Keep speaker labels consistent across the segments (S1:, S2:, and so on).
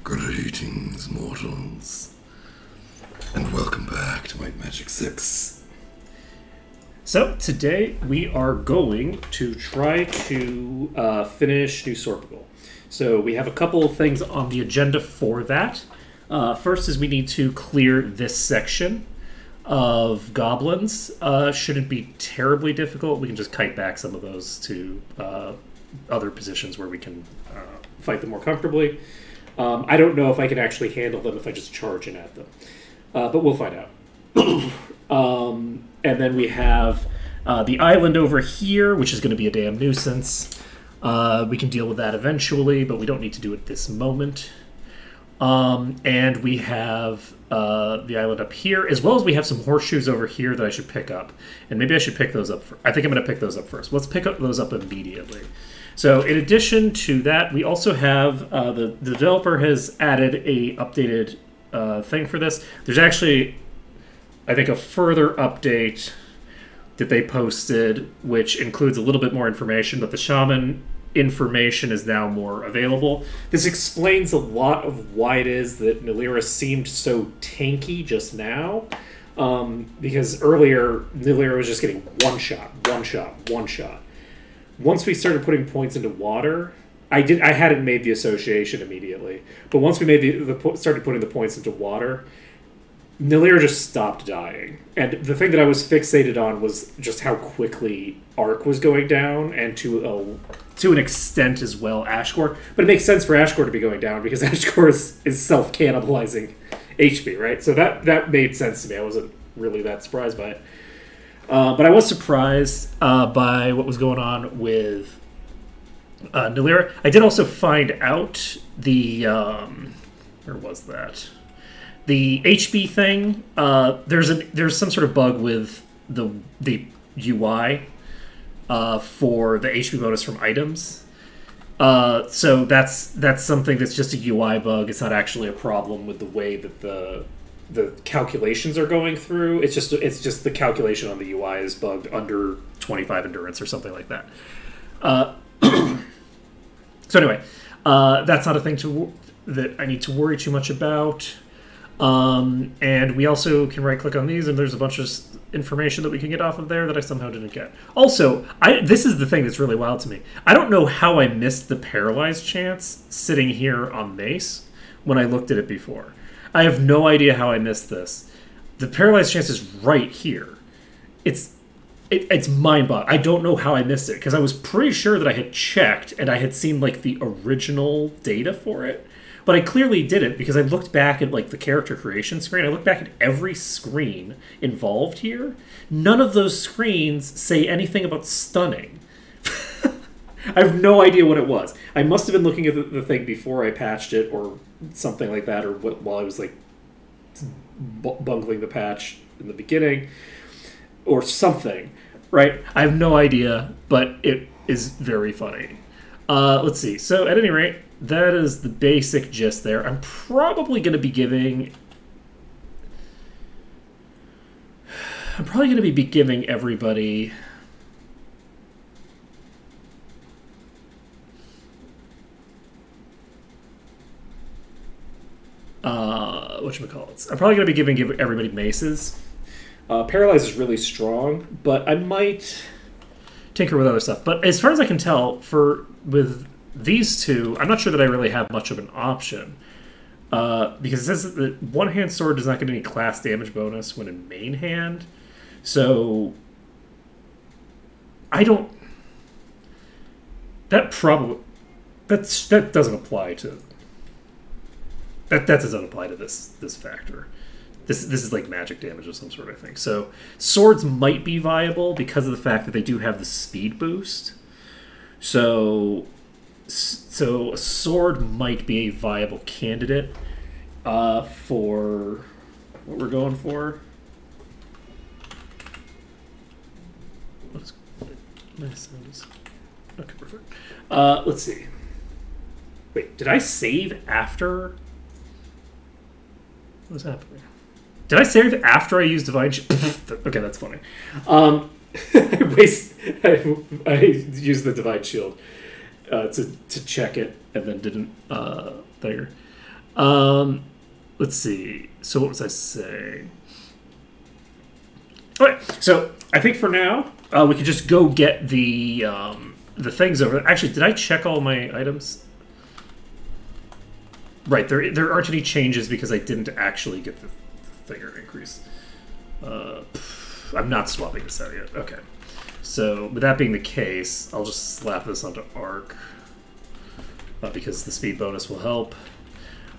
S1: Greetings, mortals, and welcome back to White Magic 6.
S2: So, today we are going to try to finish New Sorpigal. So, we have a couple of things on the agenda for that. First is we need to clear this section of goblins. Shouldn't be terribly difficult. We can just kite back some of those to other positions where we can fight them more comfortably. I don't know if I can actually handle them if I just charge in at them. But we'll find out. And then we have the island over here, which is going to be a damn nuisance. We can deal with that eventually, but we don't need to do it this moment. And we have the island up here, as well as we have some horseshoes over here that I should pick up. And maybe I should pick those up. I think I'm going to pick those up first. Let's pick up those up immediately. So in addition to that, we also have the developer has added a updated thing for this. There's actually, I think, a further update that they posted, which includes a little bit more information, but the shaman information is now more available. This explains a lot of why it is that Nilira seemed so tanky just now, because earlier Nilira was just getting one shot. Once we started putting points into water, I hadn't made the association immediately, but once we made started putting the points into water, Nilira just stopped dying. And the thing that I was fixated on was just how quickly Arc was going down, and to an extent as well Ashcore. But it makes sense for Ashcore to be going down because Ashcore is self-cannibalizing HP, right? So that made sense to me. I wasn't really that surprised by it. But I was surprised by what was going on with Nilira. I did also find out the... where was that? The HP thing. There's some sort of bug with the UI for the HP bonus from items. So that's something that's just a UI bug. It's not actually a problem with the way that the calculations are going through. It's just the calculation on the UI is bugged under 25 endurance or something like that. So anyway, that's not a thing that I need to worry too much about. And we also can right-click on these, and there's a bunch of information that we can get off of there that I somehow didn't get. Also, this is the thing that's really wild to me. I don't know how I missed the paralyzed chance sitting here on Mace when I looked at it before. I have no idea how I missed this. The paralyzed chance is right here. It's mind-boggling. I don't know how I missed it, because I was pretty sure that I had checked and I had seen like the original data for it. But I clearly didn't, because I looked back at like the character creation screen. I looked back at every screen involved here. None of those screens say anything about stunning. I have no idea what it was. I must have been looking at the thing before I patched it, or something like that, or while I was like bungling the patch in the beginning, or something. Right? I have no idea, but it is very funny. Let's see. So at any rate, that is the basic gist there. I'm probably going to be giving everybody whatchamacallits. I'm probably going to be giving everybody maces. Paralyze is really strong, but I might tinker with other stuff. But as far as I can tell, with these two, I'm not sure that I really have much of an option. Because it says that one-hand sword does not get any class damage bonus when in main hand. So I don't... That doesn't apply to... That doesn't apply to this factor. This is like magic damage of some sort, I think. So swords might be viable because of the fact that they do have the speed boost. So a sword might be a viable candidate for what we're going for. Okay, perfect. Let's see. Wait, did I save after? What is happening? Did I save after I used Divine Shield? Okay, that's funny. I used the Divine Shield. to check it and then didn't there. Let's see. So what was I saying? Okay, so I think for now we could just go get the things over. Actually, did I check all my items? Right, there aren't any changes because I didn't actually get the finger increase. I'm not swapping this out yet. Okay. So, with that being the case, I'll just slap this onto arc. Because the speed bonus will help.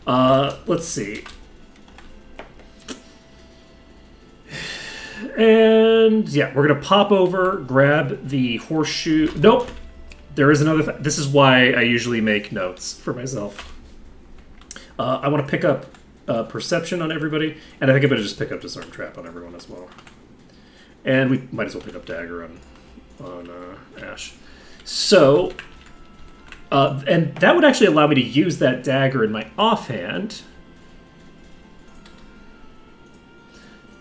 S2: Let's see. And, yeah, we're going to pop over, grab the horseshoe. Nope! There is another thing. This is why I usually make notes for myself. I want to pick up perception on everybody, and I think I'm going to just pick up disarm trap on everyone as well. And we might as well pick up dagger on Ash. So, and that would actually allow me to use that dagger in my offhand.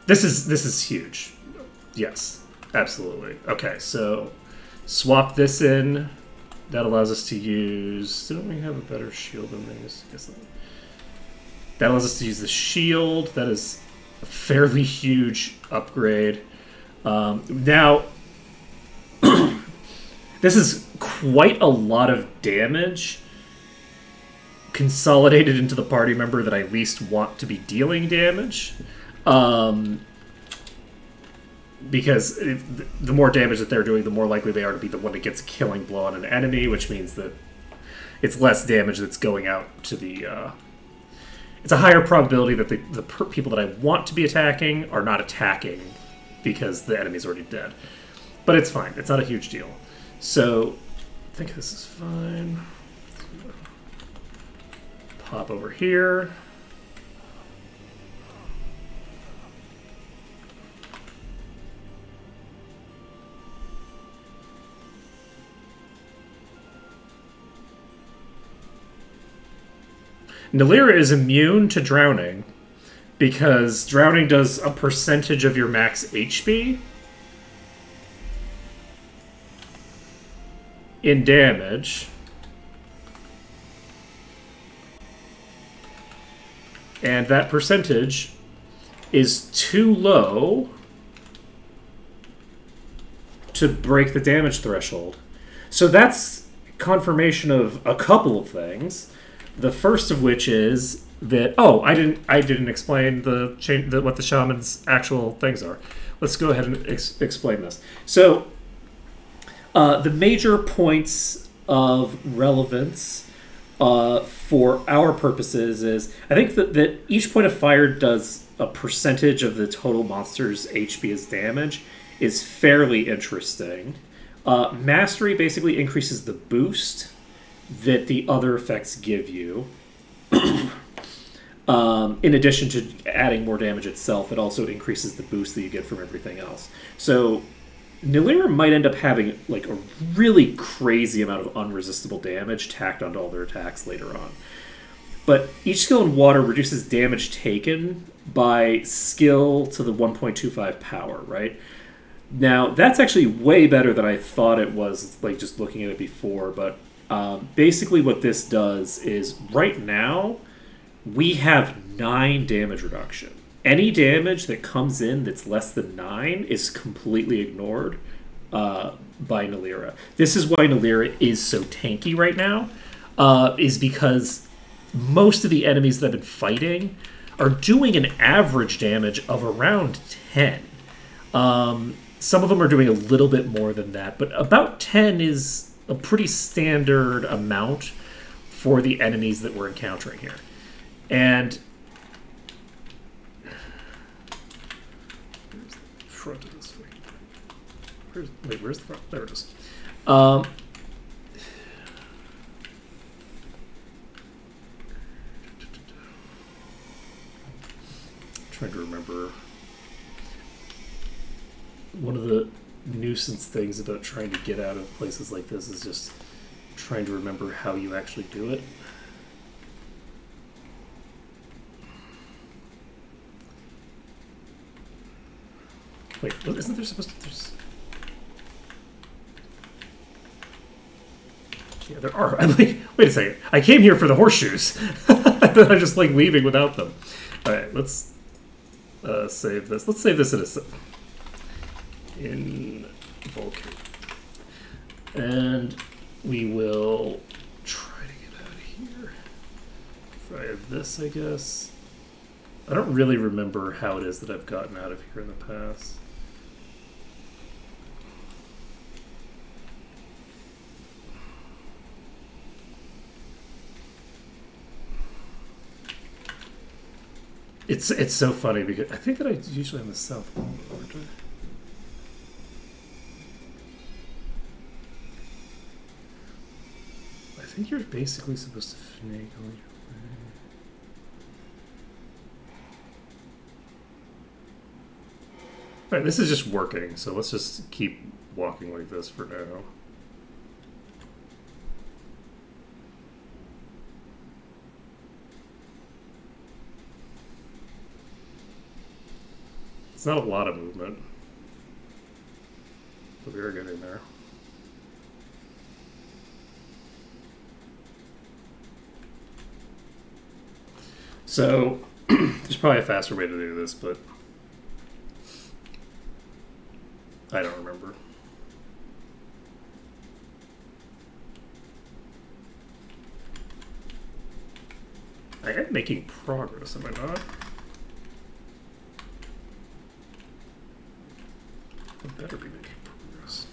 S2: This is huge. Yes, absolutely. Okay, so swap this in. That allows us to use. Don't we have a better shield than these? I guess not. That allows us to use the shield. That is a fairly huge upgrade. Now, this is quite a lot of damage consolidated into the party member that I least want to be dealing damage. Because the more damage that they're doing, the more likely they are to be the one that gets a killing blow on an enemy, which means that it's less damage that's going out to the... It's a higher probability that the people that I want to be attacking are not attacking because the enemy's already dead. But it's fine. It's not a huge deal. So, I think this is fine. Pop over here. Nalira is immune to drowning because drowning does a percentage of your max HP in damage. And that percentage is too low to break the damage threshold. So that's confirmation of a couple of things. The first of which is that I didn't explain what the shaman's actual things are. Let's go ahead and explain this. So the major points of relevance for our purposes is I think that each point of fire does a percentage of the total monster's HP as damage is fairly interesting. Mastery basically increases the boost that the other effects give you. In addition to adding more damage itself, it also increases the boost that you get from everything else. So Nalira might end up having like a really crazy amount of unresistible damage tacked onto all their attacks later on. But each skill in water reduces damage taken by skill to the 1.25 power, right? Now, that's actually way better than I thought it was, like just looking at it before, but basically what this does is right now we have 9 damage reduction. Any damage that comes in that's less than 9 is completely ignored by Nalira. This is why Nalira is so tanky right now, is because most of the enemies that I've been fighting are doing an average damage of around 10. Some of them are doing a little bit more than that, but about 10 is a pretty standard amount for the enemies that we're encountering here. And where's the front of this thing? Where's the front? There it is. Trying to remember. One of the nuisance things about trying to get out of places like this is just trying to remember how you actually do it. Wait, isn't there supposed to... Yeah, there are. I'm like, wait a second. I came here for the horseshoes. Then I'm just like leaving without them. All right, let's save this. Let's save this in Vulcan, and we will try to get out of here. Try this, I guess. I don't really remember how it is that I've gotten out of here in the past. It's so funny because I think that I usually on the south wall, aren't I? I think you're basically supposed to finagle your way. Alright, this is just working, so let's just keep walking like this for now. It's not a lot of movement, but we are getting there. So, there's probably a faster way to do this, but I don't remember. I am making progress, am I not? I better be making progress.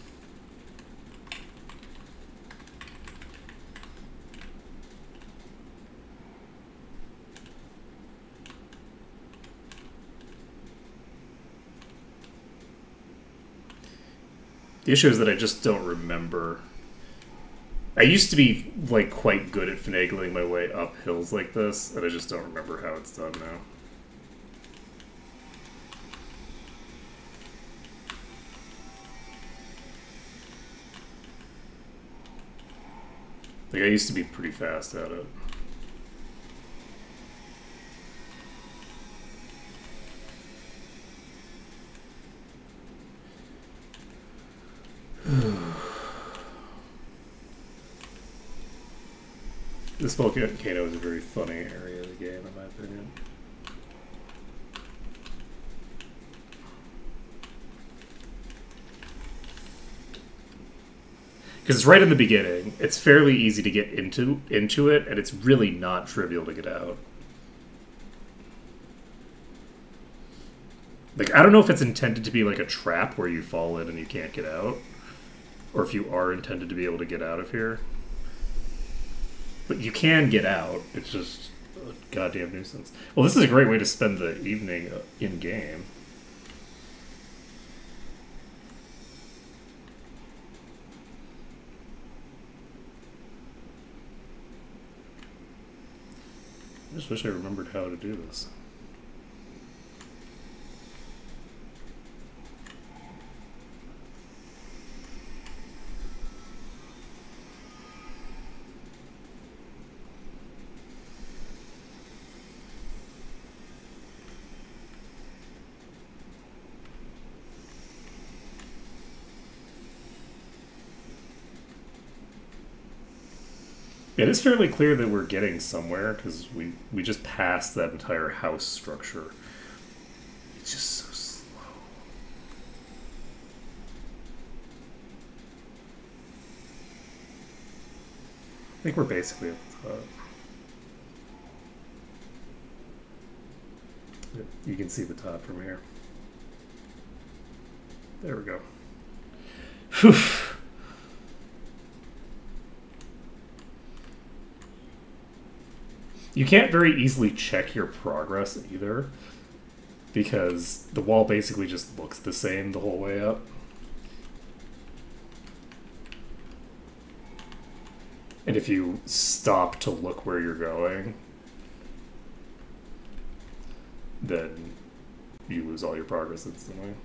S2: The issue is that I just don't remember. I used to be like quite good at finagling my way up hills like this, and I just don't remember how it's done now. Like, I used to be pretty fast at it. This volcano is a very funny area of the game, in my opinion. Because it's right in the beginning. It's fairly easy to get into it, and it's really not trivial to get out. Like, I don't know if it's intended to be like a trap where you fall in and you can't get out, or if you are intended to be able to get out of here. But you can get out. It's just a goddamn nuisance. Well, this is a great way to spend the evening in-game. I just wish I remembered how to do this. It is fairly clear that we're getting somewhere, because we just passed that entire house structure. It's just so slow. I think we're basically at the top. You can see the top from here. There we go. Whew. You can't very easily check your progress either, because the wall basically just looks the same the whole way up. And if you stop to look where you're going, then you lose all your progress instantly.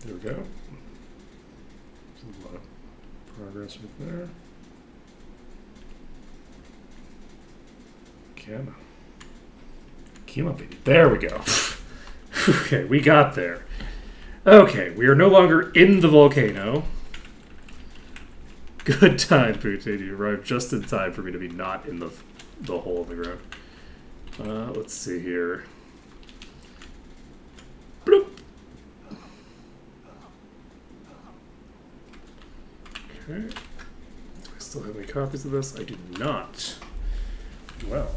S2: There we go. There's a lot of progress right there. again. Come on, baby. There we go. Okay, we got there. Okay, we are no longer in the volcano. Good time, Poutine. You arrived just in time for me to be not in the hole in the ground. Let's see here. Bloop. Okay. Do I still have any copies of this? I do not. Well.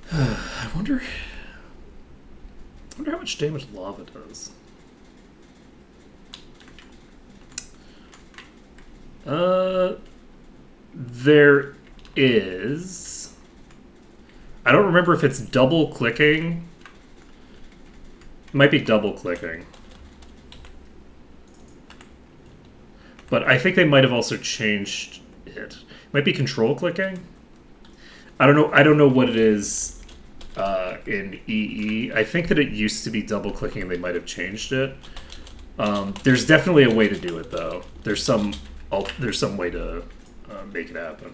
S2: I wonder how much damage lava does. There is. I don't remember if it's double clicking. It might be double clicking. But I think they might have also changed it. It might be control clicking. I don't know what it is in EE. I think that it used to be double clicking and they might have changed it. There's definitely a way to do it though. There's some way to make it happen.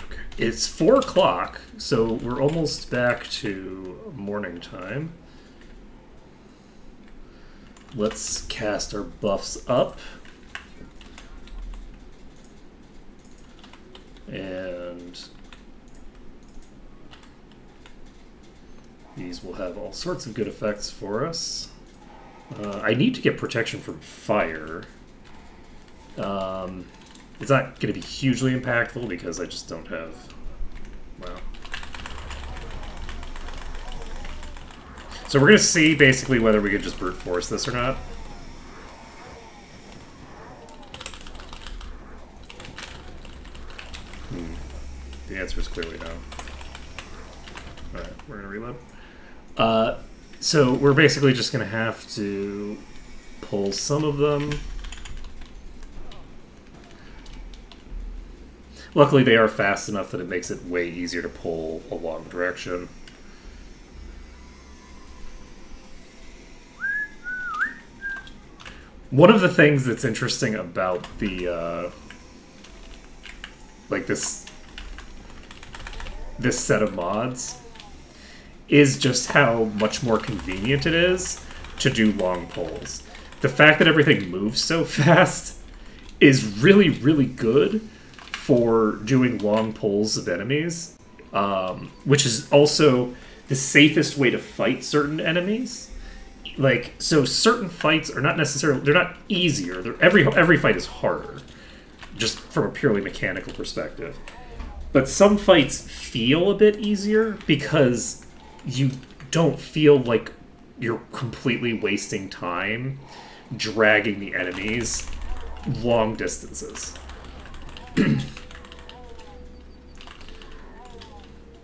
S2: Okay. It's 4 o'clock, so we're almost back to morning time. Let's cast our buffs up. And these will have all sorts of good effects for us. I need to get protection from fire. It's not going to be hugely impactful because I just don't have... Wow. So we're going to see basically whether we can just brute force this or not. The answer is clearly no. Alright, we're going to reload. So we're basically just going to have to pull some of them. Luckily they are fast enough that it makes it way easier to pull a long direction. One of the things that's interesting about the, like this set of mods is just how much more convenient it is to do long pulls. The fact that everything moves so fast is really, really good for doing long pulls of enemies, which is also the safest way to fight certain enemies. Like, so certain fights are not necessarily, they're not easier. Every fight is harder, just from a purely mechanical perspective. But some fights feel a bit easier because you don't feel like you're completely wasting time dragging the enemies long distances.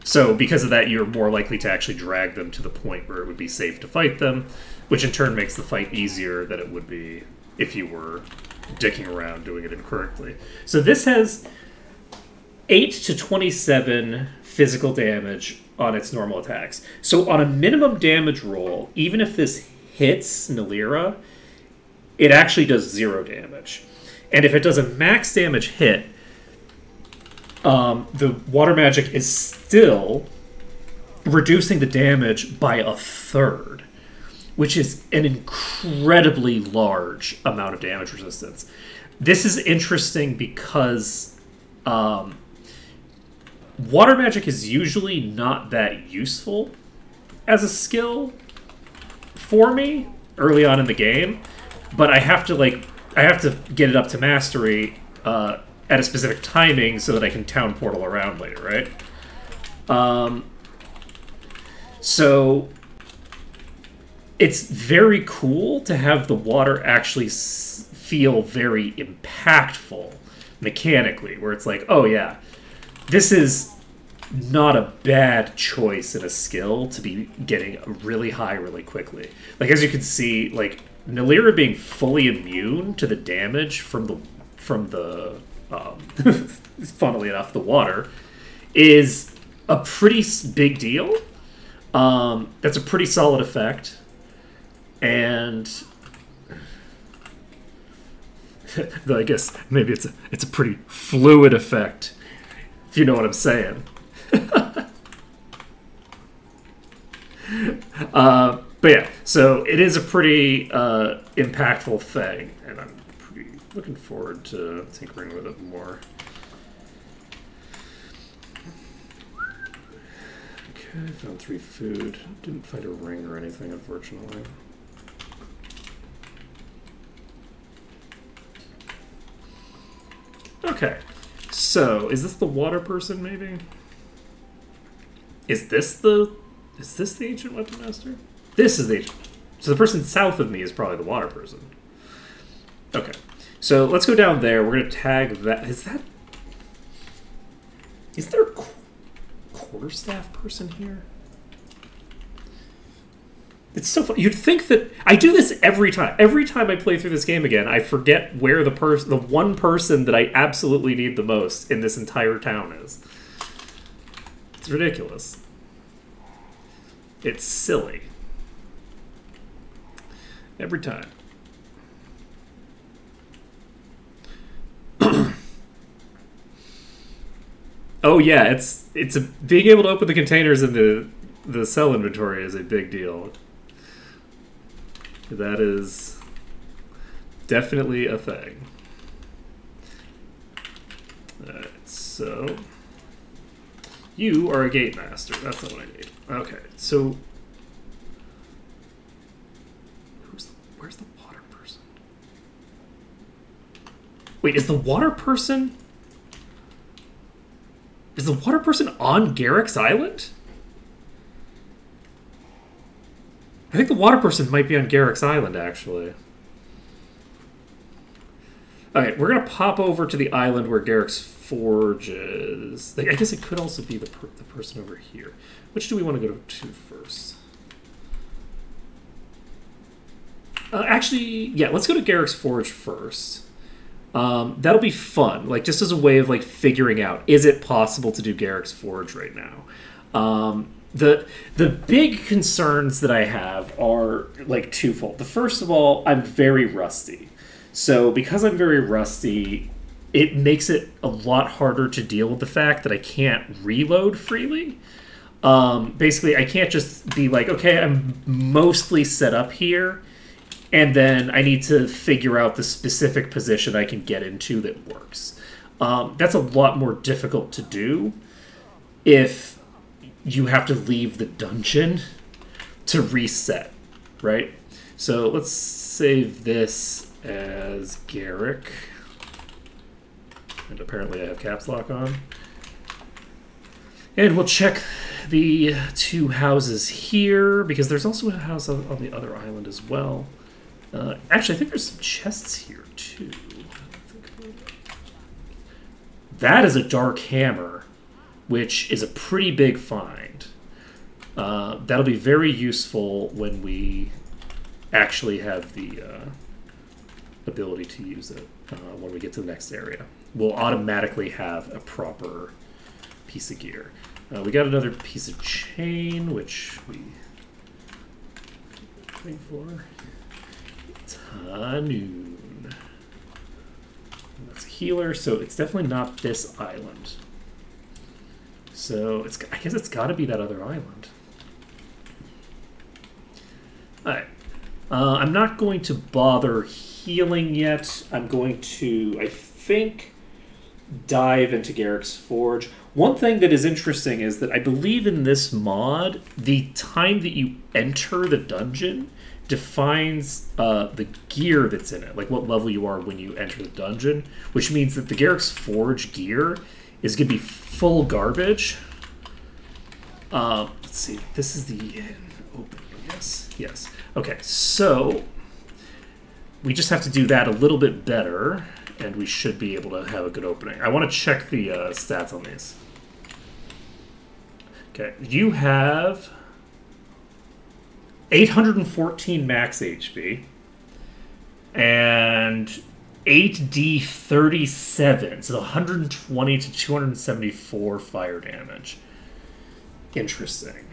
S2: So because of that, you're more likely to actually drag them to the point where it would be safe to fight them, which in turn makes the fight easier than it would be if you were dicking around doing it incorrectly. So this has 8 to 27 physical damage on its normal attacks. So on a minimum damage roll, even if this hits Nalira, it actually does 0 damage. And if it does a max damage hit, the water magic is still reducing the damage by 1/3, which is an incredibly large amount of damage resistance. This is interesting because water magic is usually not that useful as a skill for me early on in the game, but I have to get it up to mastery at a specific timing so that I can town portal around later, right? So it's very cool to have the water actually feel very impactful mechanically, where it's like, oh yeah, this is not a bad choice in a skill to be getting really high really quickly. Like, as you can see, like, Nalira being fully immune to the damage from the funnily enough, the water, is a pretty big deal. That's a pretty solid effect. And though I guess maybe it's a pretty fluid effect, if you know what I'm saying. But yeah, so it is a pretty impactful thing, and I'm pretty looking forward to tinkering with it more. Okay, found 3 food. Didn't find a ring or anything, unfortunately. Okay, so is this the water person, maybe? Is this the ancient weapon master? This is the ancient. So the person south of me is probably the water person. Okay, so let's go down there. We're gonna tag that. Is there a quarterstaff person here? It's so fun. You'd think that I do this every time. Every time I play through this game again, I forget where the one person that I absolutely need the most in this entire town is. It's ridiculous. It's silly. Every time. Oh yeah, it's being able to open the containers in the cell inventory is a big deal. That is definitely a thing. Alright, so you are a gate master. That's not what I need. Okay, so where's the water person? Wait, is the water person on Garrick's Island? I think the water person might be on Garrick's Island, actually. Okay, we're gonna pop over to the island where Garrick's Forge is. I guess it could also be the person over here. Which do we want to go to first? Actually, yeah, let's go to Garrick's Forge first. That'll be fun, like just as a way of like figuring out, is it possible to do Garrick's Forge right now? The big concerns that I have are like twofold. The first of all, I'm very rusty. So because I'm very rusty, it makes it a lot harder to deal with the fact that I can't reload freely. Basically, I can't just be like, okay, I'm mostly set up here, and then I need to figure out the specific position I can get into that works. That's a lot more difficult to do if you have to leave the dungeon to reset, right? So let's save this as Garrick. And apparently I have caps lock on. And we'll check the 2 houses here, because there's also a house on the other island as well. Actually, I think there's some chests here, too. That is a dark hammer, which is a pretty big find. That'll be very useful when we actually have the ability to use it when we get to the next area. We'll automatically have a proper piece of gear. We got another piece of chain, which we thing for Tanoon. That's a healer, so it's definitely not this island. So I guess it's got to be that other island. All right. I'm not going to bother healing yet. I'm going to, I think, dive into Garrick's Forge. One thing that is interesting is that I believe in this mod, the time that you enter the dungeon defines the gear that's in it, like what level you are when you enter the dungeon, which means that the Garrick's Forge gear is going to be full garbage. Let's see. This is the open. Yes. Yes. Okay. So we just have to do that a little bit better, and we should be able to have a good opening. I want to check the stats on these. Okay. You have 814 max HP and 8d37, so 120 to 274 fire damage. Interesting.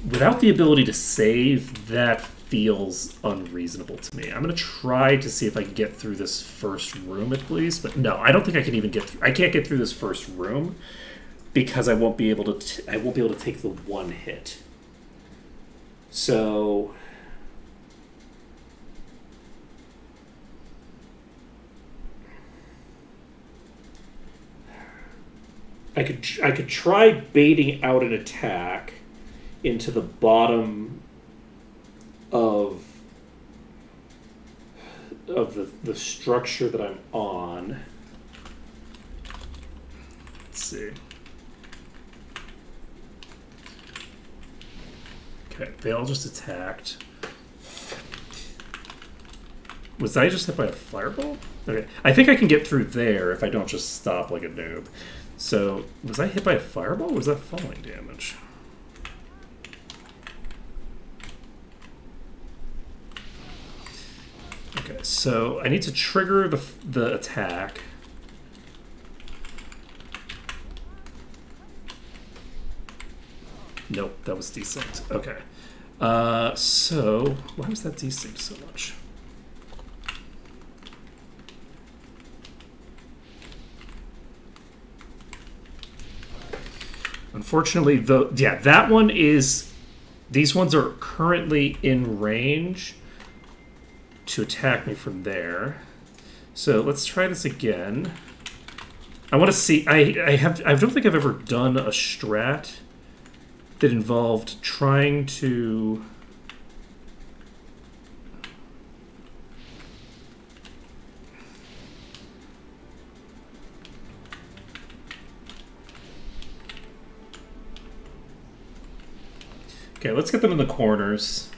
S2: Without the ability to save, that feels unreasonable to me. I'm going to try to see if I can get through this first room at least, but no, I don't think I can even get through. I can't get through this first room because I won't be able to. I won't be able to take the one hit. So I could try baiting out an attack into the bottom of the structure that I'm on. Let's see. Okay, they all just attacked. Was I just hit by a fireball? Okay, I think I can get through there if I don't just stop like a noob. So, was I hit by a fireball or was that falling damage? Okay, so I need to trigger the attack. Nope, that was desynced. Okay. So, why was that desynced so much? Unfortunately, that one is... These ones are currently in range to attack me from there. So let's try this again. I want to see... I don't think I've ever done a strat that involved trying to... Okay, let's get them in the corners.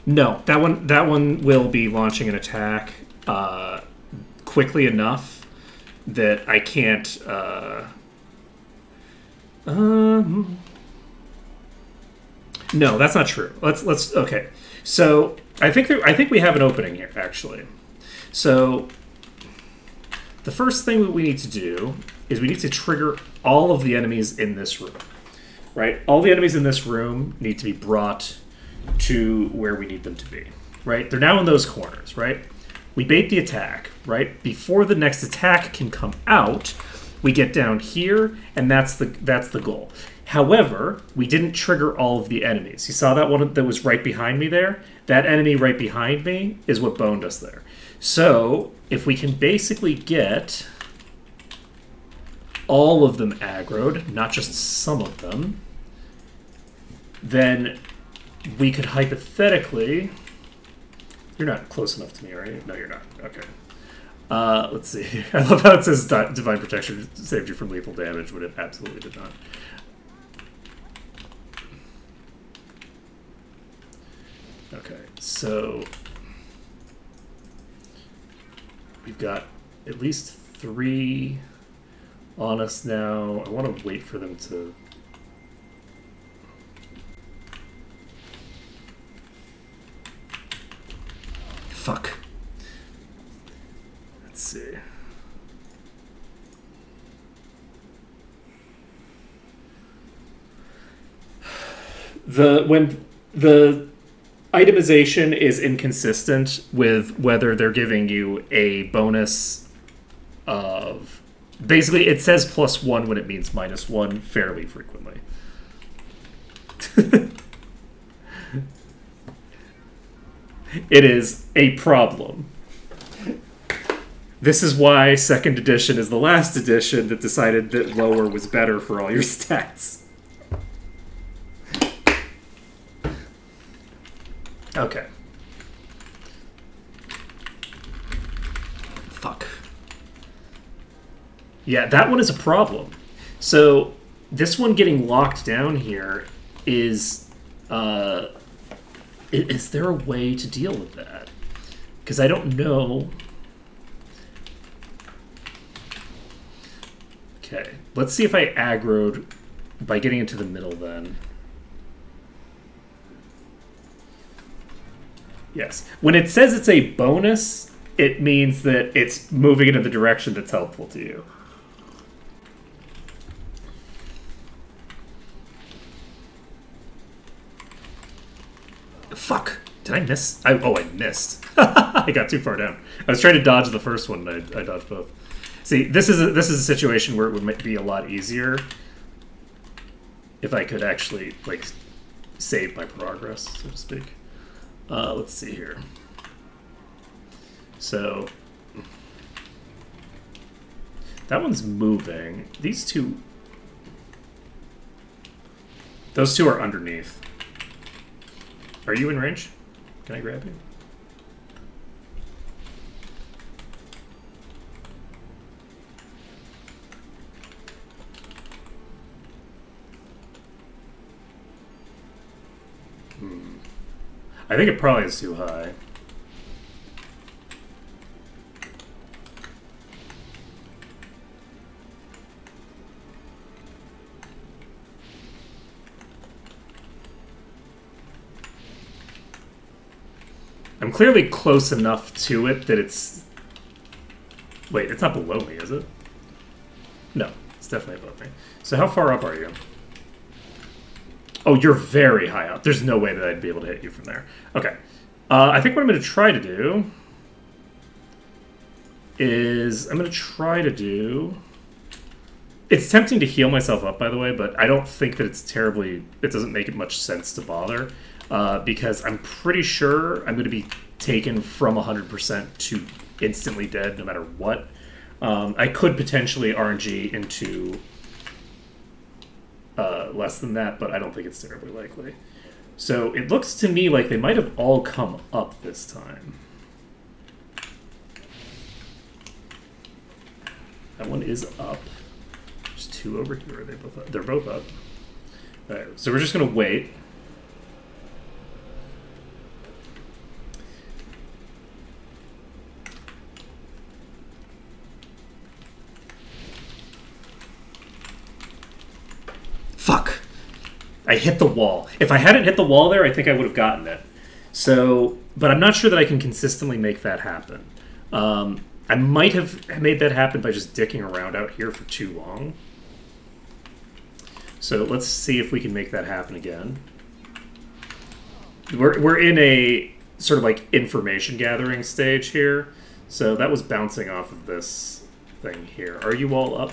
S2: No, that one will be launching an attack quickly enough that I can't. No, that's not true. Let's okay. So I think we have an opening here actually. So the first thing that we need to do is we need to trigger all of the enemies in this room, right? All the enemies in this room need to be brought to where we need them to be, right? They're now in those corners, right? We bait the attack, right? Before the next attack can come out, we get down here, and that's the goal. However, we didn't trigger all of the enemies. You saw that one that was right behind me there? That enemy right behind me is what boned us there. So, if we can basically get all of them aggroed, not just some of them, then we could hypothetically... You're not close enough to me, right? No, you're not. Okay. Let's see. I love how it says Divine Protection saved you from lethal damage when it absolutely did not. Okay, so... We've got at least 3 on us now. I want to wait for them to... Fuck. Let's see. When the itemization is inconsistent with whether they're giving you a bonus of... Basically, it says +1 when it means -1 fairly frequently. It is a problem. This is why 2nd edition is the last edition that decided that lower was better for all your stats. Okay. Fuck. Yeah, that one is a problem. So, this one getting locked down here is... Is there a way to deal with that? Because I don't know. Okay, let's see if I aggroed by getting into the middle then. Yes. When it says it's a bonus, it means that it's moving in the direction that's helpful to you. Fuck. Did I miss? Oh, I missed. I got too far down. I was trying to dodge the first one, and I dodged both. See, this is a situation where it would be a lot easier if I could actually, like, save my progress, so to speak. Let's see here. So, that one's moving. These two... Those two are underneath. Are you in range? Can I grab you? I think it probably is too high. I'm clearly close enough to it that it's... Wait, it's not below me, is it? No, it's definitely above me. So how far up are you? Oh, you're very high up. There's no way that I'd be able to hit you from there. Okay. I think what I'm going to try to do is... I'm going to try to do... It's tempting to heal myself up, by the way, but I don't think that it's terribly... It doesn't make it much sense to bother. Because I'm pretty sure I'm going to be taken from 100% to instantly dead no matter what. I could potentially RNG into less than that, but I don't think it's terribly likely. So it looks to me like they might have all come up this time. That one is up. There's two over here. Are they both up? They're both up. All right, so we're just going to wait. Fuck! I hit the wall. If I hadn't hit the wall there, I think I would have gotten it. So, but I'm not sure that I can consistently make that happen. I might have made that happen by just dicking around out here for too long. So let's see if we can make that happen again. We're in a sort of like information gathering stage here. So that was bouncing off of this thing here. Are you all up?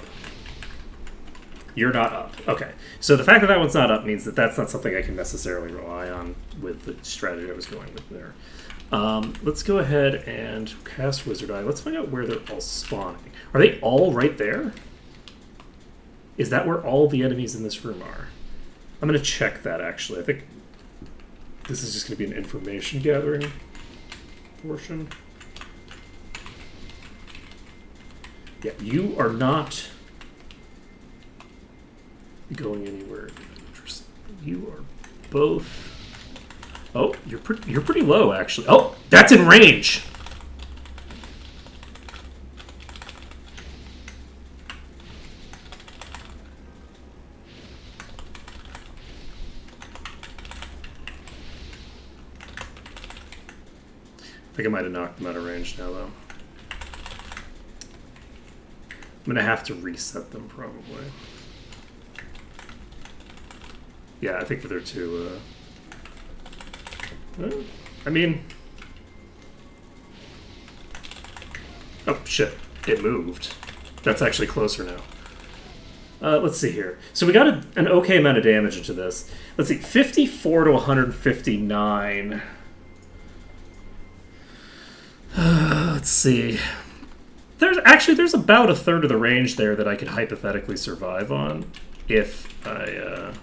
S2: You're not up. Okay. So the fact that that one's not up means that that's not something I can necessarily rely on with the strategy I was going with there. Let's go ahead and cast Wizard Eye. Let's find out where they're all spawning. Are they all right there? Is that where all the enemies in this room are? I'm going to check that, actually. I think this is just going to be an information gathering portion. Yeah, you are not going anywhere interesting. You are both... Oh, you're pretty low, actually. Oh, that's in range! I think I might have knocked them out of range now, though. I'm going to have to reset them, probably. Yeah, I think that they're too... I mean... Oh, shit. It moved. That's actually closer now. Let's see here. So we got an okay amount of damage into this. Let's see. 54 to 159. Let's see. There's about a third of the range there that I could hypothetically survive on if I...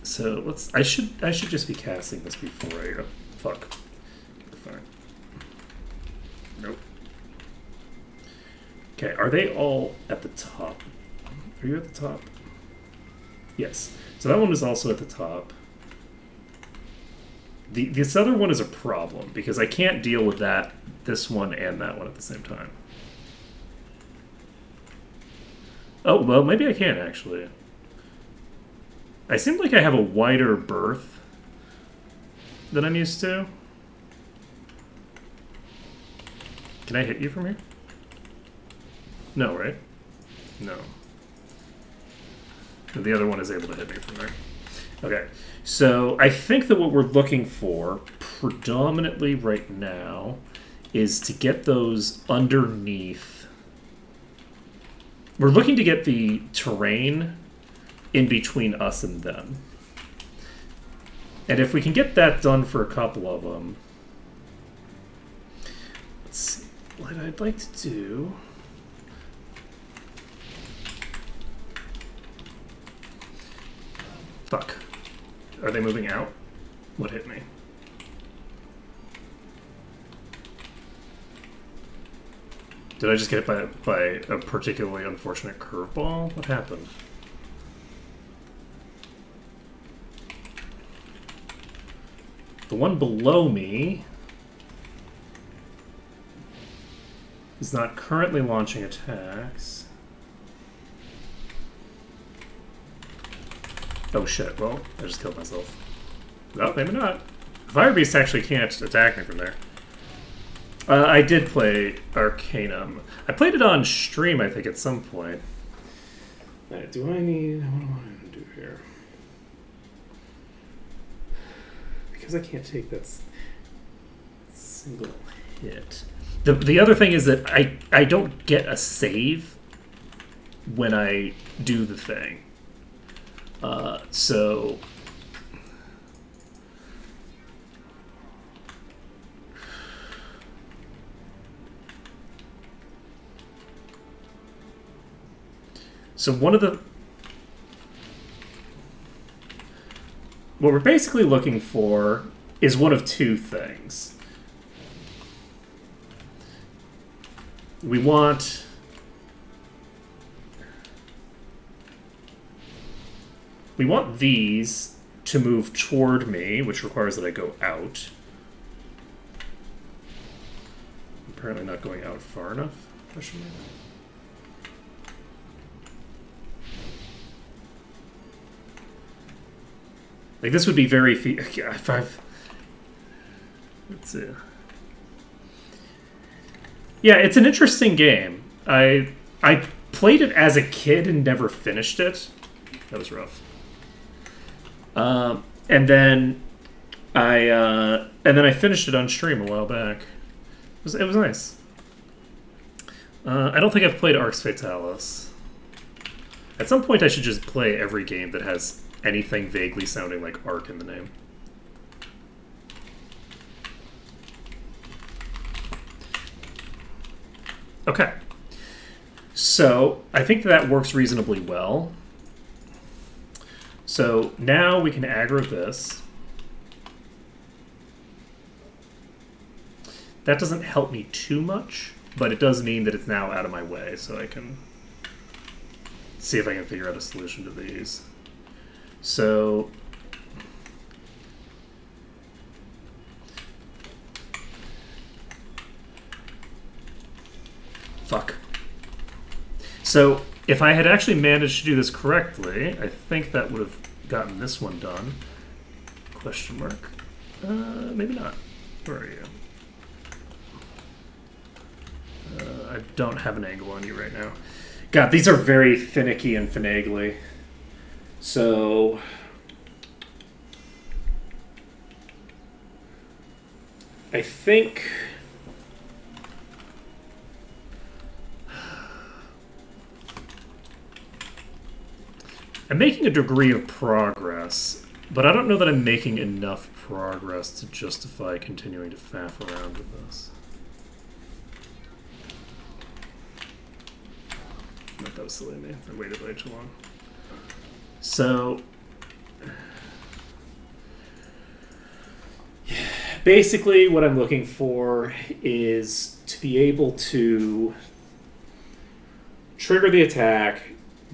S2: So let's. I should just be casting this before I. Fuck. Fine. Nope. Okay. Are they all at the top? Are you at the top? Yes. So that one is also at the top. This other one is a problem because I can't deal with this one and that one at the same time. Oh well, maybe I can actually. I seem like I have a wider berth than I'm used to. Can I hit you from here? No, right? No. The other one is able to hit me from there. Okay, so I think that what we're looking for predominantly right now is to get those underneath. We're looking to get the terrain in between us and them. And if we can get that done for a couple of them, let's see what I'd like to do. Fuck. Are they moving out? What hit me? Did I just get hit by a particularly unfortunate curveball? What happened? The one below me is not currently launching attacks. Oh shit, well, I just killed myself. No, maybe not. Fire Beast actually can't attack me from there. I did play Arcanum. I played it on stream, I think, at some point. Right, do I need... What do I want to do here? Because I can't take that single hit. The other thing is that I don't get a save when I do the thing. So... So one of the... What we're basically looking for is one of two things. We want... We want these to move toward me, which requires that I go out. Apparently not going out far enough. Question mark. Like, this would be very... If I've... Let's see. Yeah, it's an interesting game. I played it as a kid and never finished it. That was rough. And then I finished it on stream a while back. It was nice. I don't think I've played Arx Fatalis. At some point, I should just play every game that has anything vaguely sounding like Ark in the name. Okay. So, I think that works reasonably well. So, now we can aggro this. That doesn't help me too much, but it does mean that it's now out of my way, so I can see if I can figure out a solution to these. So... Fuck. So, if I had actually managed to do this correctly, I think that would have gotten this one done. Question mark. Maybe not. Where are you? I don't have an angle on you right now. God, these are very finicky and finagly. So... I think... I'm making a degree of progress, but I don't know that I'm making enough progress to justify continuing to faff around with this. That was silly of me. I waited way too long. So, basically what I'm looking for is to be able to trigger the attack,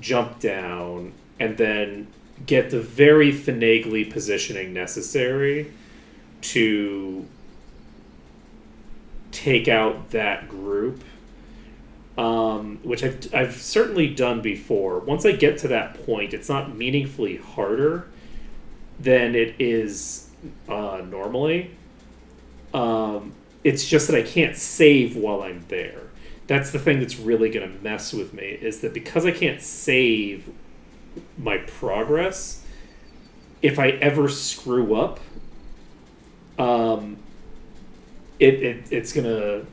S2: jump down, and then get the very finagly positioning necessary to take out that group which I've certainly done before. Once I get to that point, it's not meaningfully harder than it is normally. It's just that I can't save while I'm there. That's the thing that's really going to mess with me, is that because I can't save my progress, if I ever screw up, it's going to...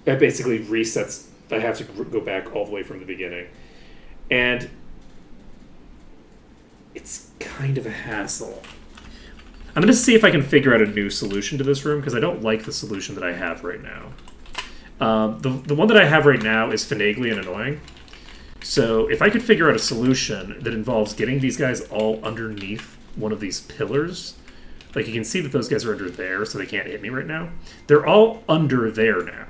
S2: That basically resets. I have to go back all the way from the beginning. And it's kind of a hassle. I'm going to see if I can figure out a new solution to this room, because I don't like the solution that I have right now. The one that I have right now is finagly and annoying. So if I could figure out a solution that involves getting these guys all underneath one of these pillars, like you can see that those guys are under there, so they can't hit me right now. They're all under there now.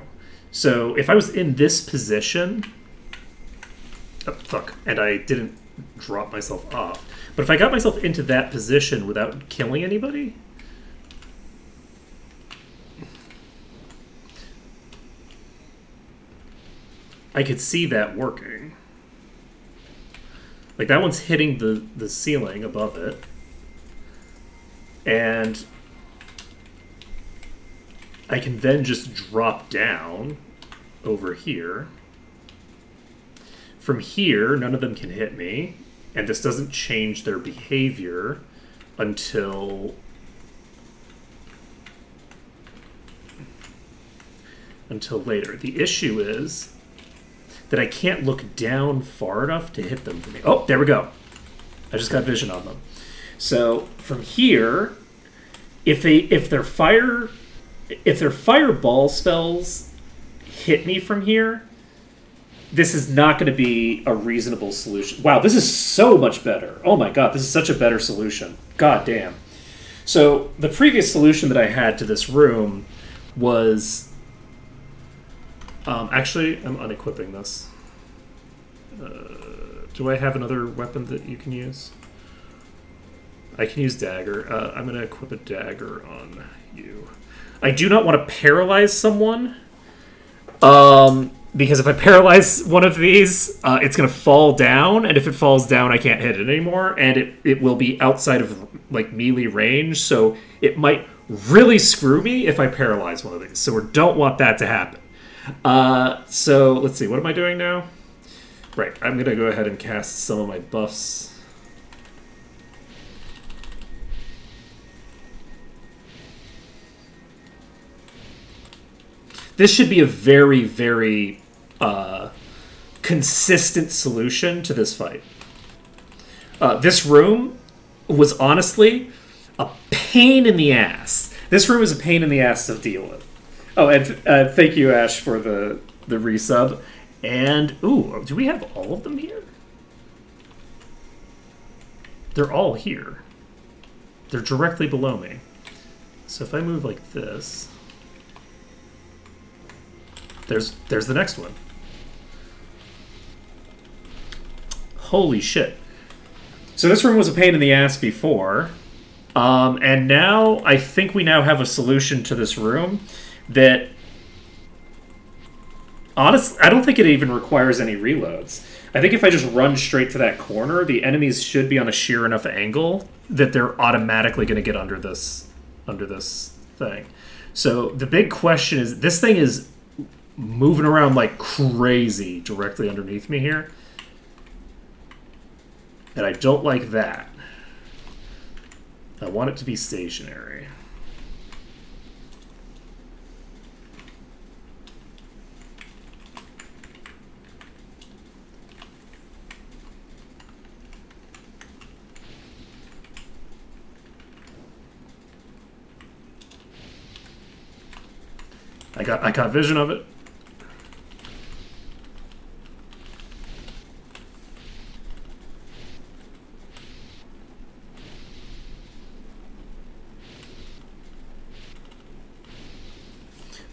S2: So if I was in this position... Oh, fuck. And I didn't drop myself off. But if I got myself into that position without killing anybody... I could see that working. Like, that one's hitting the ceiling above it. And I can then just drop down over here. From here, none of them can hit me. And this doesn't change their behavior until later. The issue is that I can't look down far enough to hit them for me. Oh, there we go. I just got vision on them. So from here, if their fireball spells hit me from here, this is not going to be a reasonable solution. Wow, this is so much better. Oh my god, this is such a better solution. God damn. So the previous solution that I had to this room was... actually, I'm unequipping this. Do I have another weapon that you can use? I can use dagger. I'm going to equip a dagger on you. I do not want to paralyze someone. Because if I paralyze one of these, it's going to fall down. And if it falls down, I can't hit it anymore. And it will be outside of like melee range. So it might really screw me if I paralyze one of these. So we don't want that to happen. So let's see, what am I doing now? Right, I'm going to go ahead and cast some of my buffs. This should be a very, very consistent solution to this fight. This room was honestly a pain in the ass. This room is a pain in the ass to deal with. Oh, and thank you, Ash, for the resub. And, ooh, do we have all of them here? They're all here. They're directly below me. So if I move like this... There's the next one. Holy shit. So this room was a pain in the ass before. And now, I think we now have a solution to this room that... Honestly, I don't think it even requires any reloads. I think if I just run straight to that corner, the enemies should be on a sheer enough angle that they're automatically going to get under this thing. So the big question is, this thing is moving around like crazy directly underneath me here. And I don't like that. I want it to be stationary. I got vision of it.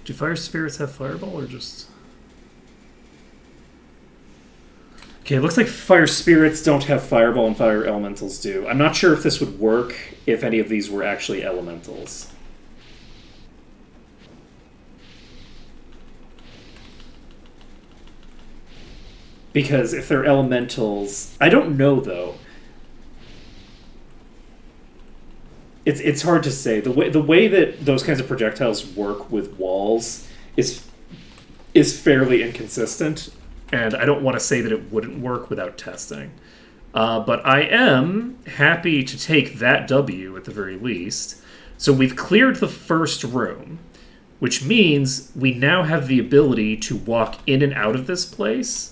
S2: Do fire spirits have fireball or just... Okay, it looks like fire spirits don't have fireball and fire elementals do. I'm not sure if this would work if any of these were actually elementals. Because if they're elementals, I don't know though. It's hard to say. The way that those kinds of projectiles work with walls is fairly inconsistent, and I don't want to say that it wouldn't work without testing. But I am happy to take that W at the very least. So we've cleared the first room, which means we now have the ability to walk in and out of this place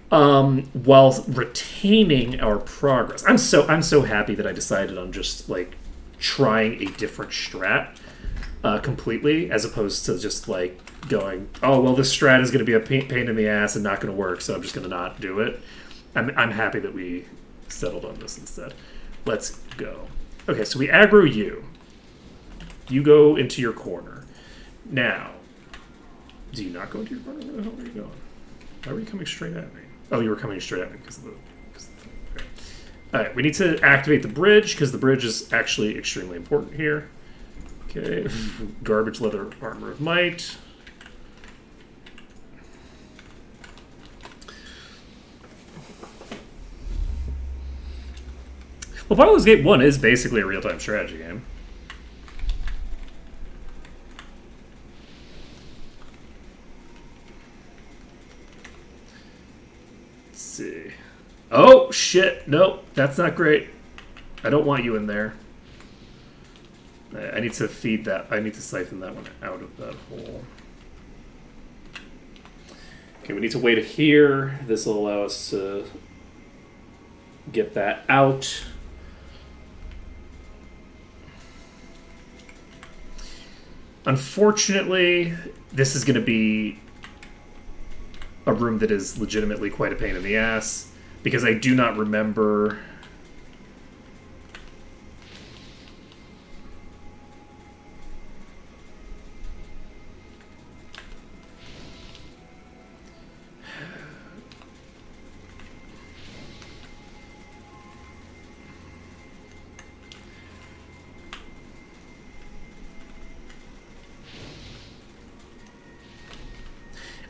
S2: while retaining our progress. I'm so happy that I decided on just like trying a different strat completely, as opposed to just like going, oh well, this strat is going to be a pain in the ass and not going to work, so I'm just going to not do it. I'm happy that we settled on this instead. Let's go. Okay, so we aggro you. You go into your corner. Now, do you not go into your corner? Where the hell are you going? Why were you coming straight at me? Oh, you were coming straight at me because of the thing. Okay. All right, we need to activate the bridge because the bridge is actually extremely important here. Okay, garbage leather armor of might. Well, Baldur's Gate 1 is basically a real-time strategy game. Let's see. Oh, shit. Nope, that's not great. I don't want you in there. I need to feed that. I need to siphon that one out of that hole. Okay, we need to wait here. This will allow us to get that out. Unfortunately, this is going to be a room that is legitimately quite a pain in the ass, because I do not remember...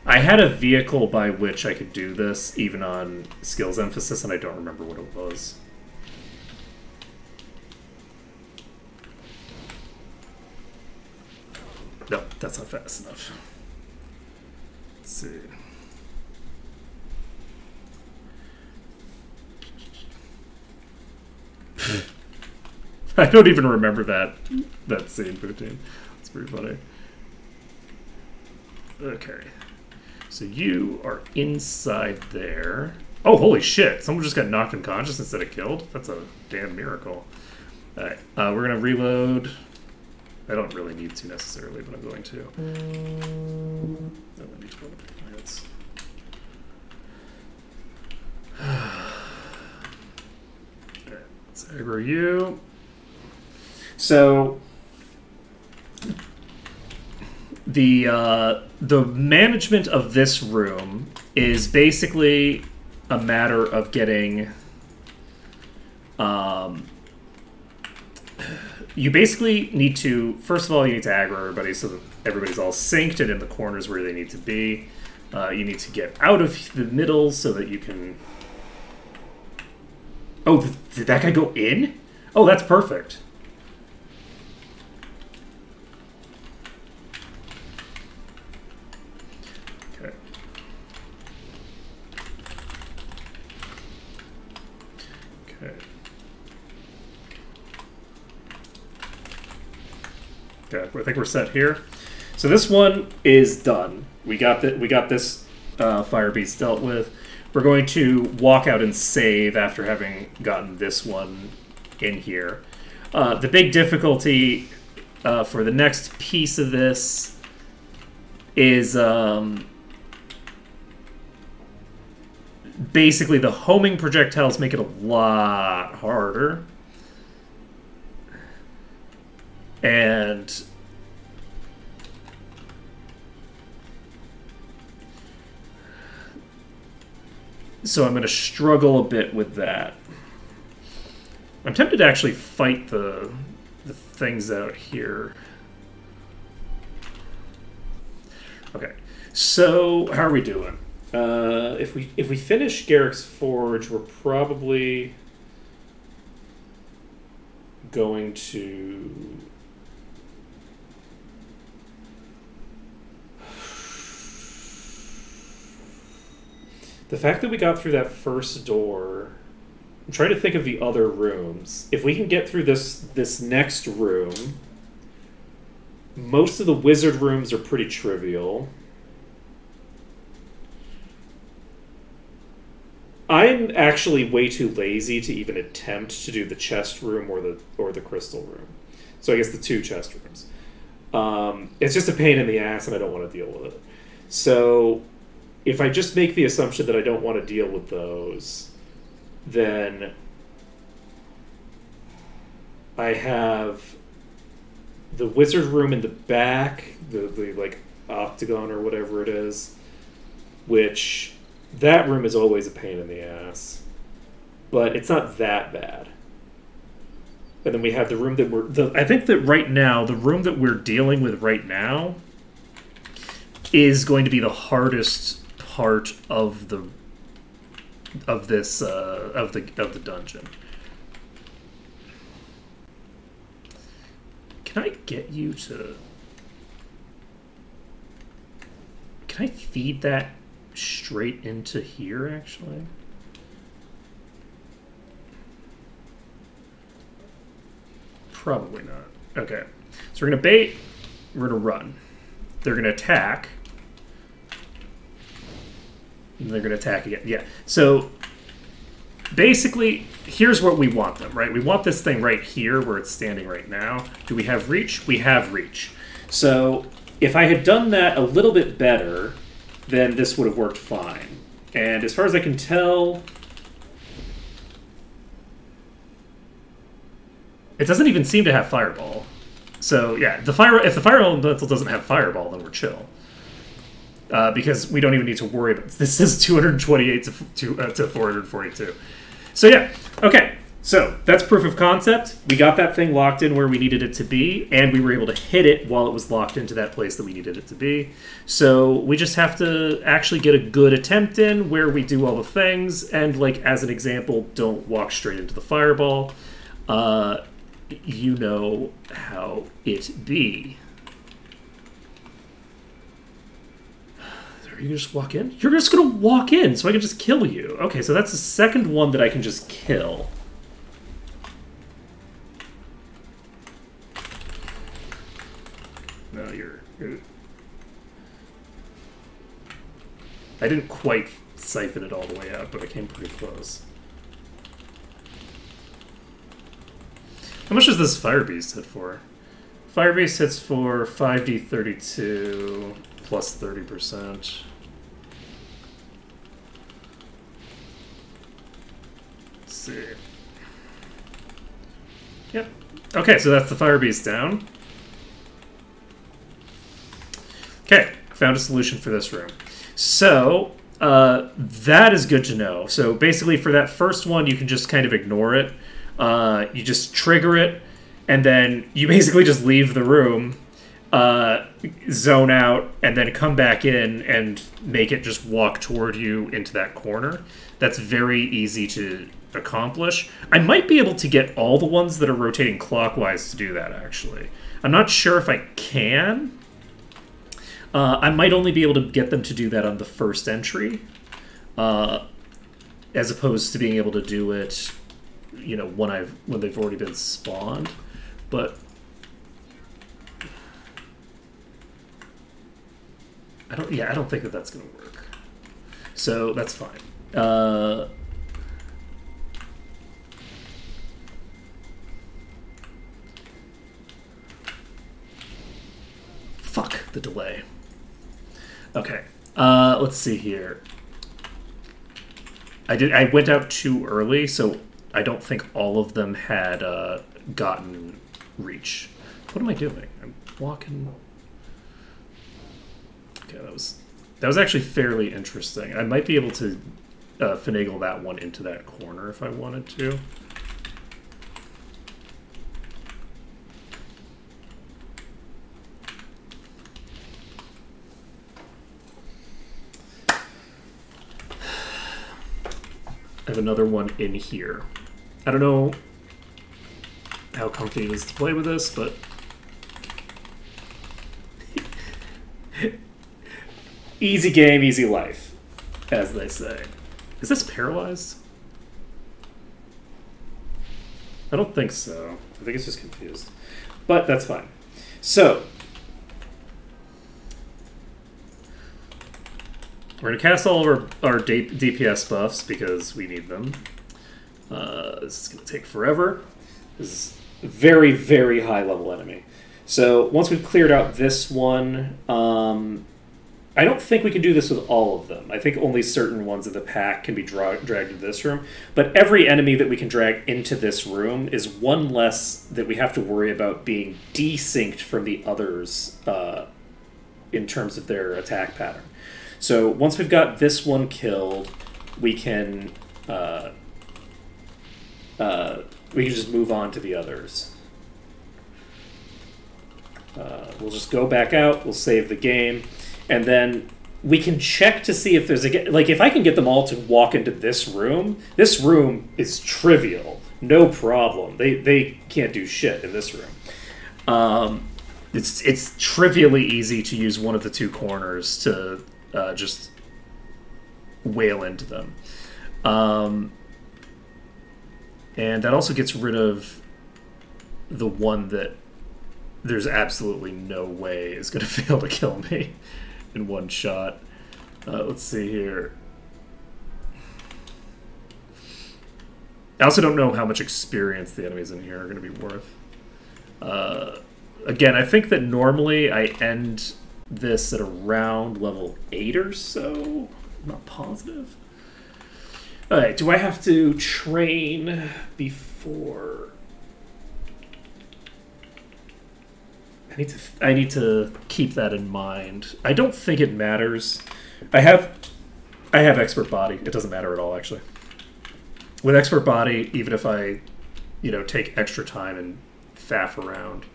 S2: I had a vehicle by which I could do this, even on skills emphasis, and I don't remember what it was. No, that's not fast enough. Let's see. I don't even remember that scene, Poutine. It's pretty funny. Okay. So you are inside there. Oh, holy shit. Someone just got knocked unconscious instead of killed? That's a damn miracle. Alright, we're going to reload. I don't really need to necessarily, but I'm going to. I need to load up my hits. Alright, let's aggro you. So... The management of this room is basically a matter of getting... you basically need to... First of all, you need to aggro everybody so that everybody's all synced and in the corners where they need to be. You need to get out of the middle so that you can... Oh, did that guy go in? Oh, that's perfect. Okay, I think we're set here. So this one is done. We got this fire beast dealt with. We're going to walk out and save after having gotten this one in here. The big difficulty for the next piece of this is basically the homing projectiles make it a lot harder. And so I'm going to struggle a bit with that. I'm tempted to actually fight the things out here. Okay, so how are we doing? If we finish Garrick's Forge, we're probably going to... The fact that we got through that first door, I'm trying to think of the other rooms. If we can get through this next room, most of the wizard rooms are pretty trivial. I'm actually way too lazy to even attempt to do the chest room or the crystal room. So I guess the 2 chest rooms. It's just a pain in the ass, and I don't want to deal with it. So if I just make the assumption that I don't want to deal with those, then I have the wizard room in the back, the like octagon or whatever it is, which that room is always a pain in the ass, but it's not that bad. And then we have the room that I think that right now, the room that we're dealing with right now is going to be the hardest part of the dungeon. Can I get you to... Can I feed that straight into here, actually? Probably not. Okay. So we're going to bait. We're going to run. They're going to attack. And they're going to attack again. Yeah. So basically, here's what we want them, right? We want this thing right here where it's standing right now. Do we have reach? We have reach. So if I had done that a little bit better, then this would have worked fine. And as far as I can tell, it doesn't even seem to have Fireball. So yeah, if the Fire Elemental doesn't have Fireball, then we're chill. Because we don't even need to worry about this. Is 228 to 442. So yeah, okay. So that's proof of concept. We got that thing locked in where we needed it to be, and we were able to hit it while it was locked into that place that we needed it to be. So we just have to actually get a good attempt in where we do all the things, and like as an example, don't walk straight into the Fireball. You know how it be. Are you gonna just walk in? You're just gonna walk in, so I can just kill you. Okay, so that's the second one that I can just kill. No, you're... I didn't quite siphon it all the way out, but I came pretty close. How much does this Fire Beast hit for? Fire Beast hits for 5d32 plus 30%. Let's see. Yep. Okay, so that's the Fire Beast down. Okay, found a solution for this room. So, that is good to know. So basically for that first one, you can just kind of ignore it. You just trigger it, and then you basically just leave the room, zone out, and then come back in and make it just walk toward you into that corner. That's very easy to accomplish. I might be able to get all the ones that are rotating clockwise to do that, actually. I'm not sure if I can. I might only be able to get them to do that on the first entry, as opposed to being able to do it, you know, when they've already been spawned. But I don't think that that's going to work. So that's fine. Fuck the delay. Okay, let's see here. I went out too early, so I don't think all of them had gotten reach. What am I doing? I'm walking. Okay, that was actually fairly interesting. I might be able to finagle that one into that corner if I wanted to. I have another one in here. I don't know how comfy it is to play with this, but easy game, easy life, as they say. Is this paralyzed? I don't think so. I think it's just confused. But that's fine. So, we're going to cast all of our DPS buffs because we need them. This is going to take forever. This is a very, very high level enemy. So once we've cleared out this one, I don't think we can do this with all of them. I think only certain ones of the pack can be dragged into this room. But every enemy that we can drag into this room is one less that we have to worry about being desynced from the others in terms of their attack pattern. So once we've got this one killed, we can just move on to the others. We'll just go back out, we'll save the game, and then we can check to see if there's like if I can get them all to walk into this room is trivial, no problem. They can't do shit in this room. It's trivially easy to use one of the two corners to just wail into them. And that also gets rid of the one that there's absolutely no way is going to fail to kill me in one shot. Let's see here. I also don't know how much experience the enemies in here are going to be worth. Again, I think that normally I end this at around level 8 or so. I'm not positive. Alright, do I have to train before? I need to keep that in mind. I don't think it matters. I have expert body. It doesn't matter at all, actually. With expert body, even if I, take extra time and faff around,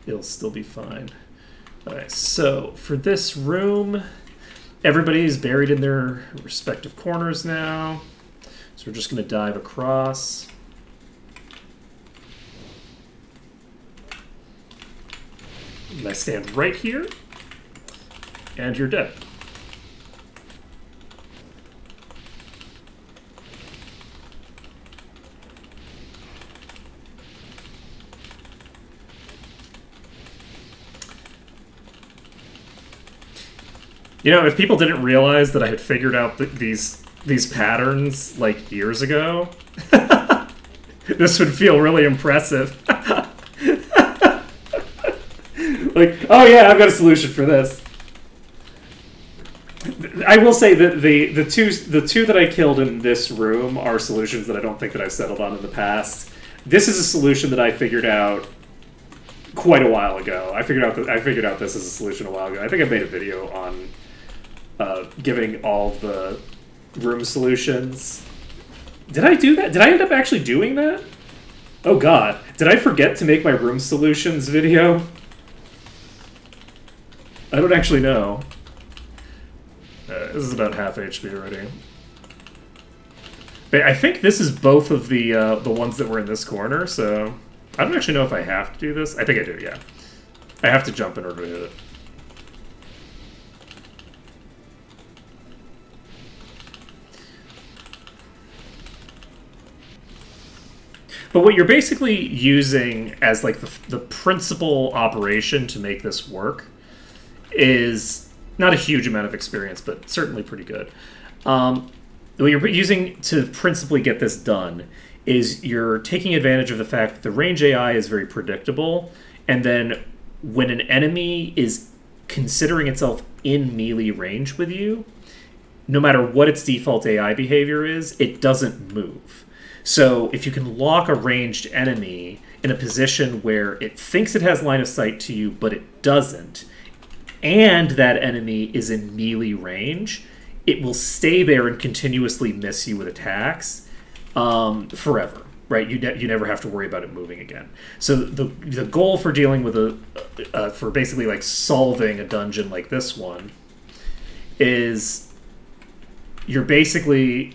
S2: it'll still be fine. Alright, so for this room, everybody's buried in their respective corners now. So we're just going to dive across. And I stand right here, and you're dead. If people didn't realize that I had figured out these patterns like years ago, this would feel really impressive. Like, oh yeah, I've got a solution for this. I will say that the two that I killed in this room are solutions that I don't think that I've settled on in the past. This is a solution that I figured out quite a while ago. I figured out this as a solution a while ago. I think I made a video on giving all the room solutions. Did I do that? Did I end up actually doing that? Oh god. Did I forget to make my room solutions video? I don't actually know. This is about half HP already. But I think this is both of the ones that were in this corner, so I don't actually know if I have to do this. I think I do, yeah. I have to jump in order to hit it. But what you're basically using as like the principal operation to make this work is not a huge amount of experience, but certainly pretty good. What you're using to principally get this done is you're taking advantage of the fact that the range AI is very predictable, and then when an enemy is considering itself in melee range with you, no matter what its default AI behavior is, it doesn't move. So if you can lock a ranged enemy in a position where it thinks it has line of sight to you, but it doesn't, and that enemy is in melee range, it will stay there and continuously miss you with attacks forever, right? You never have to worry about it moving again. So the goal for dealing with for basically like solving a dungeon like this one is you're basically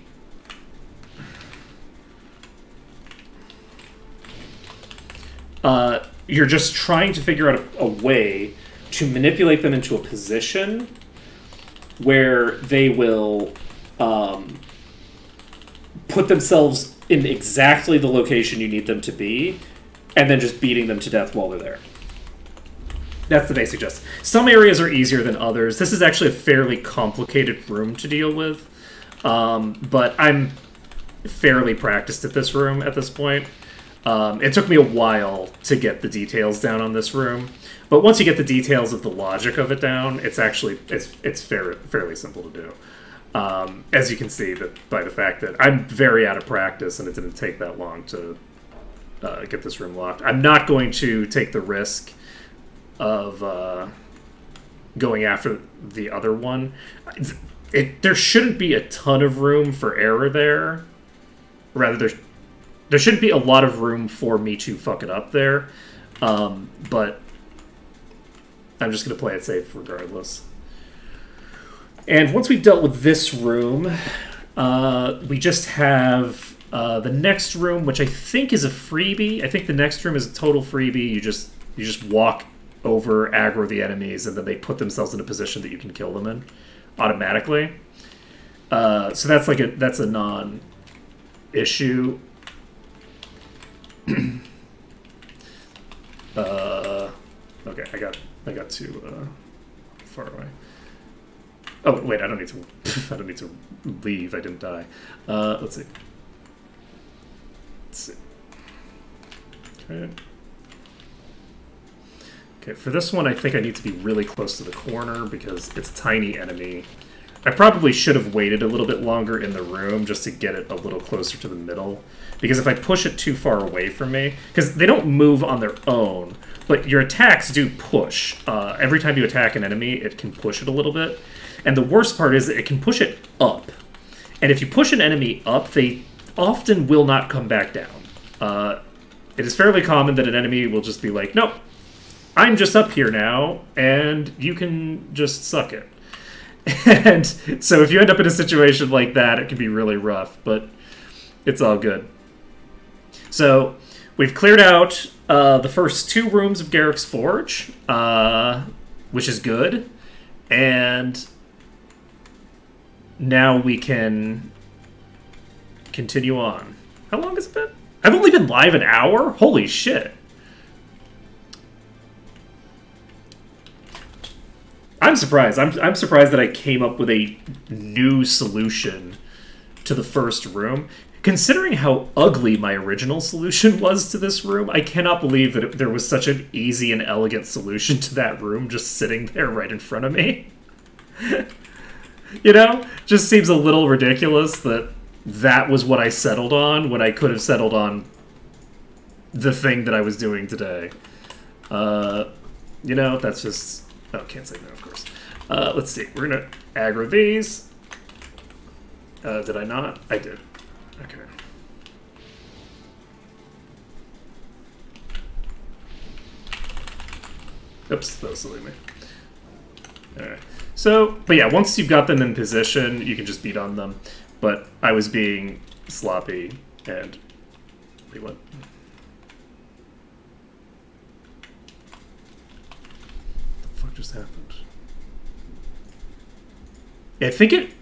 S2: you're just trying to figure out a way to manipulate them into a position where they will put themselves in exactly the location you need them to be, and then just beating them to death while they're there. That's the basic gist. Some areas are easier than others. This is actually a fairly complicated room to deal with, but I'm fairly practiced at this room at this point. It took me a while to get the details down on this room, but once you get the details of the logic of it down, it's actually fairly simple to do. As you can see that by the fact that I'm very out of practice and it didn't take that long to get this room locked. I'm not going to take the risk of going after the other one. There shouldn't be a ton of room for error there. Rather, there shouldn't be a lot of room for me to fuck it up there. But I'm just going to play it safe regardless. And once we've dealt with this room, we just have the next room, which I think is a freebie. I think the next room is a total freebie. You just walk over, aggro the enemies, and then they put themselves in a position that you can kill them in automatically. So that's a non-issue. Okay, I got too far away. Oh wait, I don't need to leave. I didn't die. Let's see. Okay. Okay, for this one, I think I need to be really close to the corner because it's a tiny enemy. I probably should have waited a little bit longer in the room just to get it a little closer to the middle. Because if I push it too far away from me... Because they don't move on their own, but your attacks do push. Every time you attack an enemy, it can push it a little bit. And the worst part is that it can push it up. And if you push an enemy up, they often will not come back down. It is fairly common that an enemy will just be like, nope, I'm just up here now, and you can just suck it. And so if you end up in a situation like that, it can be really rough, but it's all good. So we've cleared out the first 2 rooms of Garrick's Forge, which is good. And now we can continue on. How long has it been? I've only been live an hour? Holy shit. I'm surprised. I'm surprised that I came up with a new solution to the first room. Considering how ugly my original solution was to this room, I cannot believe that there was such an easy and elegant solution to that room just sitting there right in front of me. You know? Just seems a little ridiculous that that was what I settled on when I could have settled on the thing that I was doing today. You know, that's just... Oh, can't say no, of course. Let's see. We're going to aggro these. Did I not? I did. Okay. Oops, that was silly of me. Alright. So, but yeah, once you've got them in position, you can just beat on them. But I was being sloppy and... Wait, what? Just happened. I think it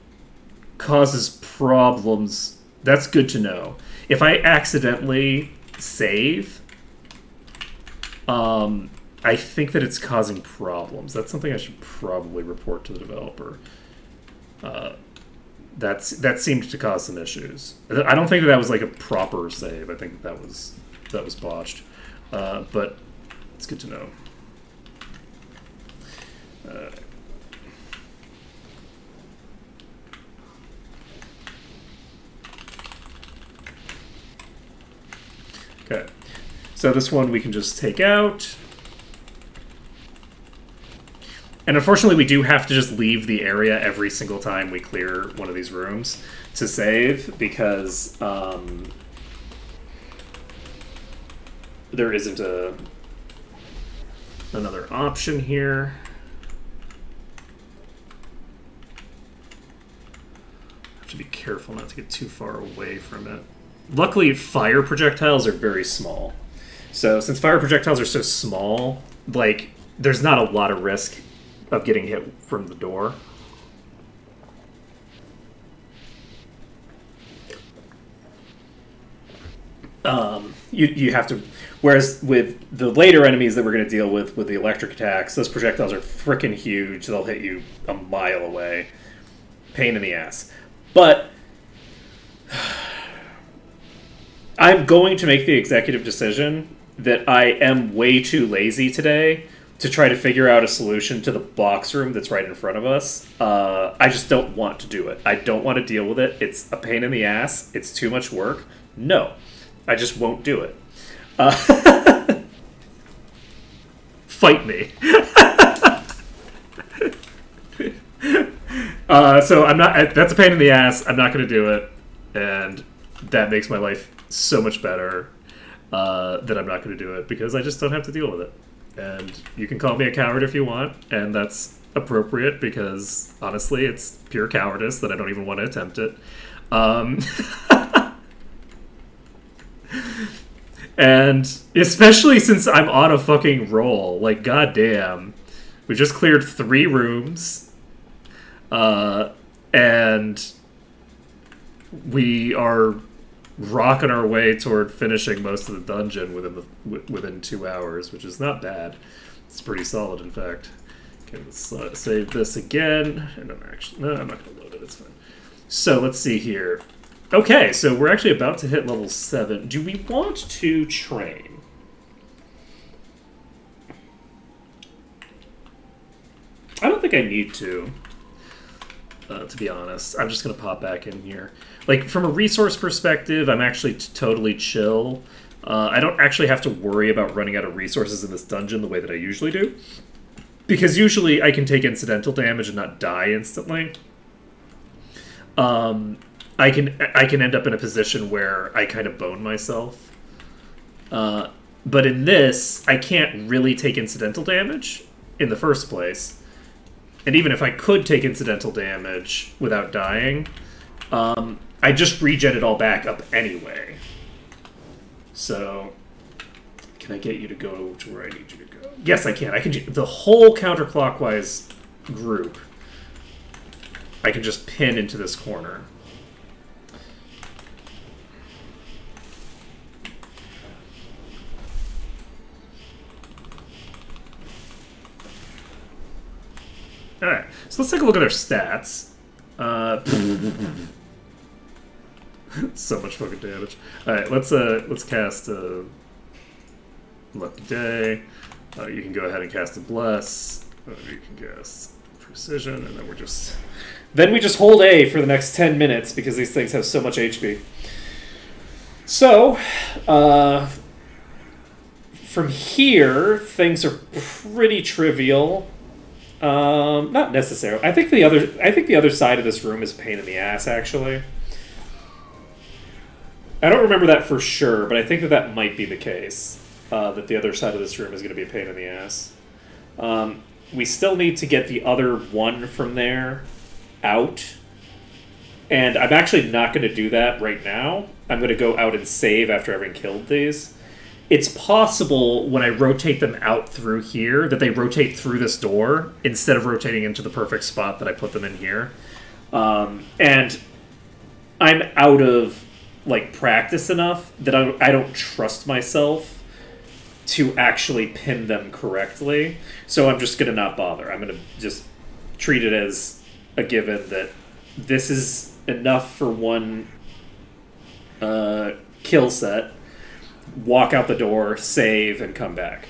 S2: causes problems. That's good to know. If I accidentally save, I think that it's causing problems. That's something I should probably report to the developer. That seemed to cause some issues. I don't think that was like a proper save. I think that was botched. But it's good to know. Okay, so this one we can just take out. And unfortunately we do have to just leave the area every single time we clear one of these rooms to save, because there isn't another option here. Have to be careful not to get too far away from it. Luckily, fire projectiles are very small, So since fire projectiles are so small, like, there's not a lot of risk of getting hit from the door. You have to... Whereas with the later enemies that we're going to deal with the electric attacks, those projectiles are freaking huge. They'll hit you a mile away. Pain in the ass. But I'm going to make the executive decision that I am way too lazy today to try to figure out a solution to the box room that's right in front of us. I just don't want to do it. I don't want to deal with it. It's a pain in the ass. It's too much work. No, I just won't do it. Fight me. So I'm not. That's a pain in the ass. I'm not going to do it, and that makes my life so much better. That I'm not going to do it because I just don't have to deal with it. And you can call me a coward if you want, and that's appropriate because honestly, it's pure cowardice that I don't even want to attempt it. And especially since I'm on a fucking roll, like, goddamn, we just cleared 3 rooms, and we are rocking our way toward finishing most of the dungeon within 2 hours, which is not bad. It's pretty solid, in fact. Okay, let's save this again, and I'm not going to load it. It's fine. So let's see here. Okay, so we're actually about to hit level 7. Do we want to train? I don't think I need to be honest. I'm just going to pop back in here. Like, from a resource perspective, I'm actually totally chill. I don't actually have to worry about running out of resources in this dungeon the way that I usually do. Because usually I can take incidental damage and not die instantly. I can end up in a position where I kind of bone myself. But in this, I can't really take incidental damage in the first place. And even if I could take incidental damage without dying, I just regen it all back up anyway. So, can I get you to go to where I need you to go? Yes, I can. I can do the whole counterclockwise group. I can just pin into this corner. Alright, so let's take a look at our stats. So much fucking damage. Alright, let's cast a Lucky Day. You can go ahead and cast a Bless. You can cast Precision, and then we just hold A for the next 10 minutes because these things have so much HP. So, from here, things are pretty trivial. Not necessarily. I think the other side of this room is a pain in the ass, actually. I don't remember that for sure, but I think that might be the case. That the other side of this room is going to be a pain in the ass. We still need to get the other one from there out. And I'm actually not going to do that right now. I'm going to go out and save after having killed these. It's possible when I rotate them out through here that they rotate through this door instead of rotating into the perfect spot that I put them in here. And I'm out of practice enough that I don't trust myself to actually pin them correctly. So I'm just going to not bother. I'm going to just treat it as a given that this is enough for one kill set. Walk out the door, save, and come back.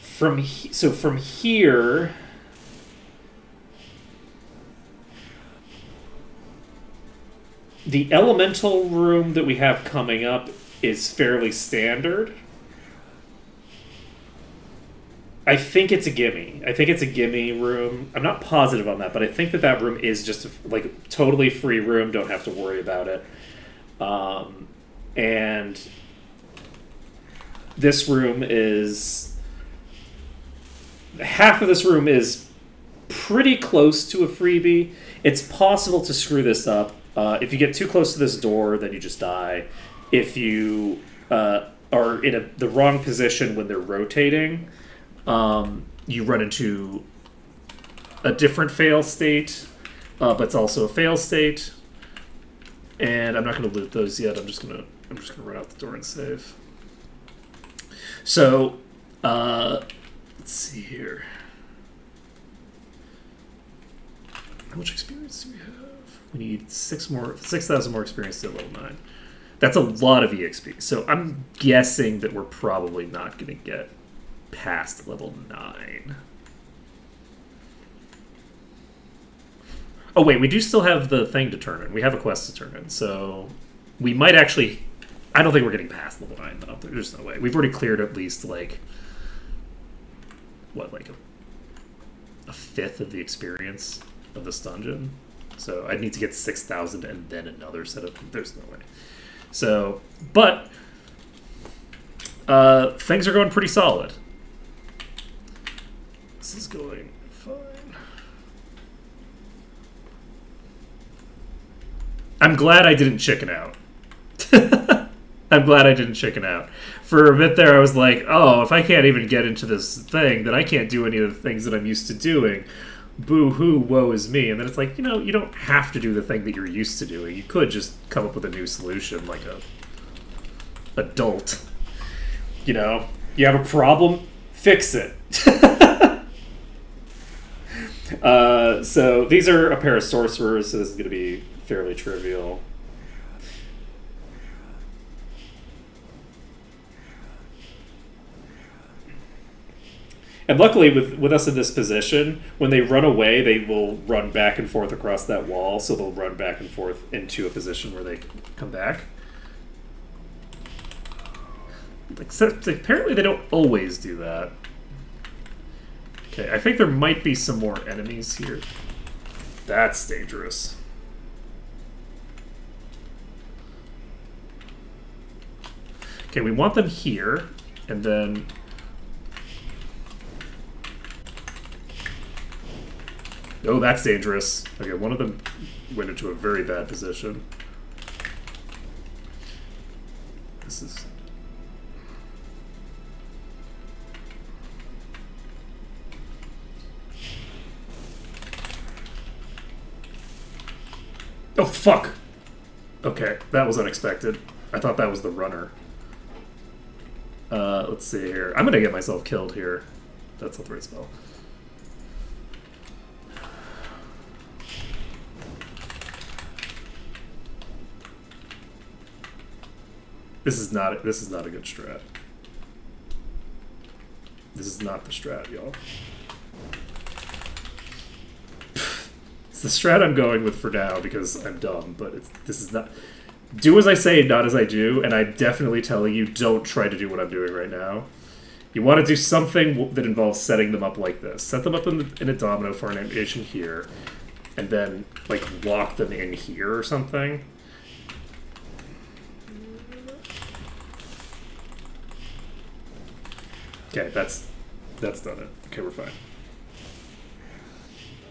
S2: From here, the elemental room that we have coming up is fairly standard. I think it's a gimme. I think it's a gimme room. I'm not positive on that, but I think that room is just a totally free room. Don't have to worry about it. And this room is... half of this room is pretty close to a freebie. It's possible to screw this up. If you get too close to this door, then you just die. If you are in the wrong position when they're rotating, you run into a different fail state, but it's also a fail state. And I'm not going to loot those yet. I'm just gonna run out the door and save. So let's see here. How much experience do we have? We need 6,000 more experience to level 9. That's a lot of EXP. So I'm guessing that we're probably not going to get past level 9. Oh wait, we do still have the thing to turn in. We have a quest to turn in, so we might actually. I don't think we're getting past level 9 though. There's no way. We've already cleared at least like a fifth of the experience of this dungeon. So I'd need to get 6,000 and then another set of... There's no way. So, but things are going pretty solid. This is going fine. I'm glad I didn't chicken out. I'm glad I didn't chicken out. For a bit there, I was like, oh, if I can't even get into this thing, then I can't do any of the things that I'm used to doing. Boo-hoo, woe is me. And then it's like, you know, you don't have to do the thing that you're used to doing. You could just come up with a new solution, like a adult. You know, you have a problem, fix it. So these are a pair of sorcerers, so this is going to be fairly trivial. And luckily, with us in this position, when they run away, they will run back and forth across that wall, so they'll run back and forth into a position where they come back. Except apparently they don't always do that. Okay, I think there might be some more enemies here. That's dangerous. Okay, we want them here, and then... Oh, that's dangerous. Okay, one of them went into a very bad position. This is... Oh, fuck! Okay, that was unexpected. I thought that was the runner. Let's see here. I'm gonna get myself killed here. That's not the right spell. This is not a good strat. This is not the strat, y'all. It's the strat I'm going with for now because I'm dumb, but this is not... Do as I say, not as I do, and I'm definitely telling you, don't try to do what I'm doing right now. You want to do something that involves setting them up like this. Set them up in a domino for an animation here, and then, like, lock them in here or something. Okay, that's done it. Okay, we're fine.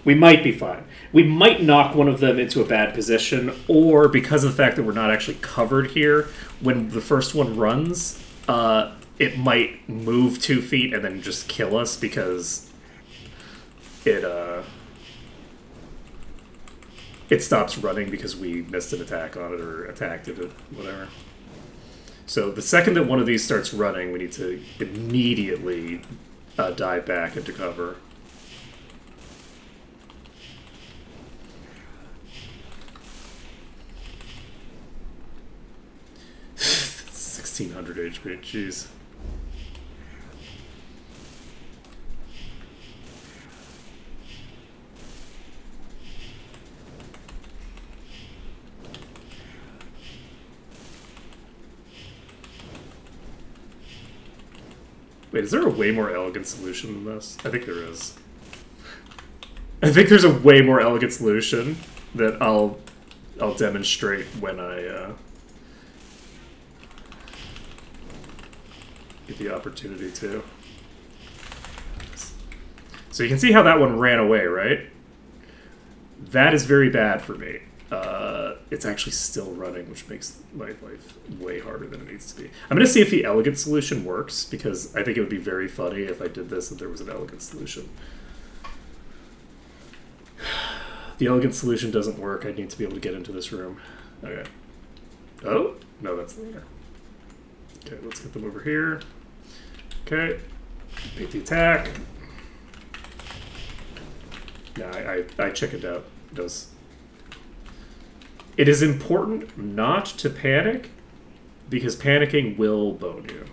S2: We might be fine. We might knock one of them into a bad position, or because of the fact that we're not actually covered here, when the first one runs, it might move 2 feet and then just kill us because it stops running because we missed an attack on it or attacked it or whatever. So the second that one of these starts running, we need to immediately dive back into cover. $1,600 HP, jeez. Wait, is there a way more elegant solution than this? I think there is. I think there's a way more elegant solution that I'll demonstrate when I get the opportunity to. So you can see how that one ran away, right? That is very bad for me. it's actually still running, which makes my life way harder than it needs to be. I'm going to see if the elegant solution works, because I think it would be very funny if I did this and there was an elegant solution. The elegant solution doesn't work. I need to be able to get into this room. Okay. Oh, no, that's there. Okay, let's get them over here. Okay. Beat the attack. No, I chickened out. It does. It is important not to panic, because panicking will bone you.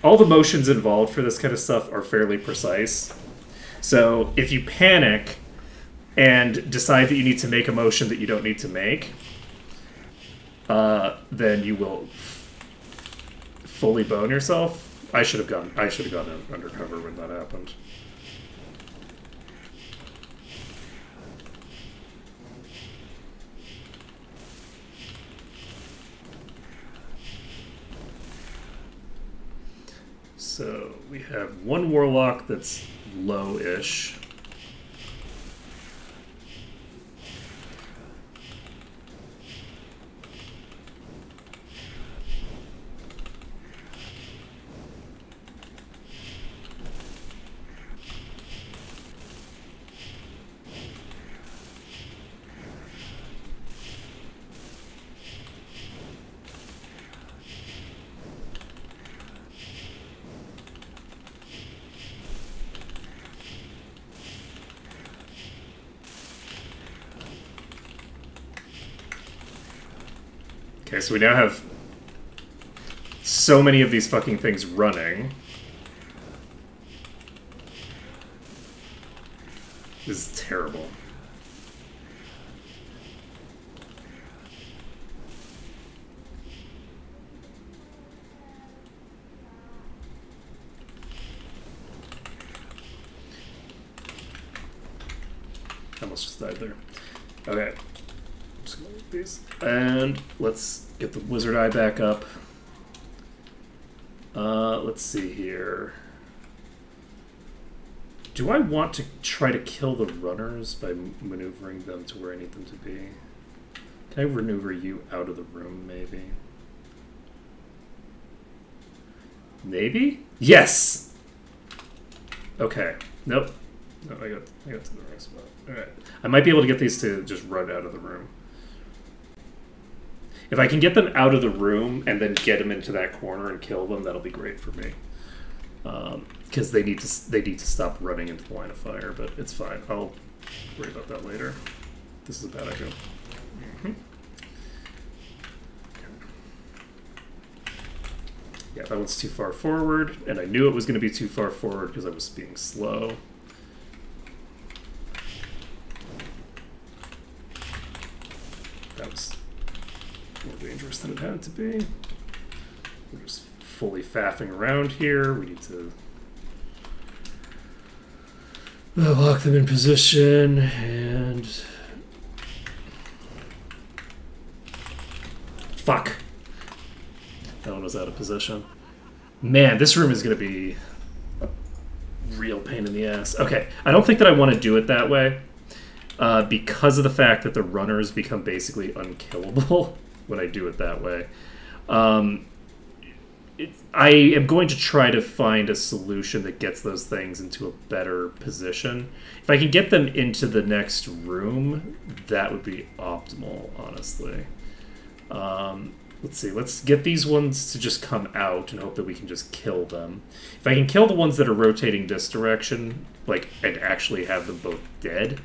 S2: All the motions involved for this kind of stuff are fairly precise. So if you panic and decide that you need to make a motion that you don't need to make, then you will fully bone yourself. I should have gone undercover when that happened. So we have one warlock that's low-ish. Okay, so we now have so many of these fucking things running. This is terrible. I almost just died there. Okay. Just gonna leave these. And let's get the wizard eye back up. Let's see here. Do I want to try to kill the runners by maneuvering them to where I need them to be? Can I maneuver you out of the room, maybe? Maybe? Yes! Okay. Nope. No, I got to the wrong spot. Alright. I might be able to get these to just run out of the room. If I can get them out of the room and then get them into that corner and kill them, that'll be great for me. Because they need to stop running into the line of fire, but it's fine. I'll worry about that later. This is a bad idea. Yeah, that one's too far forward, and I knew it was going to be too far forward because I was being slow. That was more dangerous than it had to be. We're just fully faffing around here. We need to lock them in position, and fuck. That one was out of position. Man, this room is going to be a real pain in the ass. Okay, I don't think that I want to do it that way because of the fact that the runners become basically unkillable when I do it that way. I am going to try to find a solution that gets those things into a better position. If I can get them into the next room, that would be optimal, honestly. Let's see, let's get these ones to just come out and hope that we can just kill them. If I can kill the ones that are rotating this direction, like, and actually have them both dead,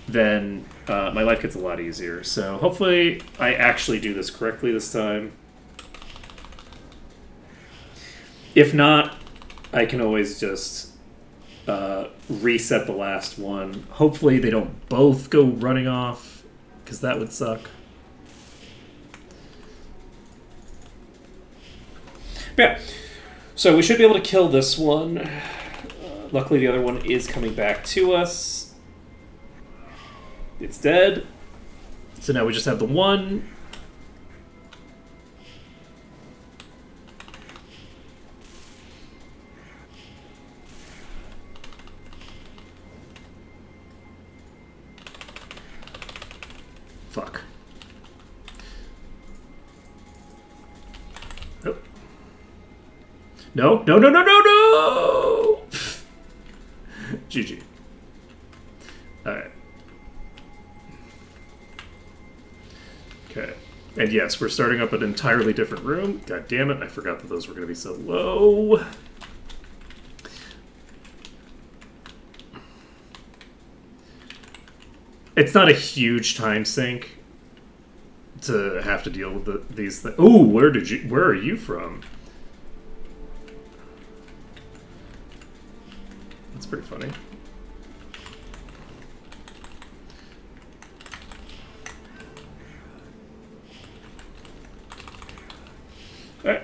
S2: then my life gets a lot easier. So hopefully I actually do this correctly this time. If not, I can always just reset the last one. Hopefully they don't both go running off, because that would suck. Yeah, so we should be able to kill this one. Luckily the other one is coming back to us. It's dead. So now we just have the one. Fuck. Oh. No, no, no, no, no, no! GG. Alright. Okay. And yes, we're starting up an entirely different room. God damn it, I forgot that those were going to be so low. It's not a huge time sink to have to deal with these things. Ooh, where are you from? That's pretty funny. Alright.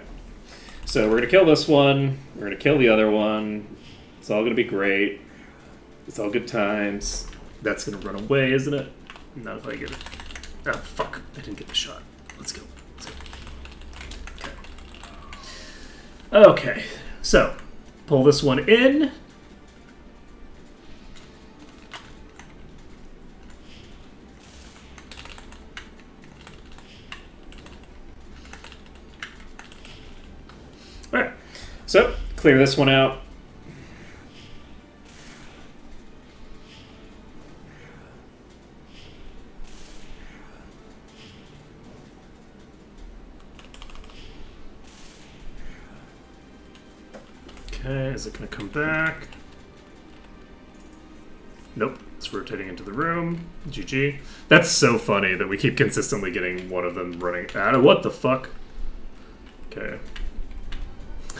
S2: So we're gonna kill this one. We're gonna kill the other one. It's all gonna be great. It's all good times. That's gonna run away, isn't it? Not if I get it. Oh, fuck. I didn't get the shot. Let's go. Let's go. Okay. Okay. So, pull this one in. Alright. So, clear this one out. Okay, is it going to come back? Nope, it's rotating into the room. GG. That's so funny that we keep consistently getting one of them running out of what the fuck? Okay.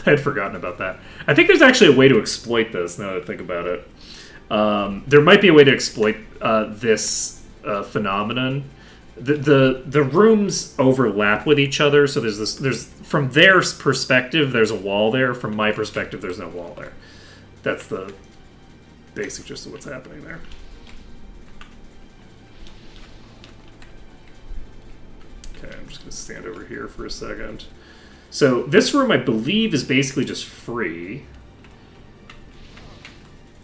S2: I had forgotten about that. I think there's actually a way to exploit this, now that I think about it. There might be a way to exploit this phenomenon. The rooms overlap with each other, so there's from their perspective there's a wall there. From my perspective, there's no wall there. That's the basic gist of what's happening there. Okay, I'm just gonna stand over here for a second. So this room, I believe, is basically just free.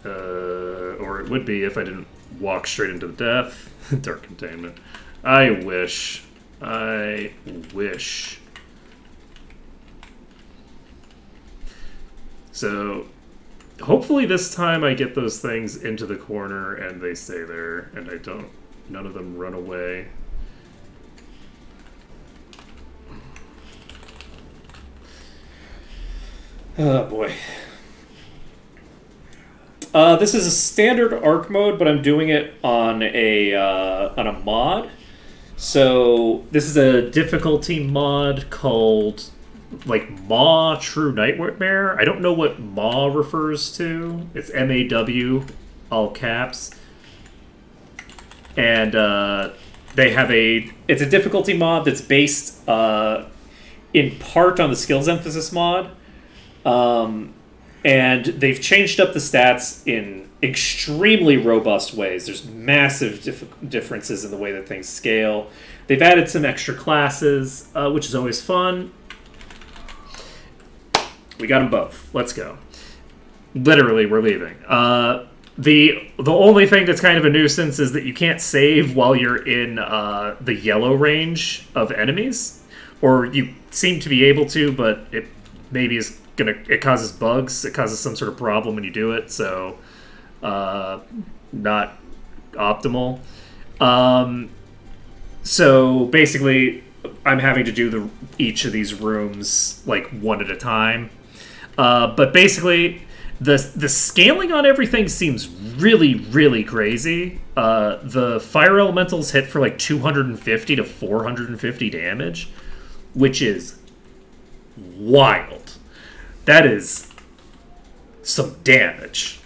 S2: Or it would be if I didn't walk straight into the death. Dark containment. I wish. I wish. So, hopefully this time I get those things into the corner and they stay there and I don't, none of them run away. Oh boy. This is a standard arc mode, but I'm doing it on a mod. So this is a difficulty mod called like MAW True Nightmare. I don't know what MAW refers to. It's MAW, all caps. And they have it's a difficulty mod that's based in part on the skills emphasis mod. And they've changed up the stats in extremely robust ways. There's massive differences in the way that things scale. They've added some extra classes, which is always fun. We got them both. Let's go. Literally, we're leaving. The only thing that's kind of a nuisance is that you can't save while you're in the yellow range of enemies. Or you seem to be able to, but it maybe is it causes bugs. It causes some sort of problem when you do it, so not optimal. So basically, I'm having to do each of these rooms like one at a time. But basically, the scaling on everything seems really, really crazy. The fire elementals hit for like 250 to 450 damage, which is wild. That is some damage.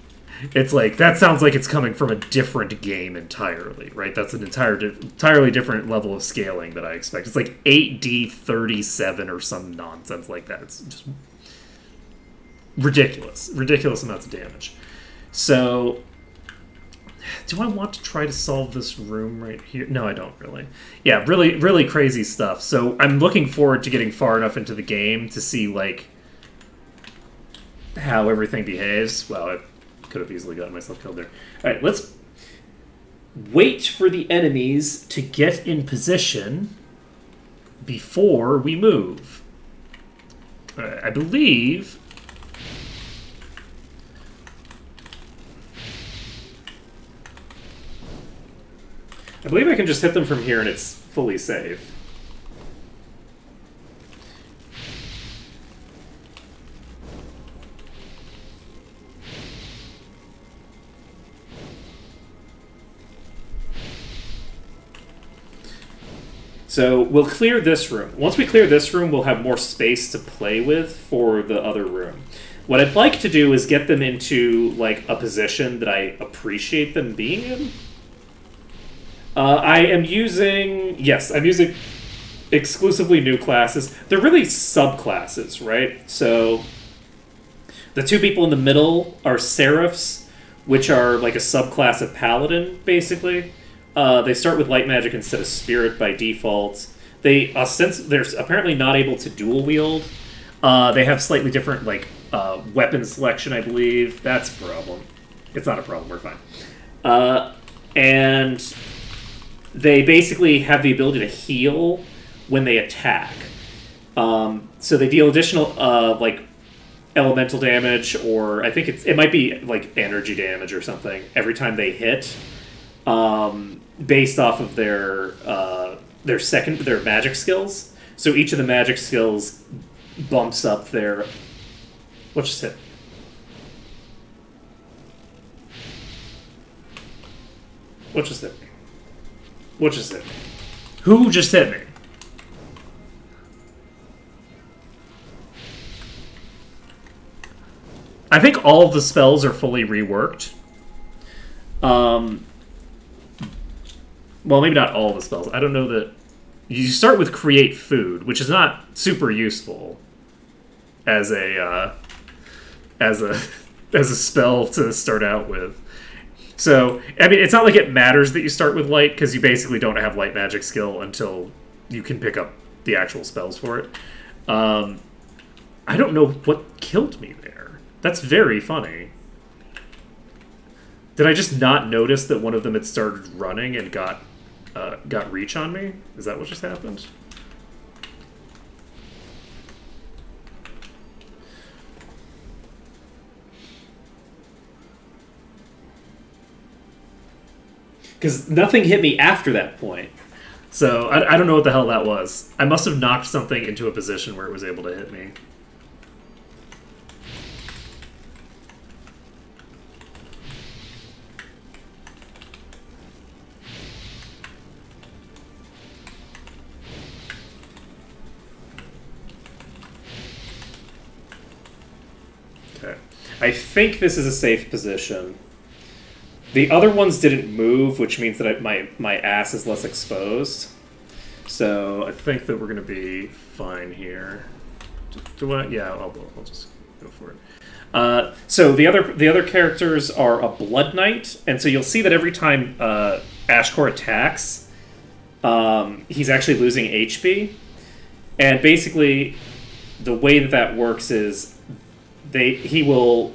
S2: It's like, that sounds like it's coming from a different game entirely, right? That's an entirely different level of scaling that I expect. It's like 8D37 or some nonsense like that. It's just ridiculous. Ridiculous amounts of damage. So, do I want to try to solve this room right here? No, I don't really. Yeah, really, really crazy stuff. So I'm looking forward to getting far enough into the game to see, like, how everything behaves. Well, I could have easily gotten myself killed there. Alright, let's wait for the enemies to get in position before we move. I believe... I can just hit them from here and it's fully safe. So we'll clear this room. Once we clear this room, we'll have more space to play with for the other room. What I'd like to do is get them into like a position that I appreciate them being in. I'm using exclusively new classes. They're really subclasses, right? So the two people in the middle are Seraphs, which are like a subclass of Paladin, basically. They start with light magic instead of spirit by default. They're apparently not able to dual wield. They have slightly different like weapon selection, I believe. That's a problem. It's not a problem. We're fine. And they basically have the ability to heal when they attack. So they deal additional like elemental damage, or I think it might be like energy damage or something every time they hit. Based off of their magic skills. So each of the magic skills bumps up their... What just hit? What just hit me? What just hit me? Who just hit me? I think all of the spells are fully reworked. Well, maybe not all the spells. I don't know that... You start with Create Food, which is not super useful as a spell to start out with. So, I mean, it's not like it matters that you start with light, because you basically don't have light magic skill until you can pick up the actual spells for it. I don't know what killed me there. That's very funny. Did I just not notice that one of them had started running and got reach on me? Is that what just happened? Because nothing hit me after that point. So I don't know what the hell that was. I must have knocked something into a position where it was able to hit me. I think this is a safe position. The other ones didn't move, which means that my ass is less exposed. So I think that we're going to be fine here. Do I? Yeah, I'll just go for it. So the other characters are a Blood Knight, and so you'll see that every time Ashcore attacks, he's actually losing HP. And basically, the way that works is he will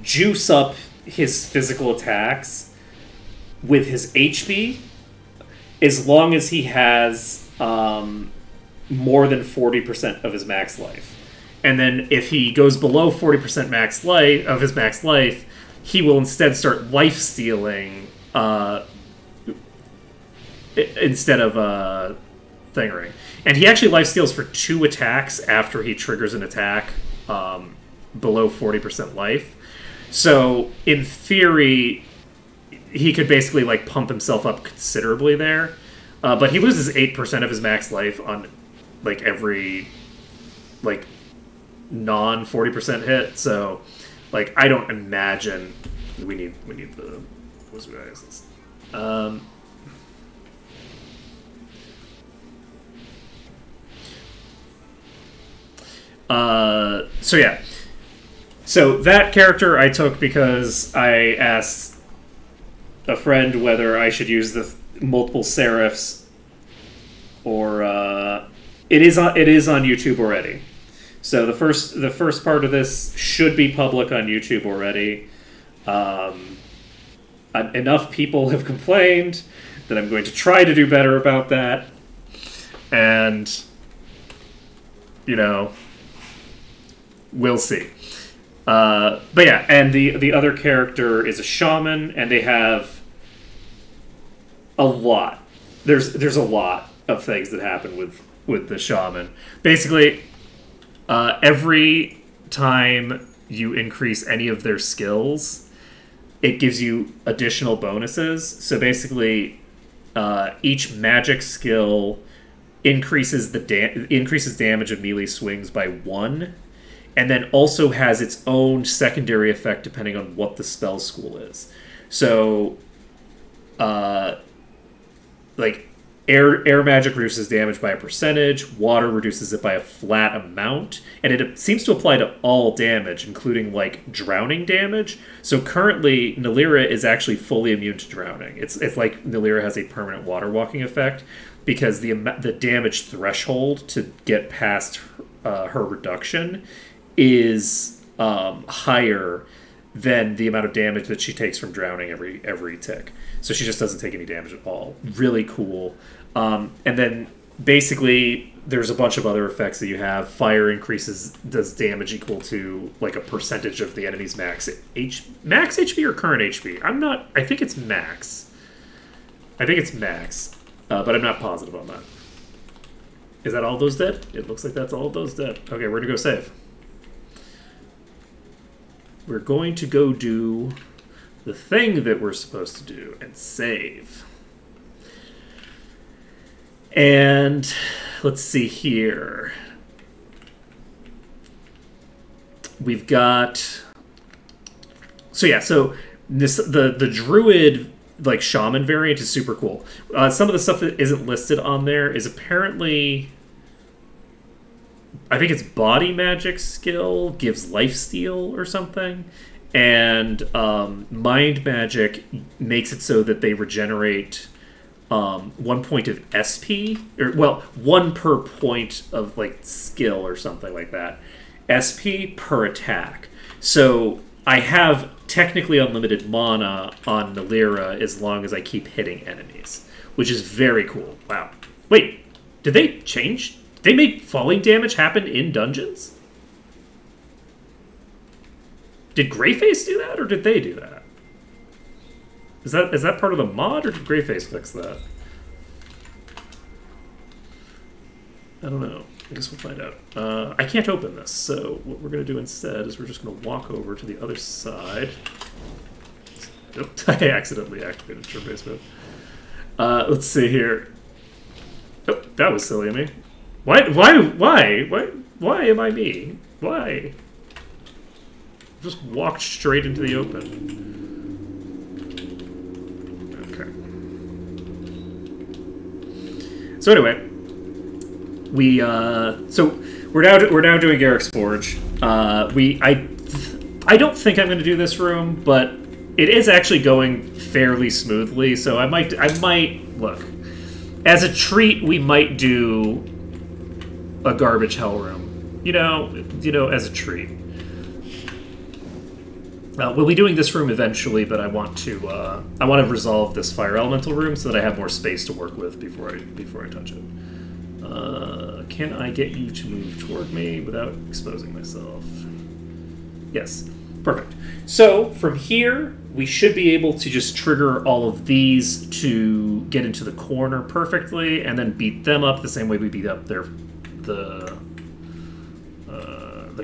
S2: juice up his physical attacks with his HP as long as he has more than 40% of his max life. And then if he goes below 40% max life, he will instead start life stealing instead of thingering. And he actually life steals for 2 attacks after he triggers an attack below 40% life. So, in theory, he could basically, like, pump himself up considerably there. But he loses 8% of his max life on, like, every, like, non-40% hit. So, like, I don't imagine... We need the... What's guys? So, yeah. So that character I took because I asked a friend whether I should use the multiple Seraphs, or it is on YouTube already. So the first part of this should be public on YouTube already. enough people have complained that I'm going to try to do better about that. And, you know, we'll see. But yeah, and the other character is a shaman, and they have a lot. There's a lot of things that happen with the shaman. Basically, every time you increase any of their skills, it gives you additional bonuses. So basically, each magic skill increases damage of melee swings by 1, and then also has its own secondary effect depending on what the spell school is. So, like, air magic reduces damage by a percentage, water reduces it by a flat amount, and it seems to apply to all damage, including, like, drowning damage. So currently, Nalira is actually fully immune to drowning. It's like Nalira has a permanent water walking effect, because the damage threshold to get past her reduction is higher than the amount of damage that she takes from drowning every tick. So she just doesn't take any damage at all. Really cool. And then basically there's a bunch of other effects that you have. Fire does damage equal to like a percentage of the enemy's max HP or current HP. I think it's max. But I'm not positive on that. Is that all those dead? It looks like that's all those dead. Okay, we're gonna go save. We're going to go do the thing that we're supposed to do and save. And let's see here. We've got... So the druid, like, shaman variant is super cool. Some of the stuff that isn't listed on there is apparently... I think it's body magic skill gives lifesteal or something, and mind magic makes it so that they regenerate 1 point of SP, or well, 1 per point of like skill or something like that. SP per attack. So I have technically unlimited mana on Nalira as long as I keep hitting enemies, which is very cool. Wow. Wait, did they change? They made falling damage happen in dungeons? Did Greyface do that, or did they do that? Is that part of the mod, or did Greyface fix that? I don't know. I guess we'll find out. I can't open this, so what we're going to do instead is we're just going to walk over to the other side. Nope, I accidentally activated turn based mode. Let's see here. Oh, that was silly of me. Why am I me? Why? Just walked straight into the open. Okay. So anyway, we're now doing Garrick's Forge. I don't think I'm going to do this room, but it is actually going fairly smoothly. So I might look. As a treat, we might do a garbage hell room, you know, as a treat. We'll be doing this room eventually, but I want to resolve this fire elemental room so that I have more space to work with before I touch it. Can I get you to move toward me without exposing myself? Yes, perfect. So from here, we should be able to just trigger all of these to get into the corner perfectly, and then beat them up the same way we beat up the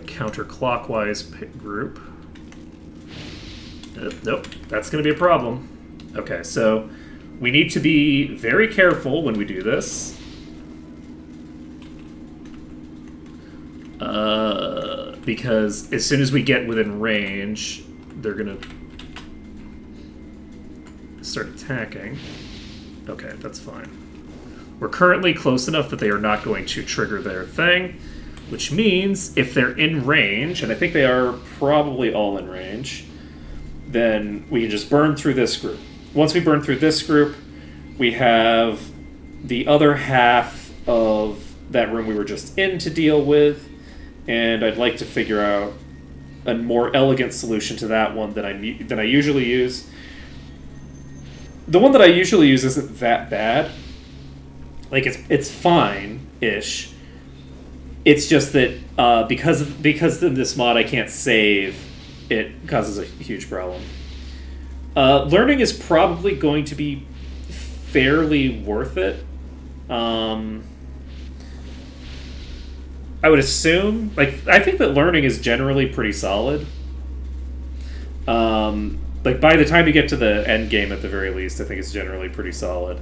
S2: counterclockwise group. Nope, that's going to be a problem. Okay, so we need to be very careful when we do this. Because as soon as we get within range, they're going to start attacking. Okay, that's fine. We're currently close enough that they are not going to trigger their thing, which means if they're in range, and I think they are probably all in range, then we can just burn through this group. Once we burn through this group, we have the other half of that room we were just in to deal with, and I'd like to figure out a more elegant solution to that one than I usually use. the one that I usually use isn't that bad. Like it's fine-ish. It's just that because in this mod I can't save, it causes a huge problem. Learning is probably going to be fairly worth it. I would assume. Like, I think that learning is generally pretty solid. Like, by the time you get to the end game, at the very least, I think it's generally pretty solid.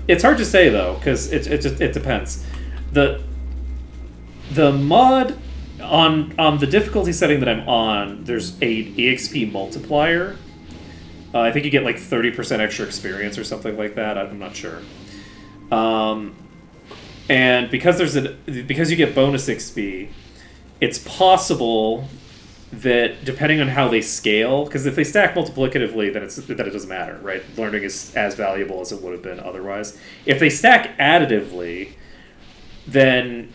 S2: It's hard to say though, because it depends. The mod on the difficulty setting that I'm on, there's a EXP multiplier. I think you get like 30% extra experience or something like that. I'm not sure. And because because you get bonus XP, it's possible that depending on how they scale, because if they stack multiplicatively, then it doesn't matter, right? Learning is as valuable as it would have been otherwise. If they stack additively, then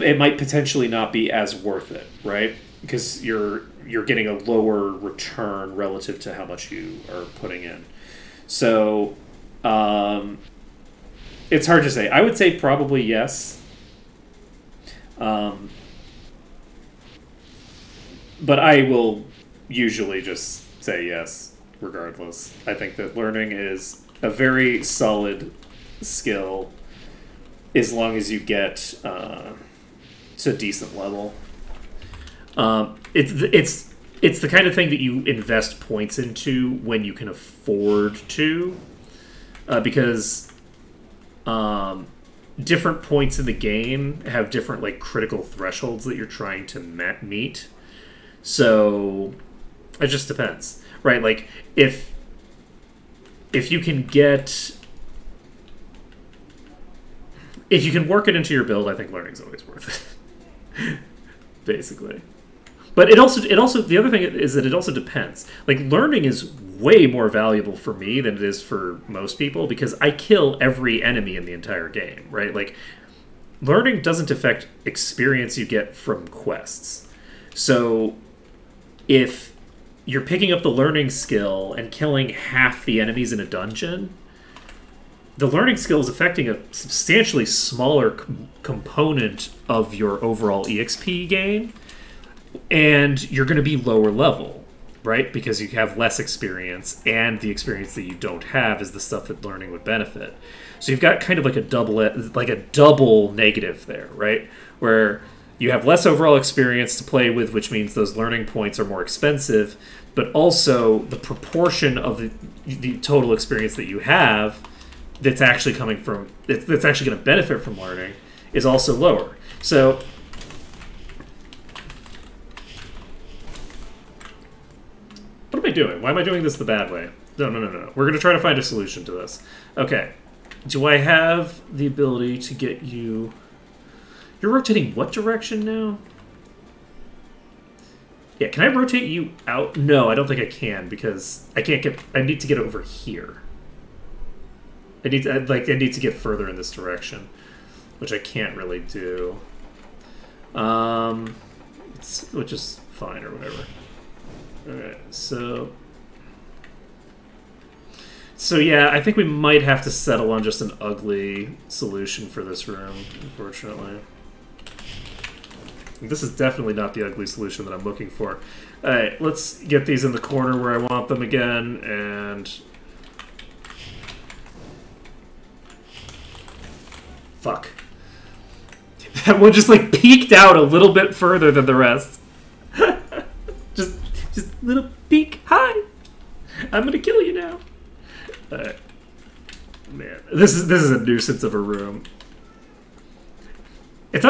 S2: it might potentially not be as worth it, right? Because you're getting a lower return relative to how much you are putting in. So it's hard to say. I would say probably yes. But I will usually just say yes, regardless. I think that learning is a very solid skill as long as you get to a decent level. It's the kind of thing that you invest points into when you can afford to, because different points in the game have different like critical thresholds that you're trying to meet. So it just depends, right? Like if you can work it into your build, I think learning's always worth it. Basically. But it also the other thing is that it also depends. Like learning is way more valuable for me than it is for most people because I kill every enemy in the entire game, right? Like learning doesn't affect experience you get from quests. So if you're picking up the learning skill and killing half the enemies in a dungeon, the learning skill is affecting a substantially smaller component of your overall EXP gain, and you're going to be lower level, right? Because you have less experience, and the experience that you don't have is the stuff that learning would benefit. So you've got kind of like a double negative there, right? Where you have less overall experience to play with, which means those learning points are more expensive, but also the proportion of the total experience that you have that's actually coming from, that's actually going to benefit from learning is also lower. So what am I doing? Why am I doing this the bad way? No. We're going to try to find a solution to this. Okay. Do I have the ability to get you... You're rotating what direction now? Yeah, can I rotate you out? No, I don't think I can because I can't get... I need to get over here. I need to get further in this direction, which I can't really do. Which is fine or whatever. Alright, so yeah, I think we might have to settle on just an ugly solution for this room, unfortunately. This is definitely not the ugly solution that I'm looking for. Alright, let's get these in the corner where I want them again, and... Fuck. That one just, like, peeked out a little bit further than the rest. Just a little peek. Hi! I'm gonna kill you now. Alright. Man, this is a nuisance of a room. It's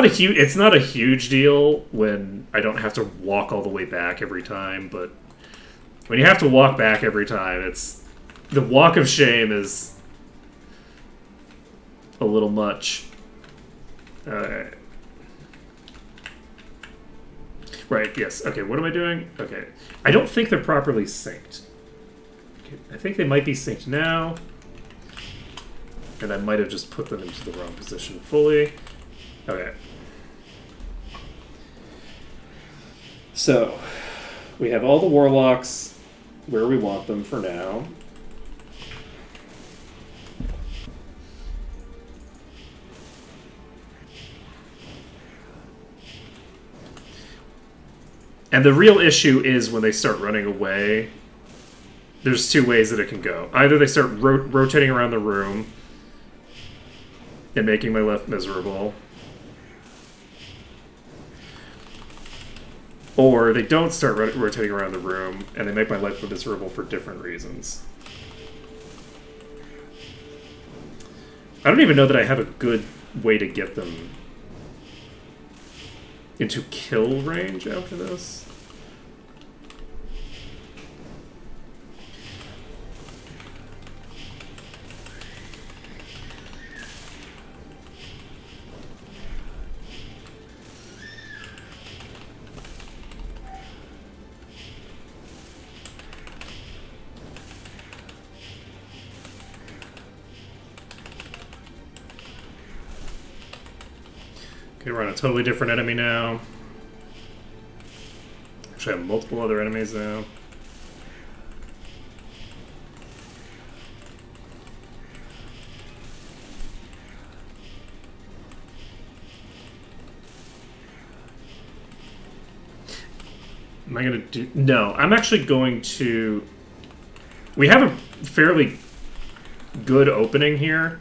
S2: not a huge deal when I don't have to walk all the way back every time, but when you have to walk back every time, it's... The walk of shame is a little much. Alright. Right, yes. Okay, what am I doing? Okay. I don't think they're properly synced. Okay, I think they might be synced now. And I might have just put them into the wrong position fully. Okay. So, we have all the warlocks where we want them for now. And the real issue is when they start running away, there's two ways that it can go. Either they start rotating around the room and making my life miserable, or they don't start rotating around the room and they make my life miserable for different reasons. I don't even know that I have a good way to get them into kill range after this. Okay, we're on a totally different enemy now. Actually, I have multiple other enemies now. Am I going to do... No, I'm actually going to... We have a fairly good opening here.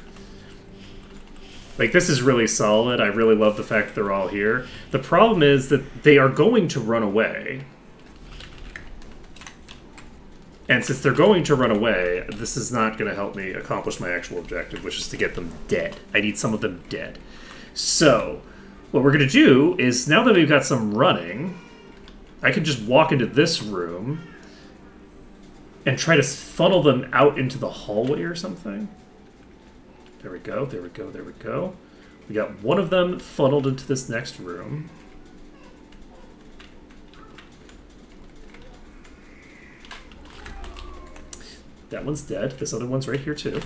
S2: Like, this is really solid. I really love the fact that they're all here. The problem is that they are going to run away. And since they're going to run away, this is not going to help me accomplish my actual objective, which is to get them dead. I need some of them dead. So, what we're going to do is, now that we've got some running, I can just walk into this room and try to funnel them out into the hallway or something. There we go, there we go, there we go. We got one of them funneled into this next room. That one's dead. This other one's right here too.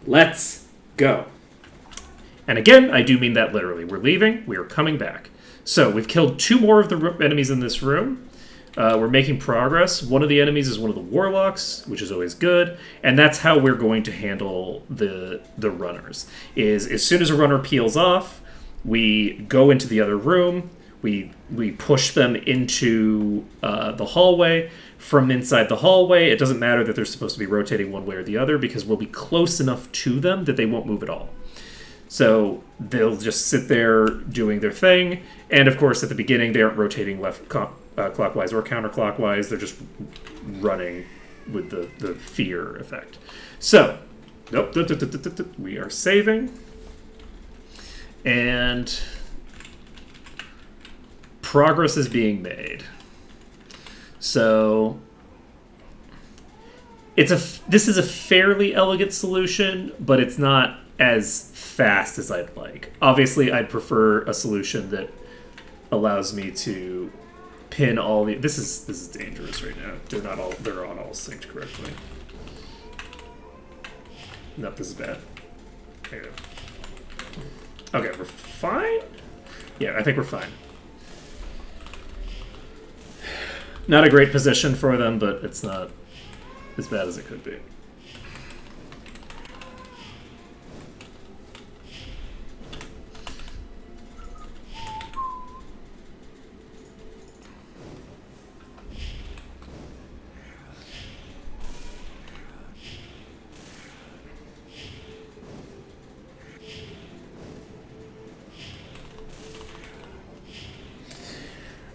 S2: Let's go. And again, I do mean that literally. We're leaving, we are coming back. So, we've killed two more of the enemies in this room. We're making progress. One of the enemies is one of the warlocks, which is always good. And that's how we're going to handle the runners. Is as soon as a runner peels off, we go into the other room. We push them into the hallway. From inside the hallway, it doesn't matter that they're supposed to be rotating one way or the other, because we'll be close enough to them that they won't move at all. So they'll just sit there doing their thing. And of course, at the beginning, they aren't rotating left clockwise or counterclockwise. They're just running with the fear effect. So, nope, we are saving. And progress is being made. So this is a fairly elegant solution, but it's not as fast as I'd like. Obviously, I'd prefer a solution that allows me to pin all the... This is dangerous right now. They're not all synced correctly. Nope, this is bad. There you go. Okay, we're fine? Yeah, I think we're fine. Not a great position for them, but it's not as bad as it could be.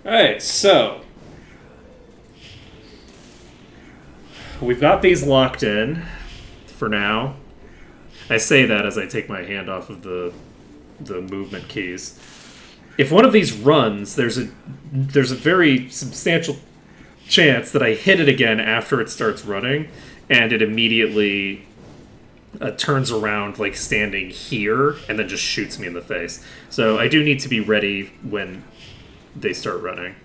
S2: Alright, so we've got these locked in for now. I say that as I take my hand off of the movement keys. If one of these runs, there's a very substantial chance that I hit it again after it starts running, and it immediately turns around like standing here and then just shoots me in the face. So I do need to be ready when they start running.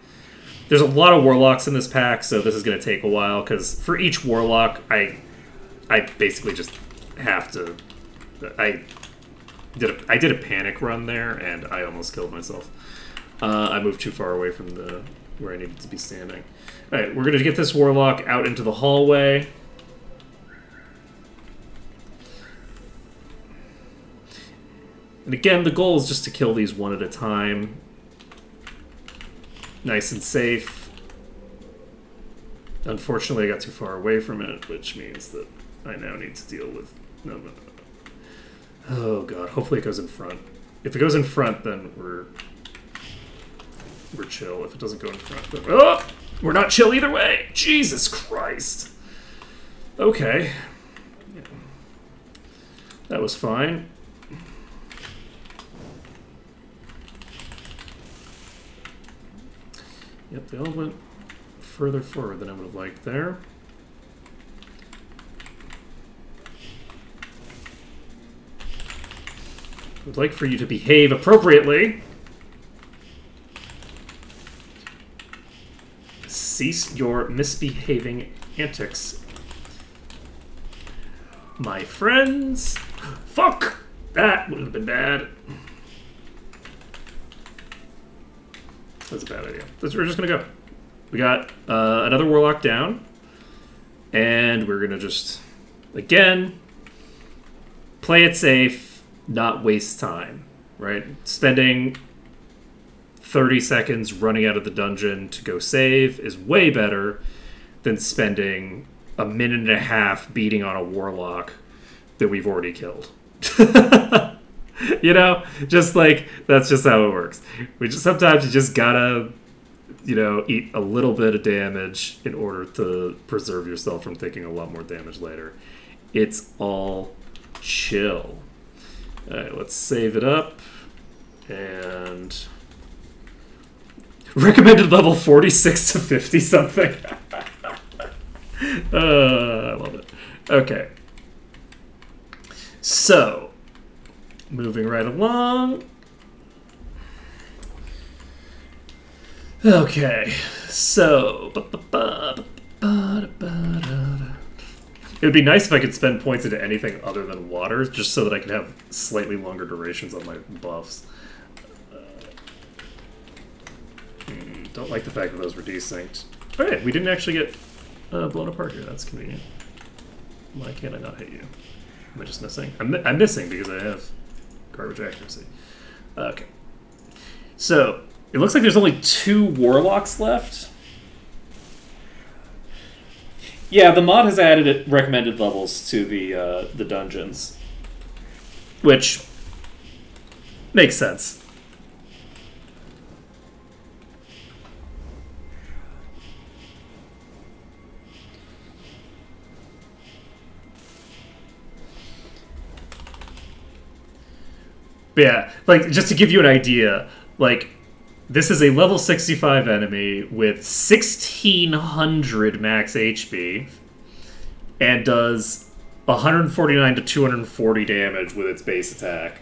S2: There's a lot of warlocks in this pack, so this is going to take a while, because for each warlock, I basically just have to... I did a panic run there, and I almost killed myself. I moved too far away from where I needed to be standing. Alright, we're going to get this warlock out into the hallway. And again, the goal is just to kill these one at a time. Nice and safe. Unfortunately, I got too far away from it, which means that I now need to deal with... No. Oh, God. Hopefully it goes in front. If it goes in front, then we're chill. If it doesn't go in front, then... Oh! We're not chill either way! Jesus Christ! Okay. Yeah. That was fine. Yep, they all went further forward than I would have liked there. I would like for you to behave appropriately. Cease your misbehaving antics, my friends. Fuck! That would have been bad. That's a bad idea. We're just gonna go. We got another warlock down, and we're gonna just, again, play it safe, not waste time, right? Spending 30 seconds running out of the dungeon to go save is way better than spending a minute and a half beating on a warlock that we've already killed. You know, just like, that's just how it works. Sometimes you just gotta, you know, eat a little bit of damage in order to preserve yourself from taking a lot more damage later. It's all chill. Alright, let's save it up. And... recommended level 46 to 50 something. I love it. Okay. So, moving right along. Okay, so... it would be nice if I could spend points into anything other than water, just so that I could have slightly longer durations on my buffs. Don't like the fact that those were desynced. Alright, we didn't actually get blown apart here. That's convenient. Why can't I not hit you? Am I just missing? I'm missing because I have garbage accuracy. Okay. So, it looks like there's only 2 warlocks left. Yeah, the mod has added recommended levels to the dungeons, which makes sense. But yeah, like, just to give you an idea, like, this is a level 65 enemy with 1600 max HP and does 149 to 240 damage with its base attack.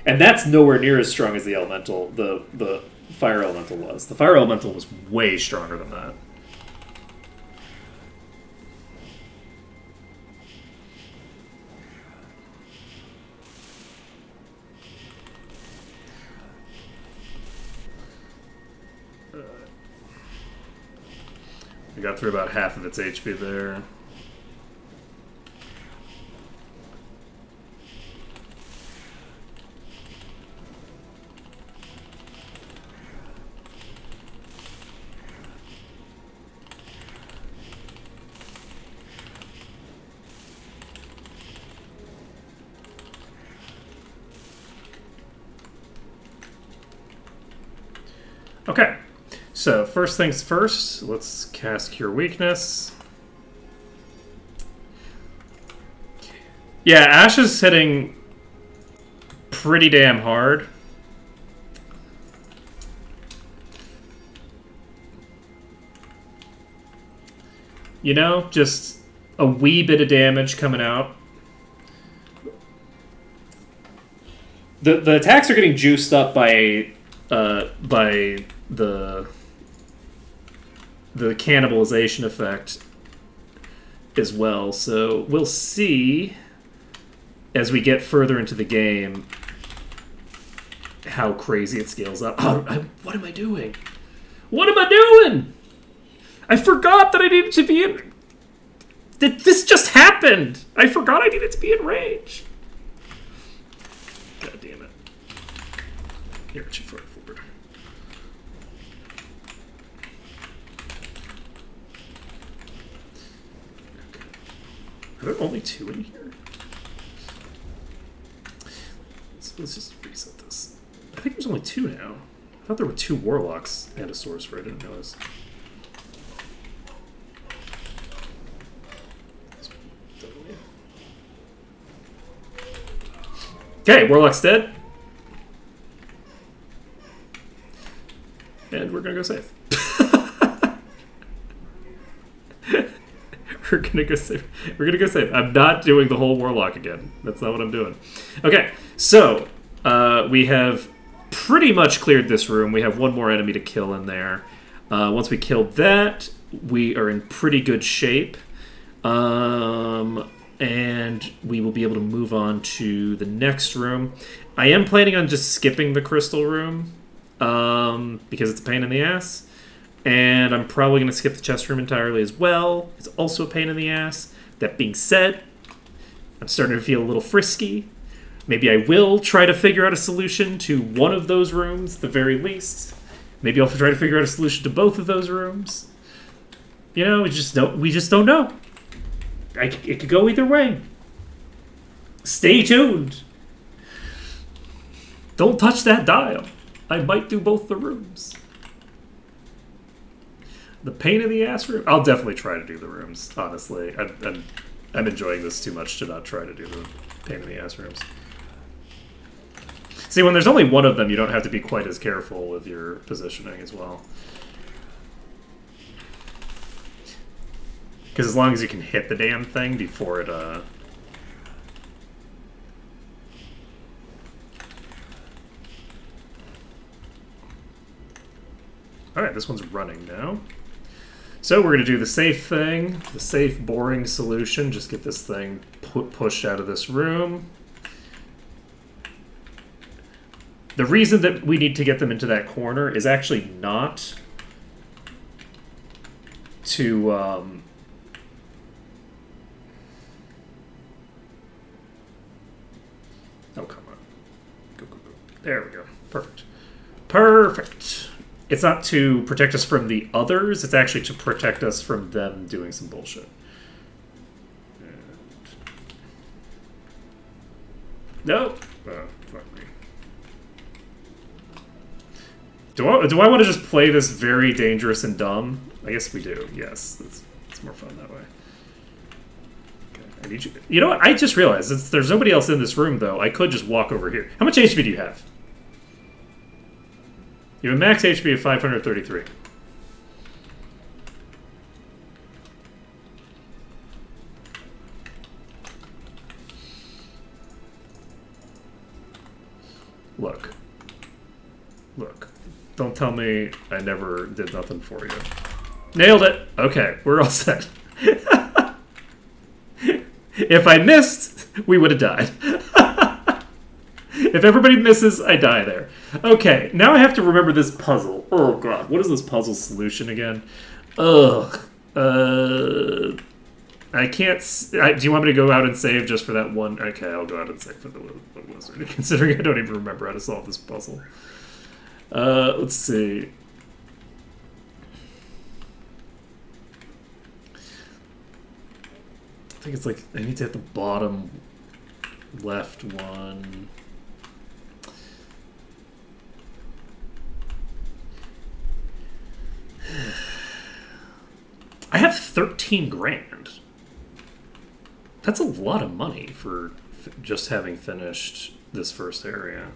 S2: And that's nowhere near as strong as the elemental, the fire elemental was. The fire elemental was way stronger than that. We got through about half of its HP there. Okay. So, first things first, let's cast Cure Weakness. Yeah, Ash is hitting pretty damn hard. You know, just a wee bit of damage coming out. The attacks are getting juiced up by the cannibalization effect as well. So we'll see as we get further into the game how crazy it scales up. Oh, what am I doing? What am I doing? I forgot that I needed to be in... This just happened! I forgot I needed to be in range. God damn it. You're too far forward. Are there only 2 in here? So let's just reset this. I think there's only 2 now. I thought there were 2 warlocks and a sorcerer. I didn't notice. Okay, warlock's dead. And we're gonna go save. We're gonna go save. We're gonna go save. I'm not doing the whole warlock again. That's not what I'm doing. Okay, so we have pretty much cleared this room. We have 1 more enemy to kill in there. Once we killed that, we are in pretty good shape. And we will be able to move on to the next room. I am planning on just skipping the crystal room because it's a pain in the ass. And I'm probably going to skip the chest room entirely as well. It's also a pain in the ass. That being said, I'm starting to feel a little frisky. Maybe I will try to figure out a solution to one of those rooms, at the very least. Maybe I'll try to figure out a solution to both of those rooms. You know, we just don't know. It could go either way. Stay tuned. Don't touch that dial. I might do both the rooms. The pain in the ass room? I'll definitely try to do the rooms, honestly. I'm enjoying this too much to not try to do the pain in the ass rooms. See, when there's only 1 of them, you don't have to be quite as careful with your positioning as well. Because as long as you can hit the damn thing before it, Alright, this one's running now. So we're going to do the safe thing, the safe, boring solution. Just get this thing pushed out of this room. The reason that we need to get them into that corner is actually not to... Oh, come on. Go, go, go. There we go. Perfect. Perfect. It's not to protect us from the others, it's actually to protect us from them doing some bullshit. No. Fuck me. Do I want to just play this very dangerous and dumb? I guess we do. Yes, it's more fun that way. Okay, I need you. You know what? I just realized since there's nobody else in this room, though, I could just walk over here. How much HP do you have? You have a max HP of 533. Look. Look. Don't tell me I never did nothing for you. Nailed it! Okay, we're all set. If I missed, we would have died. If everybody misses, I die there. Okay, now I have to remember this puzzle. Oh god, what is this puzzle solution again? Ugh. I can't... do you want me to go out and save just for that one? Okay, I'll go out and save for the wizard, considering I don't even remember how to solve this puzzle. Let's see. I think it's like, I need to hit the bottom left one. I have 13 grand. That's a lot of money for just having finished this first area.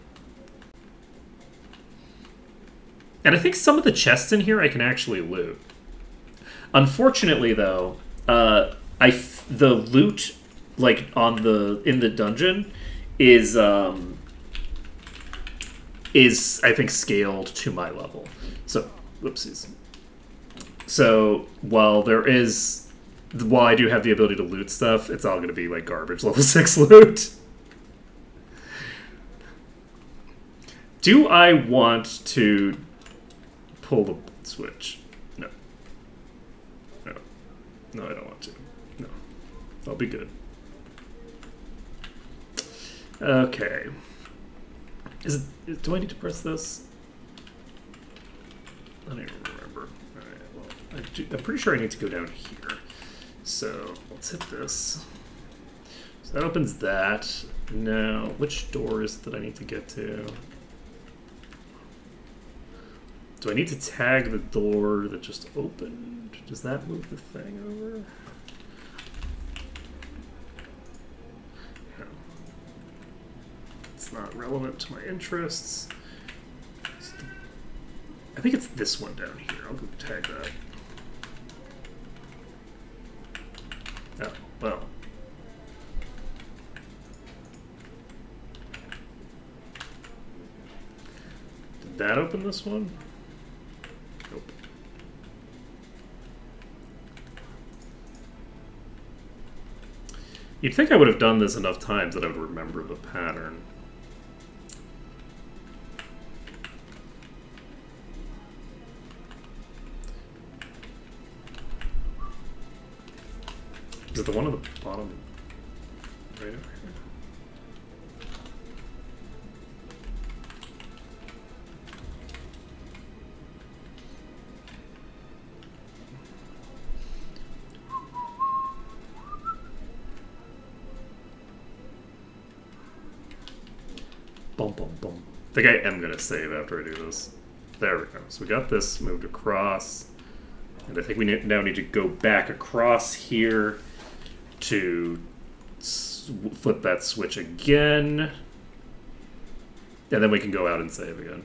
S2: And I think some of the chests in here I can actually loot. Unfortunately, though, the loot like in the dungeon is I think scaled to my level. So, whoopsies. So while I do have the ability to loot stuff, it's all going to be like garbage level 6 loot. Do I want to pull the switch? No. No. No, I don't want to. No. I'll be good. Okay. Do I need to press this? I don't even remember. Alright, well, I'm pretty sure I need to go down here. So, let's hit this. So that opens that. Now, which door is it that I need to get to? Do I need to tag the door that just opened? Does that move the thing over? No. It's not relevant to my interests. I think it's this one down here. I'll go tag that. Oh, well. Did that open this one? Nope. You'd think I would have done this enough times that I would remember the pattern. Is it the one on the bottom? Right over here. Boom, boom, boom. I think I am going to save after I do this. There we go. So we got this moved across. And I think we now need to go back across here to flip that switch again. And then we can go out and save again.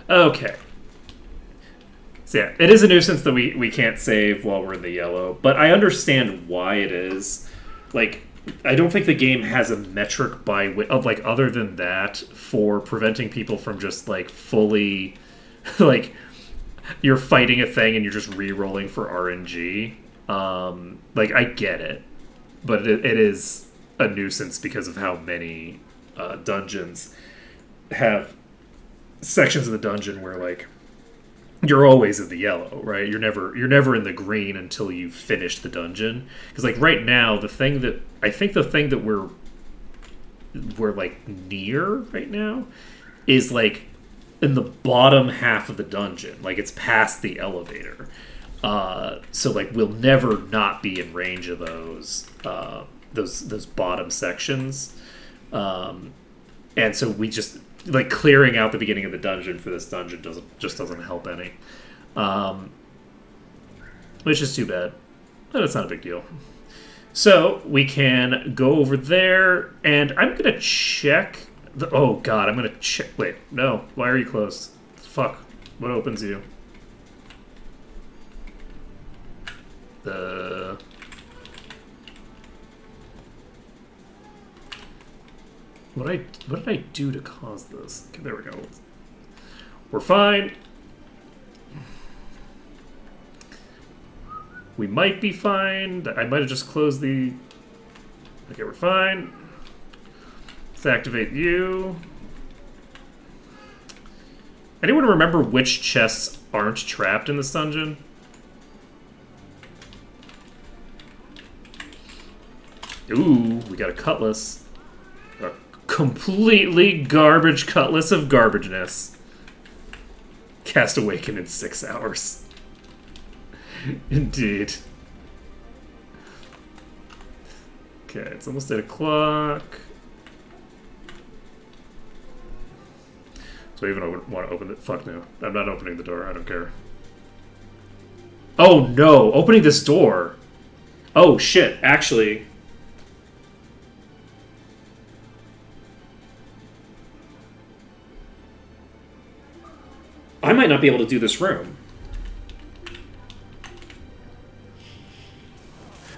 S2: Okay. So yeah, it is a nuisance that we can't save while we're in the yellow, but I understand why it is. Like, I don't think the game has a metric like other than that for preventing people from just like fully like you're fighting a thing and you're just re-rolling for RNG. Like I get it, but it is a nuisance because of how many dungeons have sections of the dungeon where like you're always in the yellow, right? You're never in the green until you finish the dungeon. Because like right now, the thing that we're like near right now is like in the bottom half of the dungeon. Like it's past the elevator. So like we'll never not be in range of those bottom sections. And so we just like clearing out the beginning of the dungeon for this dungeon doesn't help any, which is too bad. But it's not a big deal. So we can go over there, and I'm gonna check. Oh God, I'm gonna check. Wait, no. Why are you closed? Fuck. What opens you? What did I do to cause this? Okay, there we go. We're fine. We might be fine. I might have just closed the... Okay, we're fine. Let's activate you. Anyone remember which chests aren't trapped in this dungeon? Ooh, we got a cutlass. A completely garbage cutlass of garbageness. Cast Awaken in 6 hours. Indeed. Okay, it's almost 8 o'clock. So I even want to open it. Fuck no. I'm not opening the door. I don't care. Oh no! Opening this door! Oh shit, actually... I might not be able to do this room.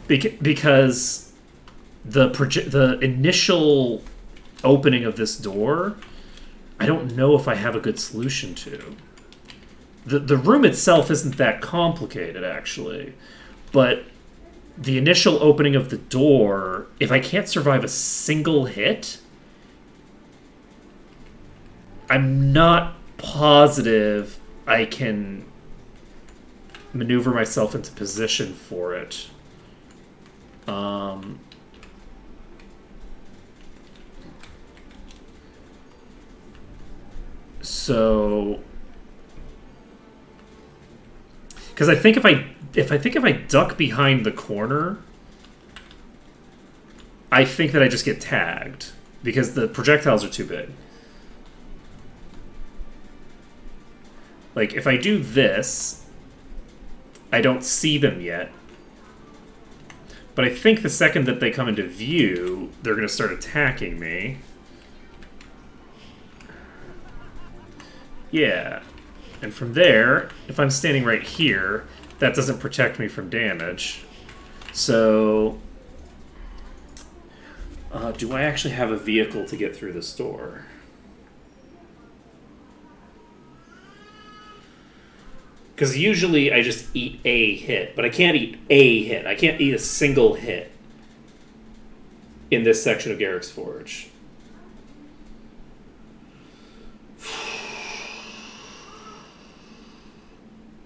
S2: Because the initial opening of this door, I don't know if I have a good solution to. The room itself isn't that complicated, actually. But the initial opening of the door, if I can't survive a single hit, I'm not positive I can maneuver myself into position for it. So, because I think if I duck behind the corner, I think that I just get tagged because the projectiles are too big. Like, if I do this, I don't see them yet. But I think the second that they come into view, they're going to start attacking me. Yeah. And from there, if I'm standing right here, that doesn't protect me from damage. So, do I actually have a vehicle to get through this door? Because usually I just eat a hit, but I can't eat a hit. I can't eat a single hit in this section of Garrick's Forge.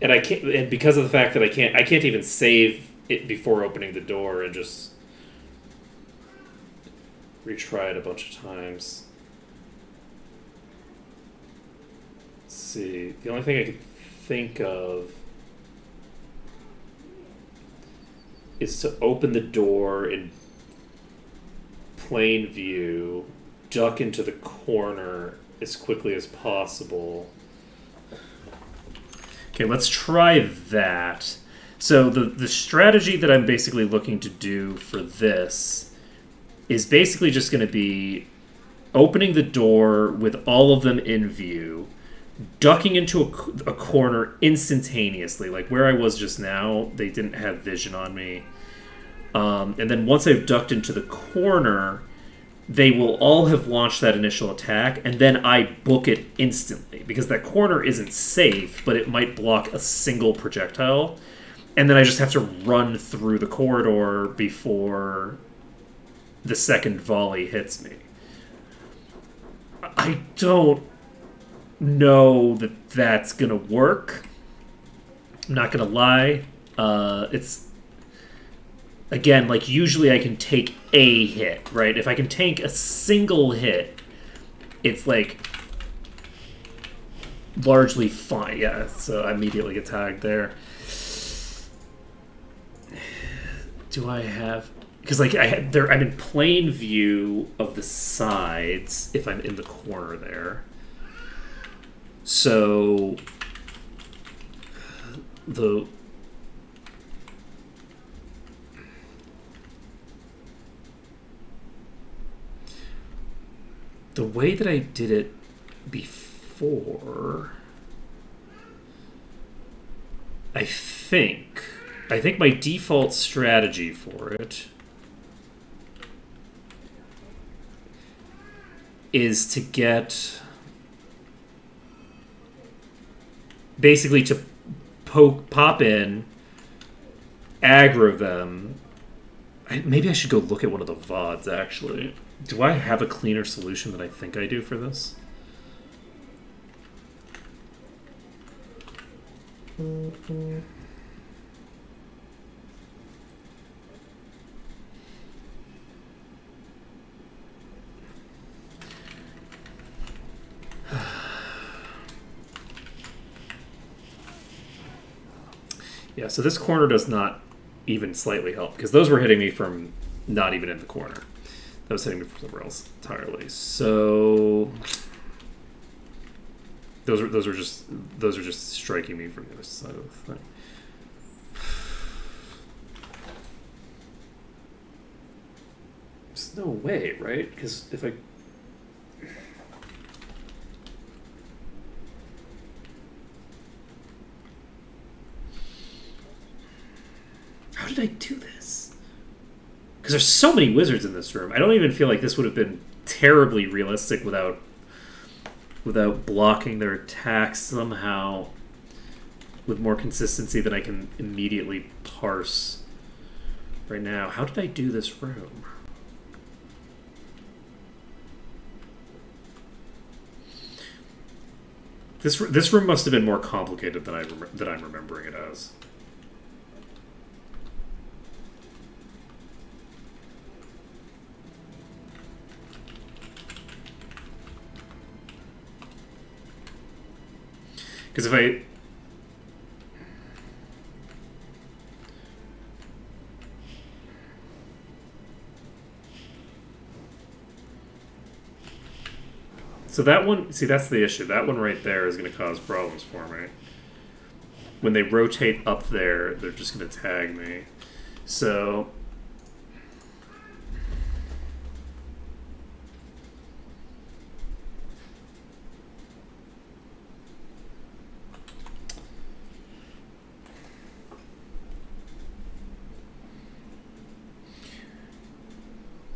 S2: And I can't, and because of the fact that I can't even save it before opening the door and just retry it a bunch of times. Let's see. The only thing I could think of is to open the door in plain view, duck into the corner as quickly as possible. Okay, let's try that. So the strategy that I'm basically looking to do for this is basically just going to be opening the door with all of them in view, ducking into a corner instantaneously, like where I was just now. They didn't have vision on me. And then once I've ducked into the corner, they will all have launched that initial attack, and then I book it instantly, because that corner isn't safe, but it might block a single projectile. And then I just have to run through the corridor before the second volley hits me. I don't know that that's gonna work. I'm not gonna lie. It's, again, like, usually I can take a hit, right? If I can take a single hit, it's like largely fine. Yeah, so I immediately get tagged there. Do I have... Because, like, I'm in plain view of the sides if I'm in the corner there. So the way that I did it before, I think my default strategy for it is to get, basically to pop in, aggro them. Maybe I should go look at one of the VODs, actually. Do I have a cleaner solution than I think I do for this? Yeah, so this corner does not even slightly help, because those were hitting me from not even in the corner. That was hitting me from somewhere else entirely. So those are just striking me from the other side of the thing. There's no way, right? Because if I... How did I do this? Because there's so many wizards in this room. I don't even feel like this would have been terribly realistic without blocking their attacks somehow with more consistency than I can immediately parse right now. How did I do this room? This room must have been more complicated than I'm remembering it as. Because if I... So that one, see, that's the issue. That one right there is going to cause problems for me. When they rotate up there, they're just going to tag me. So...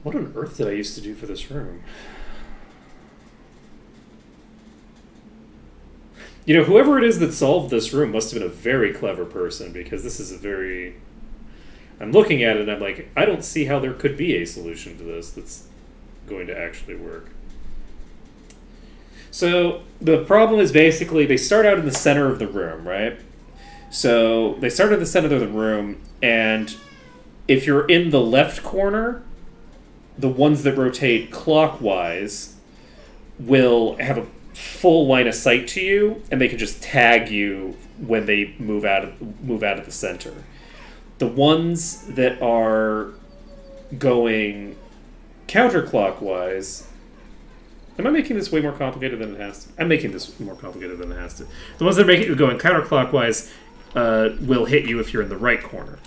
S2: What on earth did I used to do for this room? You know, whoever it is that solved this room must have been a very clever person, because this is a very... I'm looking at it and I'm like, I don't see how there could be a solution to this that's going to actually work. So, the problem is basically, they start out in the center of the room, right? So, they start in the center of the room, and if you're in the left corner, the ones that rotate clockwise will have a full line of sight to you, and they can just tag you when they move out of the center. The ones that are going counterclockwise... Am I making this way more complicated than it has to? I'm making this more complicated than it has to. The ones that are going counterclockwise will hit you if you're in the right corner.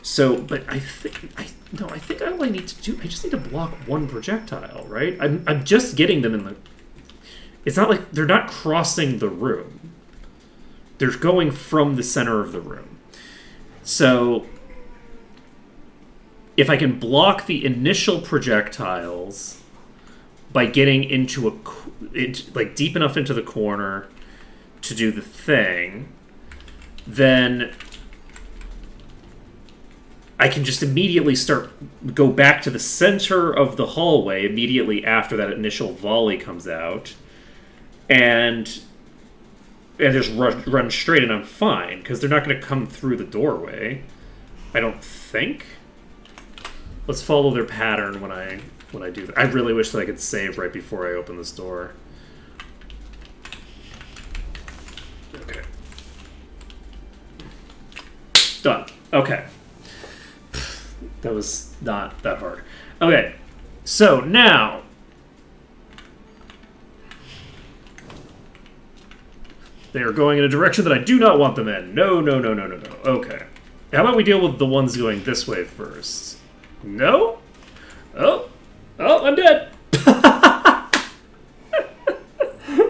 S2: So, but I think all I need to do, I just need to block one projectile, right? I'm just getting them in the... It's not like they're not crossing the room. They're going from the center of the room. So, if I can block the initial projectiles by getting into like deep enough into the corner to do the thing, then I can just immediately go back to the center of the hallway immediately after that initial volley comes out, and just run straight, and I'm fine, because they're not going to come through the doorway, I don't think. Let's follow their pattern when I do that. I really wish that I could save right before I open this door. Okay. Done. Okay. That was not that hard. Okay, so now... They are going in a direction that I do not want them in. No, no, no, no, no, no. Okay. How about we deal with the ones going this way first? No? Oh, I'm dead.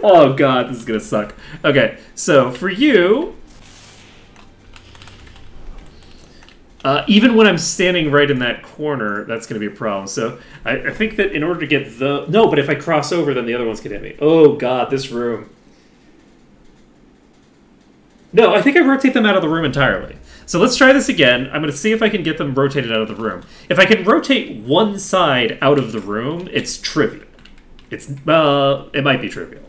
S2: Oh god, this is gonna suck. Okay, so for you... even when I'm standing right in that corner, that's going to be a problem. So I think that in order to get the... No, but if I cross over, then the other ones can hit me. Oh, God, this room. No, I think I rotate them out of the room entirely. So let's try this again. I'm going to see if I can get them rotated out of the room. If I can rotate one side out of the room, it's trivial. It might be trivial.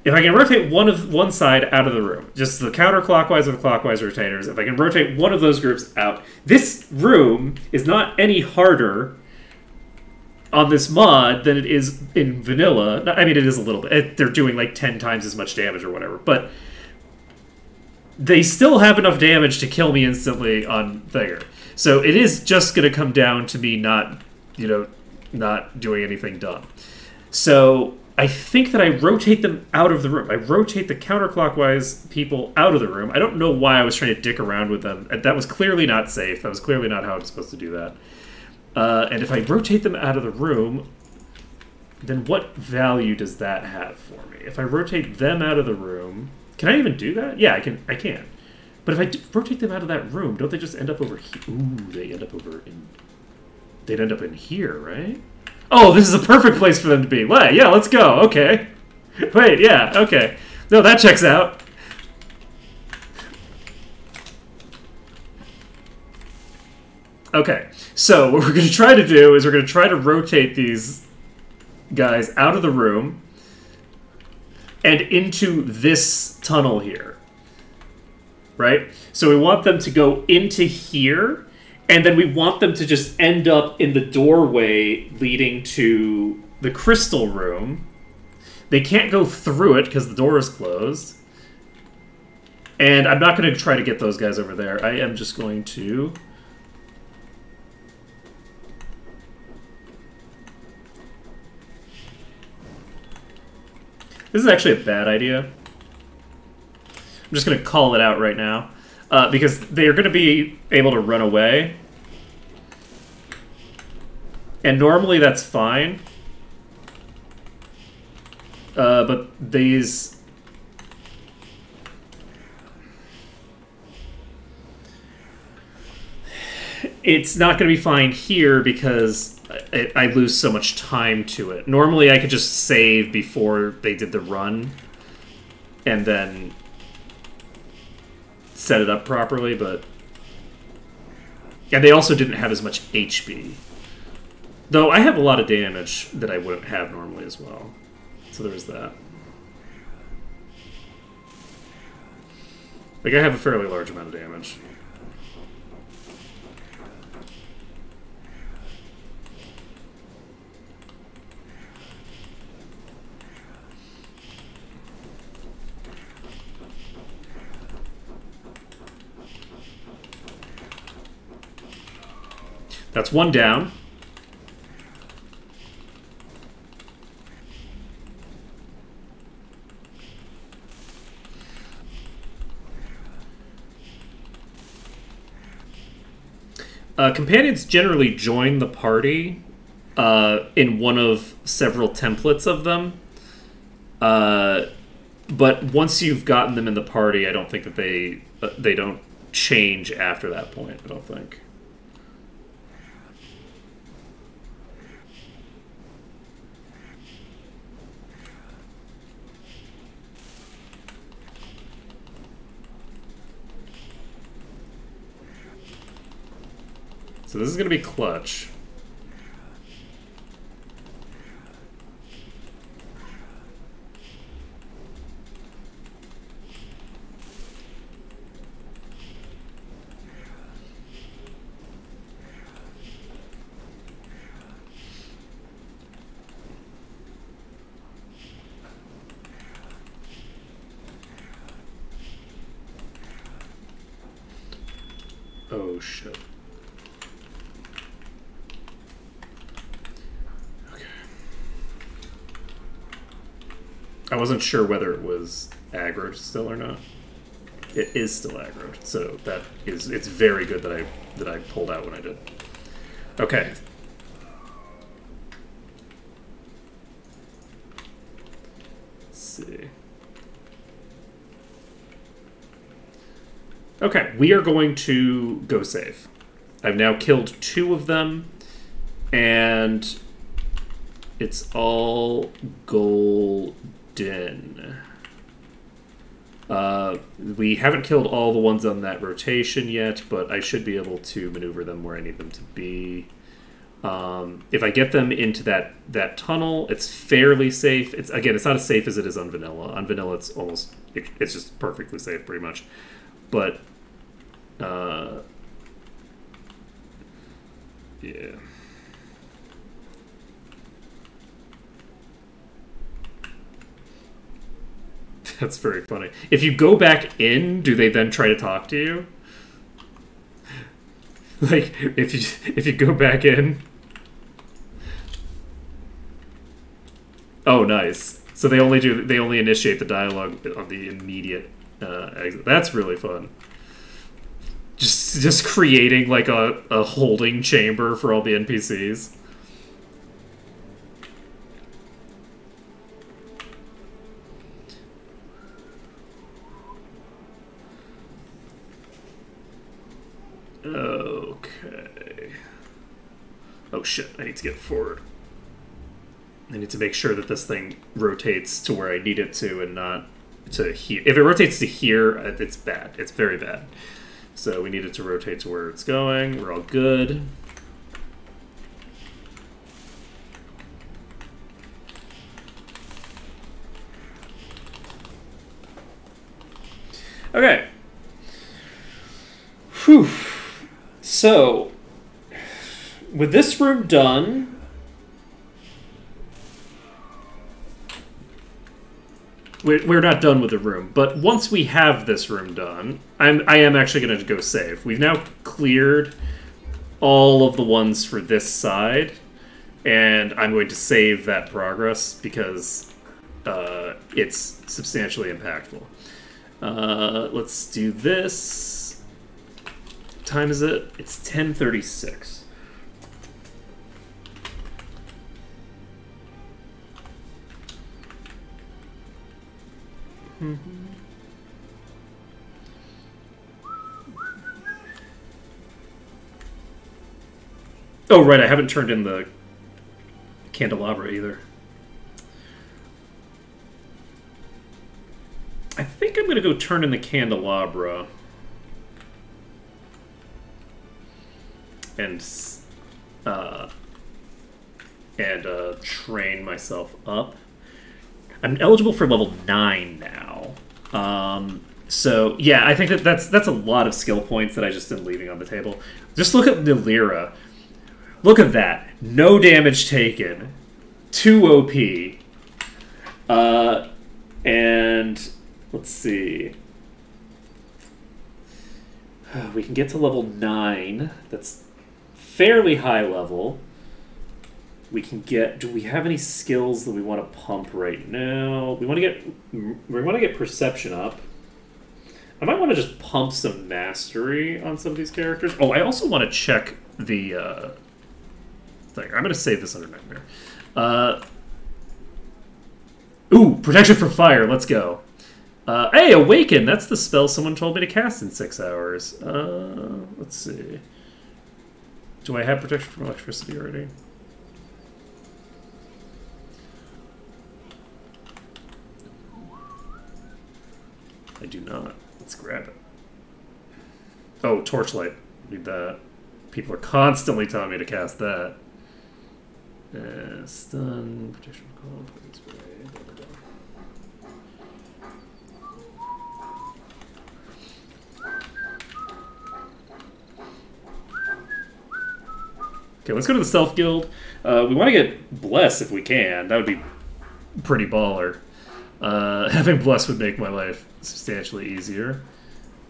S2: If I can rotate one side out of the room, just the counterclockwise or the clockwise rotators, if I can rotate one of those groups out, this room is not any harder on this mod than it is in vanilla. I mean, it is a little bit. They're doing like 10 times as much damage or whatever, but they still have enough damage to kill me instantly on Thayer. So it is just going to come down to me not doing anything dumb. So I think that I rotate them out of the room. I rotate the counterclockwise people out of the room. I don't know why I was trying to dick around with them. That was clearly not safe. That was clearly not how I'm supposed to do that. And if I rotate them out of the room, then what value does that have for me? If I rotate them out of the room... Can I even do that? Yeah, I can. But if I rotate them out of that room, don't they just end up over here? Ooh, they end up over in... They'd end up in here, right? Oh, this is a perfect place for them to be. Wait, yeah, let's go. Okay. Wait, yeah, okay. No, that checks out. Okay, so what we're going to try to do is we're going to try to rotate these guys out of the room and into this tunnel here. Right? So we want them to go into here, and then we want them to just end up in the doorway leading to the crystal room. They can't go through it because the door is closed. And I'm not going to try to get those guys over there. I am just going to... This is actually a bad idea. I'm just going to call it out right now. Because they're going to be able to run away. And normally that's fine. But these... It's not going to be fine here because I lose so much time to it. Normally I could just save before they did the run and then set it up properly, but... And they also didn't have as much HP. Though I have a lot of damage that I wouldn't have normally as well. So there's that. Like, I have a fairly large amount of damage. That's one down. Companions generally join the party in one of several templates of them. But once you've gotten them in the party, I don't think that they don't change after that point, I don't think. So this is going to be clutch. Oh, shit. I wasn't sure whether it was aggroed still or not. It is still aggroed, so it's very good that I pulled out when I did. Okay. Let's see. Okay, we are going to go save. I've now killed 2 of them, and it's all golden. We haven't killed all the ones on that rotation yet, but I should be able to maneuver them where I need them to be. If I get them into that tunnel, it's fairly safe. It's not as safe as it is on vanilla. On vanilla, it's just perfectly safe, pretty much. But yeah. That's very funny. If you go back in, do they then try to talk to you? Like, if you go back in... Oh, nice. So they only initiate the dialogue on the immediate exit. That's really fun. Just creating, like, a holding chamber for all the NPCs. Okay. Oh shit, I need to get forward. I need to make sure that this thing rotates to where I need it to and not to here. If it rotates to here, it's bad. It's very bad. So we need it to rotate to where it's going. We're all good. Okay. Whew. So, with this room done, we're not done with the room. But once we have this room done, I am actually going to go save. We've now cleared all of the ones for this side, and I'm going to save that progress because it's substantially impactful. Let's do this. What time is it? It's 10:36. Oh, right, I haven't turned in the candelabra either. I think I'm going to go turn in the candelabra. And train myself up. I'm eligible for level 9 now. So, yeah, I think that's a lot of skill points that I just am leaving on the table. Just look at Nilira. Look at that. No damage taken. 2 OP. And let's see. We can get to level 9. That's fairly high level. We can get. Do we have any skills that we want to pump right now? We want to get perception up. I might want to just pump some mastery on some of these characters. Oh, I also want to check the thing. I'm going to save this under nightmare. Ooh, protection from fire. Let's go. Hey, awaken. That's the spell someone told me to cast in 6 hours. Let's see. Do I have protection from electricity already? I do not. Let's grab it. Oh, torchlight. Need that. People are constantly telling me to cast that. Stun, protection call, poison spray, blah, blah, blah. Okay, let's go to the Stealth Guild. We want to get Bless if we can. That would be pretty baller. Having Bless would make my life substantially easier.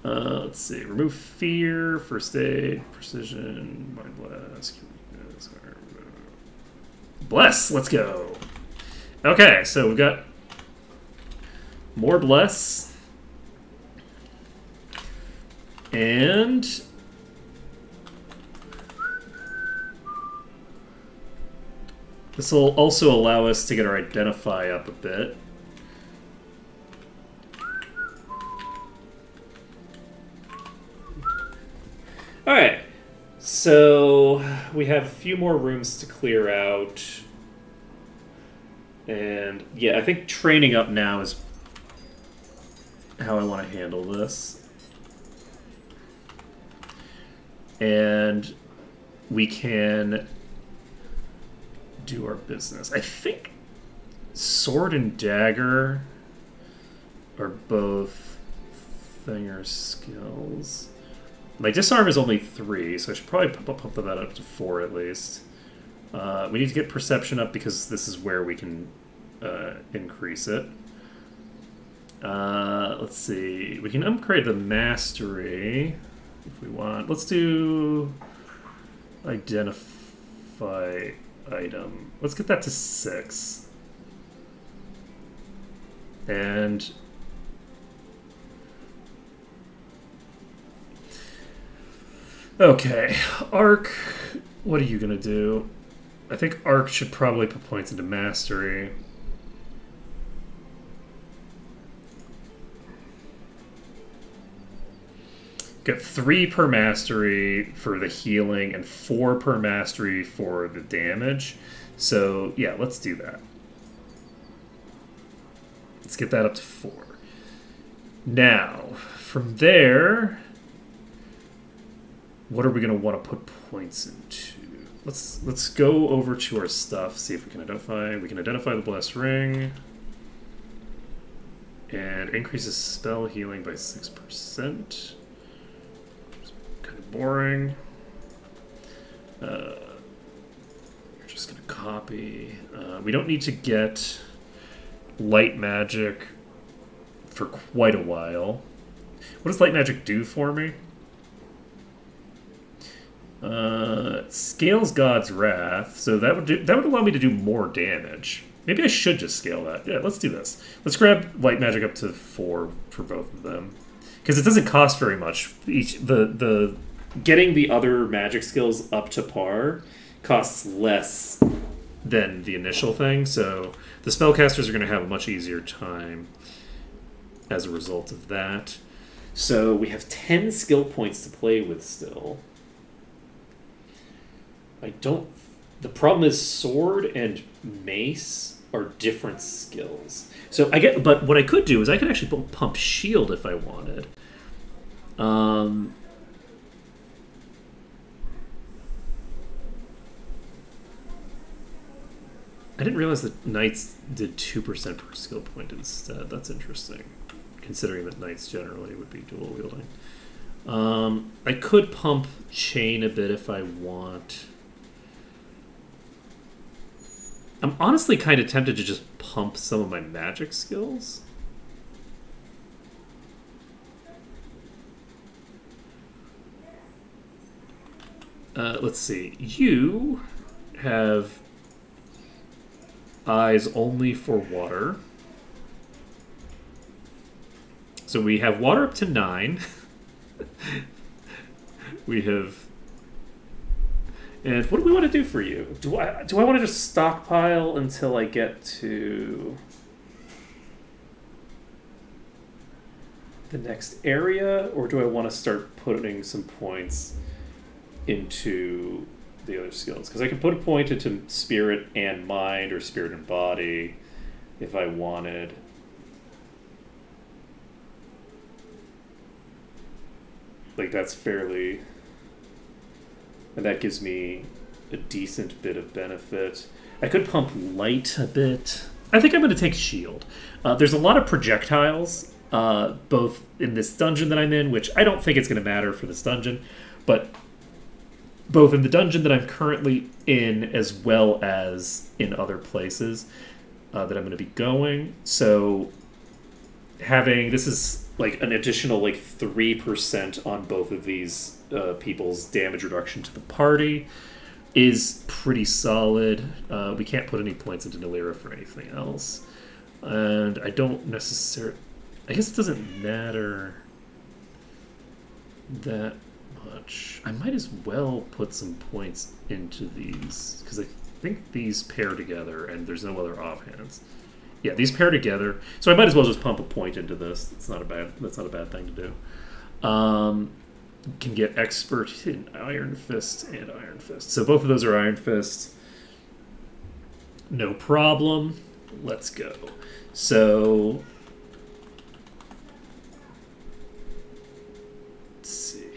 S2: Let's see. Remove fear, first aid, precision, mind bless, weakness. Bless! Let's go. Okay, so we've got more Bless. And this will also allow us to get our Identify up a bit. Alright, so we have a few more rooms to clear out. And yeah, I think training up now is how I want to handle this. And we can do our business. I think Sword and Dagger are both Thinger skills. My disarm is only 3, so I should probably pump that up to 4 at least. We need to get perception up because this is where we can increase it. Let's see. We can upgrade the mastery if we want. Let's do Identify item. Let's get that to 6. And okay, Arc, what are you going to do? I think Arc should probably put points into Mastery. Got 3 per Mastery for the healing and 4 per Mastery for the damage. So, yeah, let's do that. Let's get that up to 4. Now, from there, what are we going to want to put points into? Let's go over to our stuff, see if we can identify. We can identify the Blessed Ring. And increases spell healing by 6%. Kind of boring. We're just going to copy. We don't need to get light magic for quite a while. What does light magic do for me? Scales God's Wrath, so that would allow me to do more damage. Maybe I should just scale that. Yeah, let's do this. Let's grab light magic up to 4 for both of them, because it doesn't cost very much. The getting the other magic skills up to par costs less than the initial thing, so the spellcasters are going to have a much easier time as a result of that. So we have 10 skill points to play with still. The problem is sword and mace are different skills. So but what I could do is I could actually pump shield if I wanted. I didn't realize that knights did 2% per skill point instead. That's interesting, considering that knights generally would be dual wielding. I could pump chain a bit if I want. I'm honestly kind of tempted to just pump some of my magic skills. Let's see. You have eyes only for water. So we have water up to 9. We have... And what do we want to do for you? Do I want to just stockpile until I get to the next area, or do I want to start putting some points into the other skills? Because I can put a point into spirit and mind, or spirit and body, if I wanted. Like, that's fairly... And that gives me a decent bit of benefit. I could pump light a bit. I think I'm going to take shield. There's a lot of projectiles, both in this dungeon that I'm in, which I don't think it's going to matter for this dungeon, but both in the dungeon that I'm currently in as well as in other places that I'm going to be going. So this is like an additional like 3% on both of these people's damage reduction to the party is pretty solid. We can't put any points into Nalira for anything else. And I don't necessarily... I guess it doesn't matter that much. I might as well put some points into these, because I think these pair together and there's no other offhands. Yeah, these pair together. So I might as well just pump a point into this. That's not a bad thing to do. Can get expert in Iron Fist and Iron Fist. So both of those are Iron Fist. No problem. Let's go. So let's see.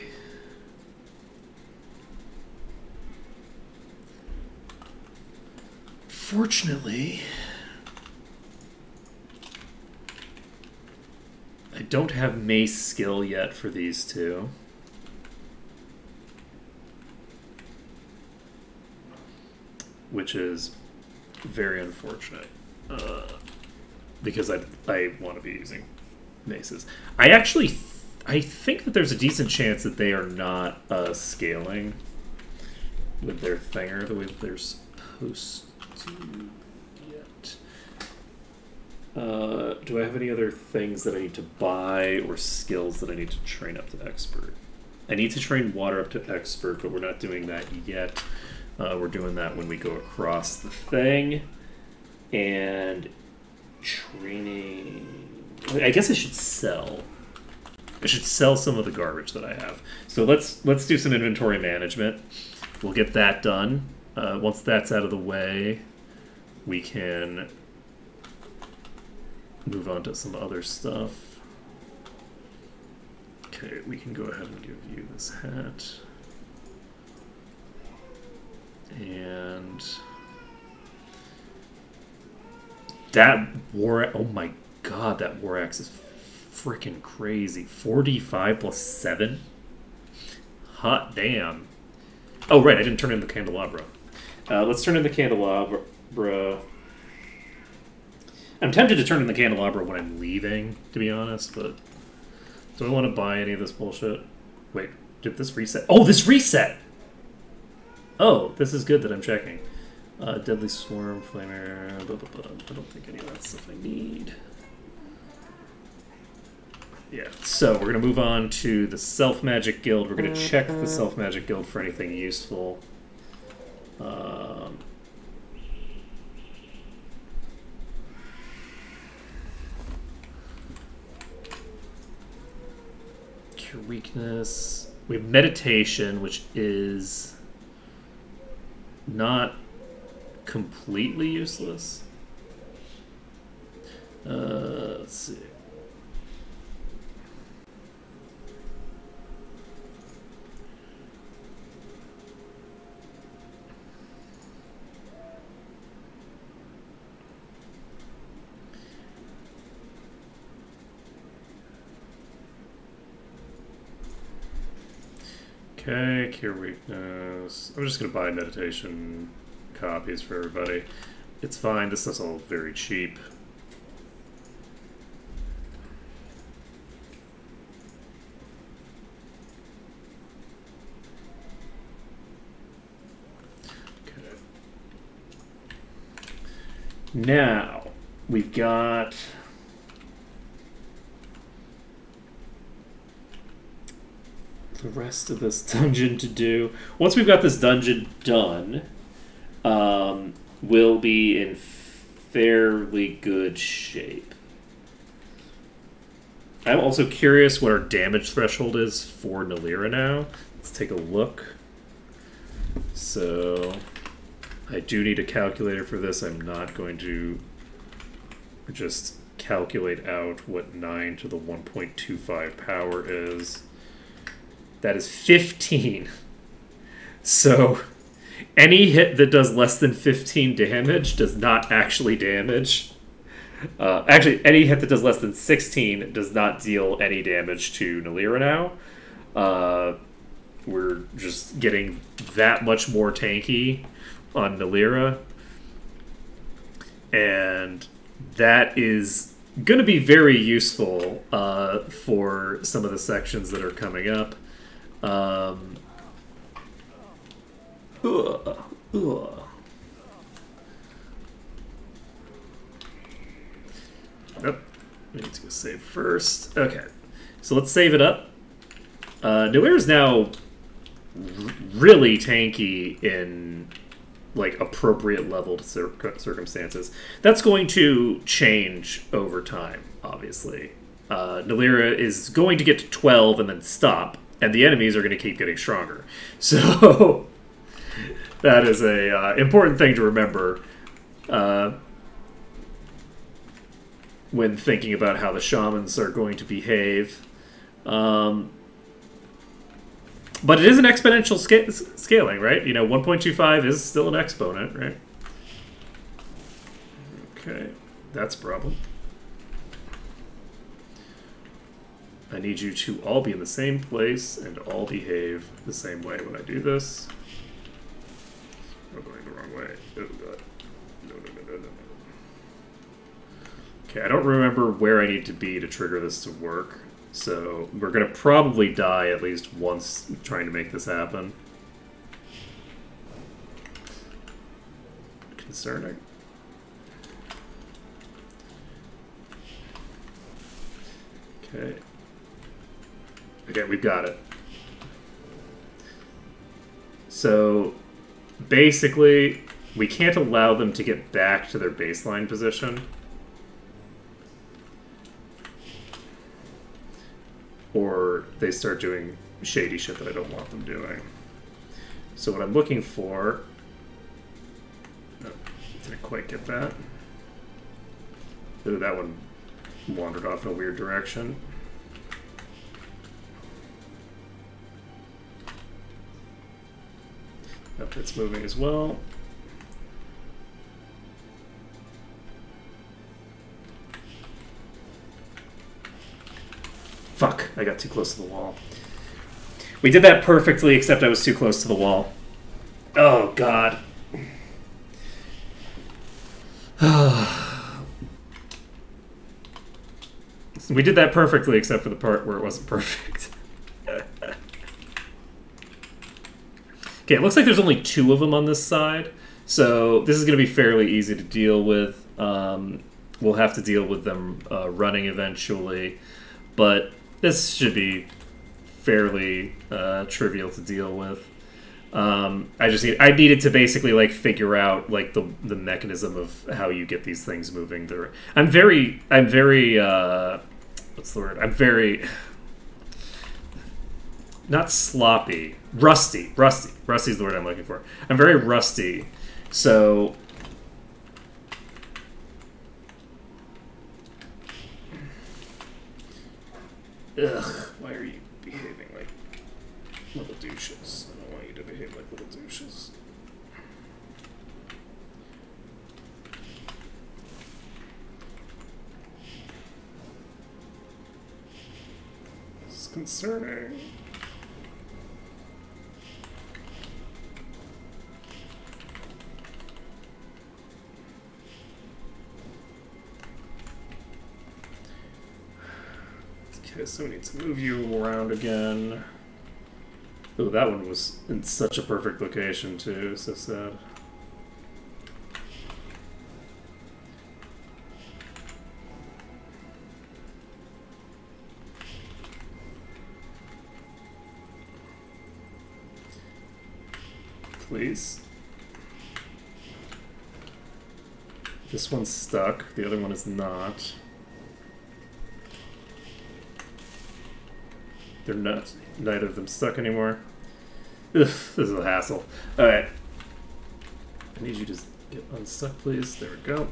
S2: Fortunately, I don't have mace skill yet for these two. Which is very unfortunate, because I want to be using maces. I think that there's a decent chance that they are not scaling with their thinger the way that they're supposed to yet. Do I have any other things that I need to buy or skills that I need to train up to expert? I need to train water up to expert, but we're not doing that yet. We're doing that when we go across the thing. And training... I guess I should sell. I should sell some of the garbage that I have. So let's do some inventory management. We'll get that done. Once that's out of the way, we can move on to some other stuff. Okay, we can go ahead and give you this hat. And that war... Oh my god, that war axe is freaking crazy. 45 plus 7? Hot damn. Oh, right, I didn't turn in the candelabra. Let's turn in the candelabra. I'm tempted to turn in the candelabra when I'm leaving, to be honest, but do I want to buy any of this bullshit? Wait, did this reset? Oh, this reset! Oh, this is good that I'm checking. Deadly Swarm, Flamer, blah, blah, blah. I don't think any of that stuff I need. Yeah, so we're going to move on to the Self-Magic Guild. We're going to check the Self-Magic Guild for anything useful. Cure Weakness. We have Meditation, which is not completely useless. Let's see. Okay, Cure Weakness. I'm just going to buy meditation copies for everybody. It's fine, this is all very cheap. Okay. Now, we've got... the rest of this dungeon to do. Once we've got this dungeon done, we'll be in fairly good shape. I'm also curious what our damage threshold is for Nalira now. Let's take a look. So, I do need a calculator for this. I'm not going to just calculate out what 9 to the 1.25 power is. That is 15. So any hit that does less than 15 damage does not actually damage. Actually, any hit that does less than 16 does not deal any damage to Nalira now. We're just getting that much more tanky on Nalira. And that is going to be very useful for some of the sections that are coming up. Nope, we need to go save first. Okay, so let's save it up. Nalira's now really tanky in like appropriate leveled circumstances. That's going to change over time, obviously. Nalira is going to get to 12 and then stop. And the enemies are going to keep getting stronger. So that is a important thing to remember when thinking about how the shamans are going to behave. But it is an exponential scaling, right? You know, 1.25 is still an exponent, right? Okay, that's a problem. I need you to all be in the same place and all behave the same way when I do this. I'm going the wrong way. Oh, God. No. Okay, I don't remember where I need to be to trigger this to work. So we're going to probably die at least once trying to make this happen. Concerning. Okay. Okay, we've got it. So, basically, we can't allow them to get back to their baseline position. Or they start doing shady shit that I don't want them doing. So what I'm looking for... Oh, didn't quite get that. Ooh, that one wandered off in a weird direction. Nope, it's moving as well. Fuck, I got too close to the wall. We did that perfectly, except I was too close to the wall. Oh, God. We did that perfectly, except for the part where it wasn't perfect. Okay, it looks like there's only 2 of them on this side, so this is going to be fairly easy to deal with. We'll have to deal with them running eventually, but this should be fairly trivial to deal with. I needed to basically like figure out like the mechanism of how you get these things moving. I'm very what's the word? I'm very not sloppy, rusty. Rusty is the word I'm looking for. I'm very rusty, so. Ugh, why are you behaving like little douches? I don't want you to behave like little douches. This is concerning. Okay, so we need to move you around again. Oh, that one was in such a perfect location, too. So sad. Please. This one's stuck. The other one is not. They're not, neither of them stuck anymore. Ugh, this is a hassle. Alright. I need you to get unstuck, please. There we go.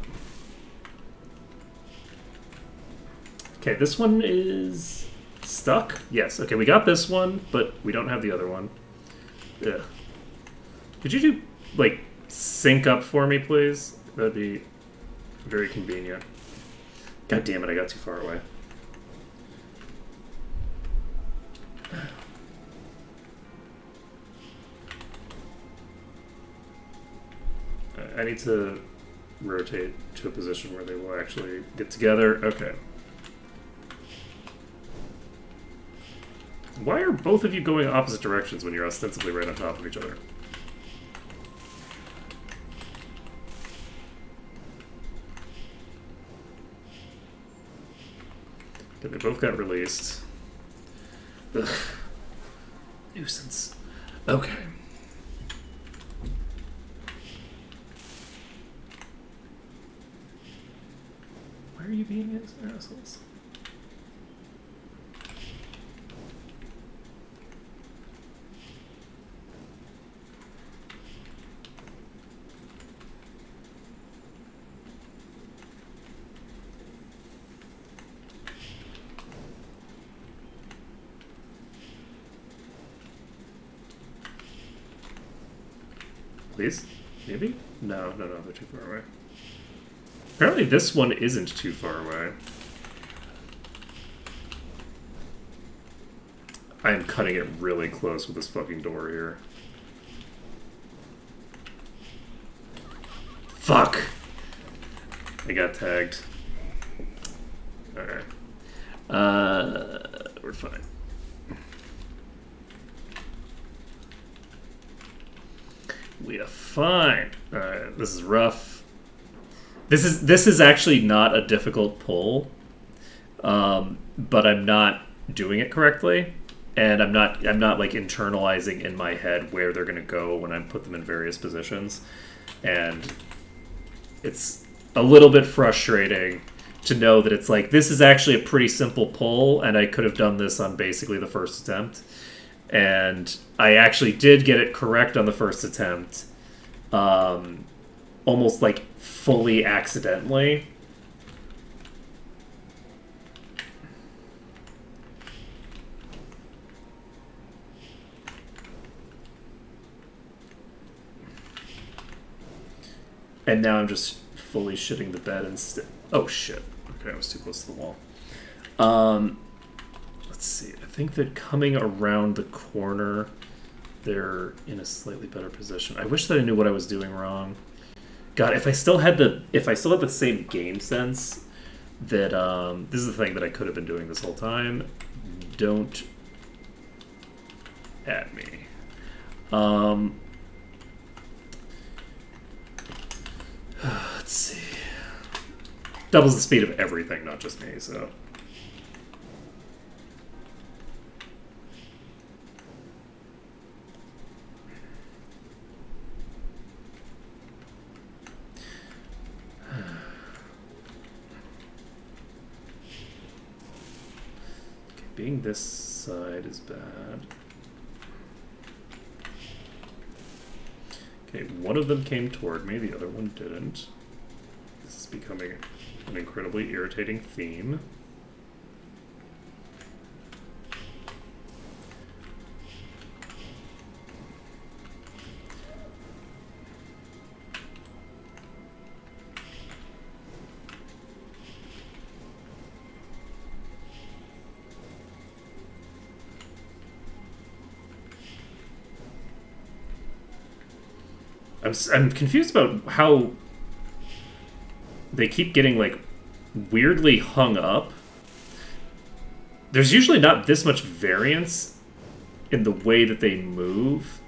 S2: Okay, this one is stuck? Yes. Okay, we got this one, but we don't have the other one. Ugh. Could you do, like, sync up for me, please? That'd be very convenient. God damn it, I got too far away. I need to rotate to a position where they will actually get together. Okay. Why are both of you going opposite directions when you're ostensibly right on top of each other? Okay, they both got released. Ugh. Nuisance. Okay. Why are you being assholes? Please? Maybe? No, they're too far away. Apparently this one isn't too far away. I am cutting it really close with this fucking door here. Fuck! I got tagged. Alright. We're fine. We are fine. Alright, this is rough. This is actually not a difficult pull, but I'm not doing it correctly, and I'm not like internalizing in my head where they're gonna go when I put them in various positions, and it's a little bit frustrating to know that it's like this is actually a pretty simple pull, and I could have done this on basically the first attempt, and I actually did get it correct on the first attempt, almost like fully accidentally. And now I'm just fully shitting the bed instead. Oh shit. Okay, I was too close to the wall. Let's see. I think that coming around the corner, they're in a slightly better position. I wish that I knew what I was doing wrong. God, if I still had the same game sense, that this is the thing that I could have been doing this whole time. Don't at me. Let's see. Doubles the speed of everything, not just me, so. Being this side is bad. Okay, one of them came toward me, the other one didn't. This is becoming an incredibly irritating theme. I'm confused about how they keep getting, like, weirdly hung up. There's usually not this much variance in the way that they move.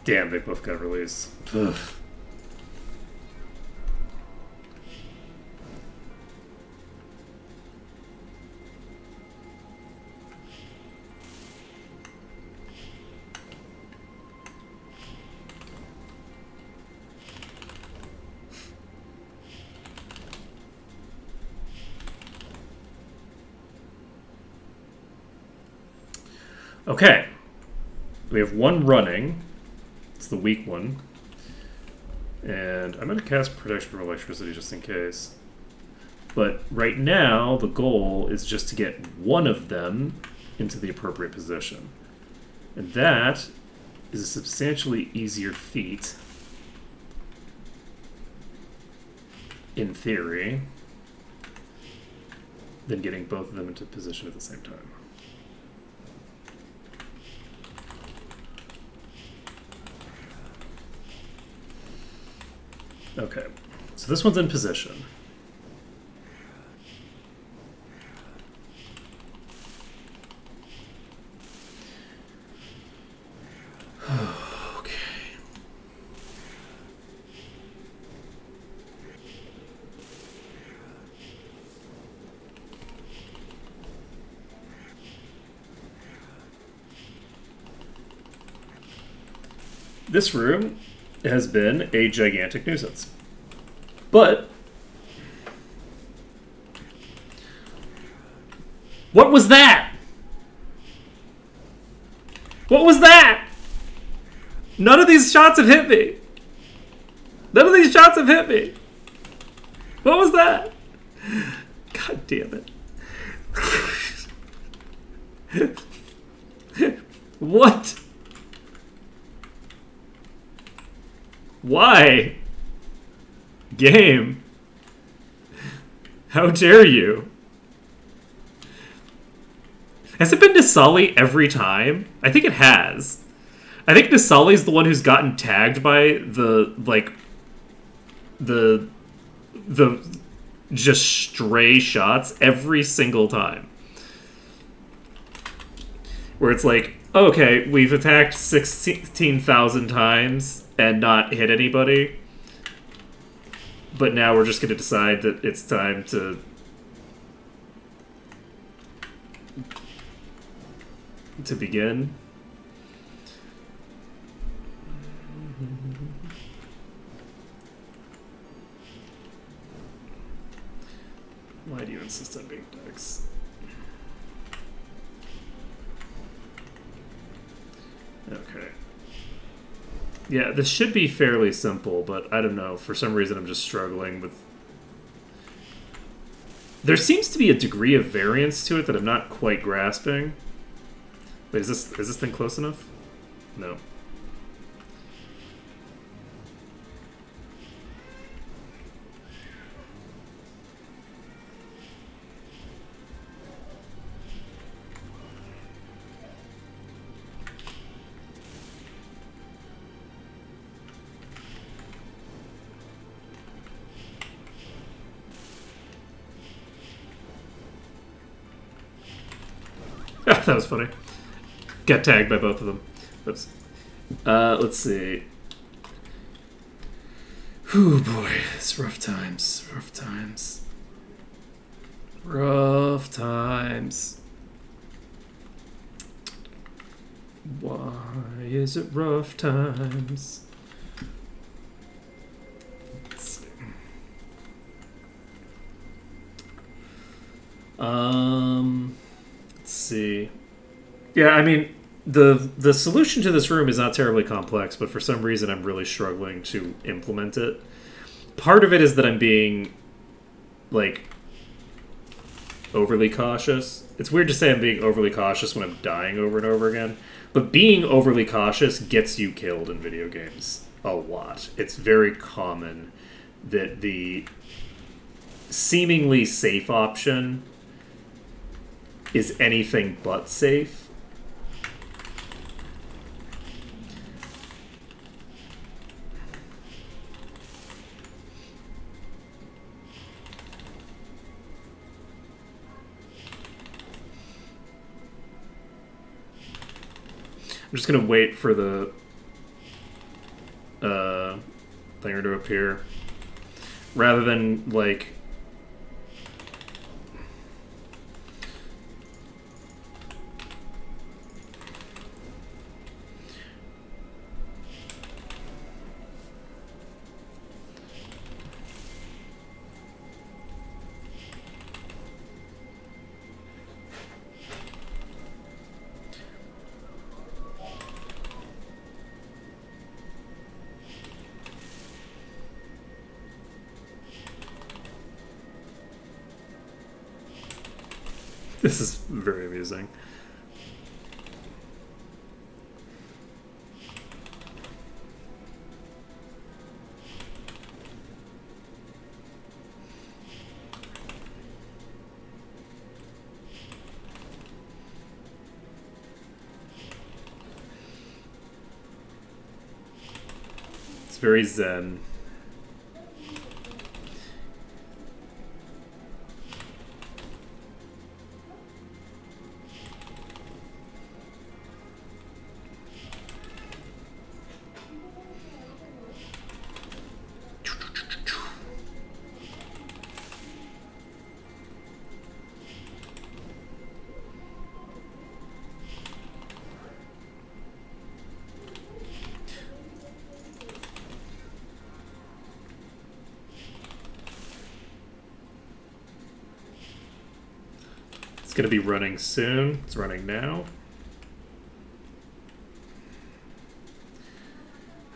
S2: Damn, they both got released. Ugh. Okay. We have one running. It's the weak one. And I'm going to cast Protection from Electricity just in case. But right now, the goal is just to get one of them into the appropriate position. And that is a substantially easier feat, in theory, than getting both of them into position at the same time. Okay, so this one's in position. Okay. This room has been a gigantic nuisance. But what was that? What was that? None of these shots have hit me. None of these shots have hit me. What was that? God damn it. What? Why? Game. How dare you? Has it been Nisali every time? I think it has. I think Nisali's the one who's gotten tagged by the just stray shots every single time. Where it's like, okay, we've attacked 16,000 times and not hit anybody. But now we're just going to decide that it's time to begin. X. Okay. Yeah, this should be fairly simple, but I don't know. For some reason, I'm just struggling with... There seems to be a degree of variance to it that I'm not quite grasping. Wait, is this thing close enough? No. That was funny. Got tagged by both of them. Oops. Let's see. Whew, boy. It's rough times. Rough times. Rough times. Why is it rough times? Let's see. Let's see. Yeah, I mean, the solution to this room is not terribly complex, but for some reason I'm really struggling to implement it. Part of it is that I'm being, like, overly cautious. It's weird to say I'm being overly cautious when I'm dying over and over again, but being overly cautious gets you killed in video games a lot. It's very common that the seemingly safe option is anything but safe. I'm just gonna wait for the thinger to appear, rather than like. This is very amusing. It's very zen. It's going to be running soon. It's running now.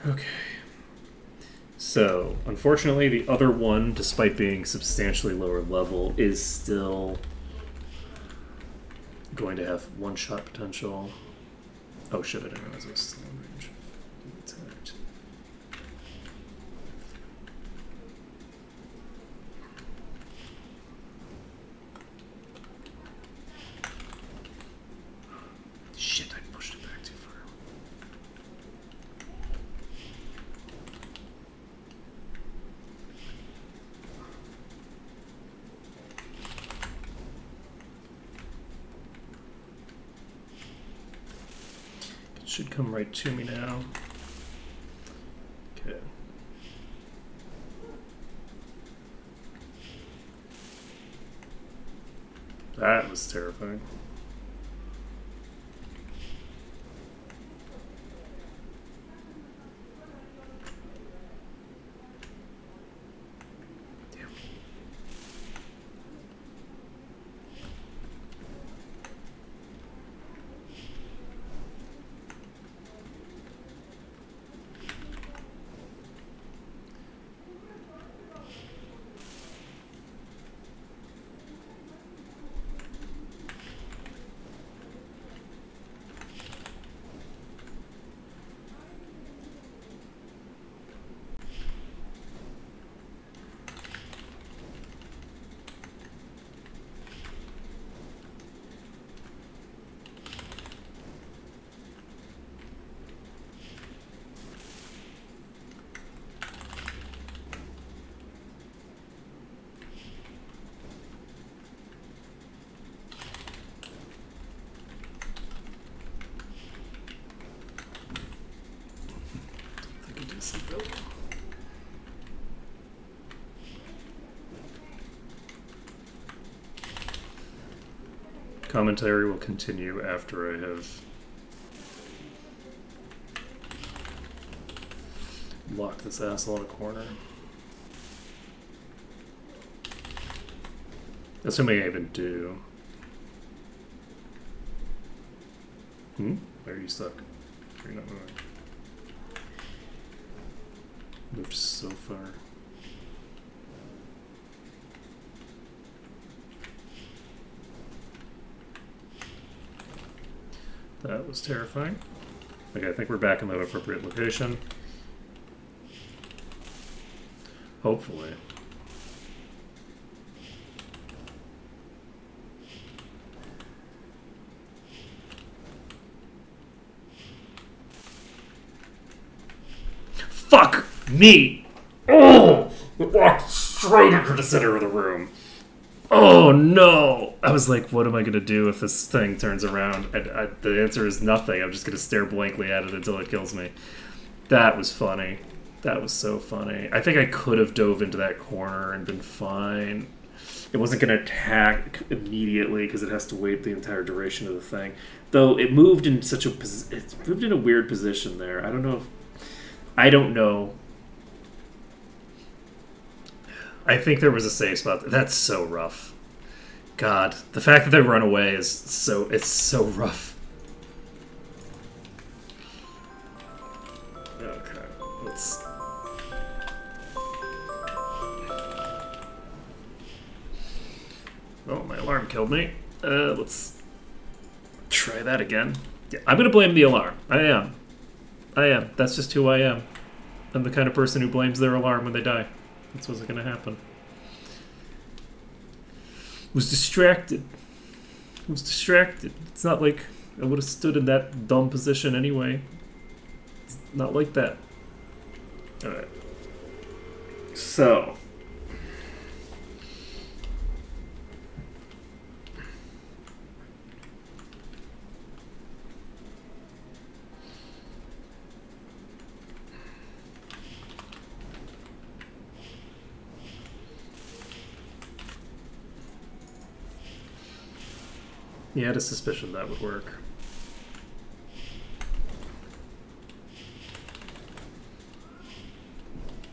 S2: Okay. So, unfortunately, the other one, despite being substantially lower level, is still going to have one-shot potential. Oh shit, I didn't realize it was still in range. Attacked. Shit, I pushed it back too far. It should come right to me now. Okay. That was terrifying. Commentary will continue after I have locked this asshole in a corner. Assuming I even do. Why are you stuck? You're not moving. Moved so far. That was terrifying. Okay, I think we're back in the appropriate location. Hopefully. Fuck me! Oh! It walked straight into the center of the room. Oh no! I was like, what am I gonna do if this thing turns around? The answer is nothing. I'm just gonna stare blankly at it until it kills me. That was funny. That was so funny. I think I could have dove into that corner and been fine. It wasn't gonna attack immediately because it has to wait the entire duration of the thing. Though it moved in such a it moved in a weird position there. I don't know if I don't know. I think there was a safe spot. That's so rough. God, the fact that they run away is it's so rough. Okay, let's. Oh, my alarm killed me. Let's try that again. Yeah, I'm gonna blame the alarm. I am. That's just who I am. I'm the kind of person who blames their alarm when they die. That's what's gonna happen. Was distracted. It's not like I would have stood in that dumb position anyway. It's not like that. Alright. So. He had a suspicion that would work.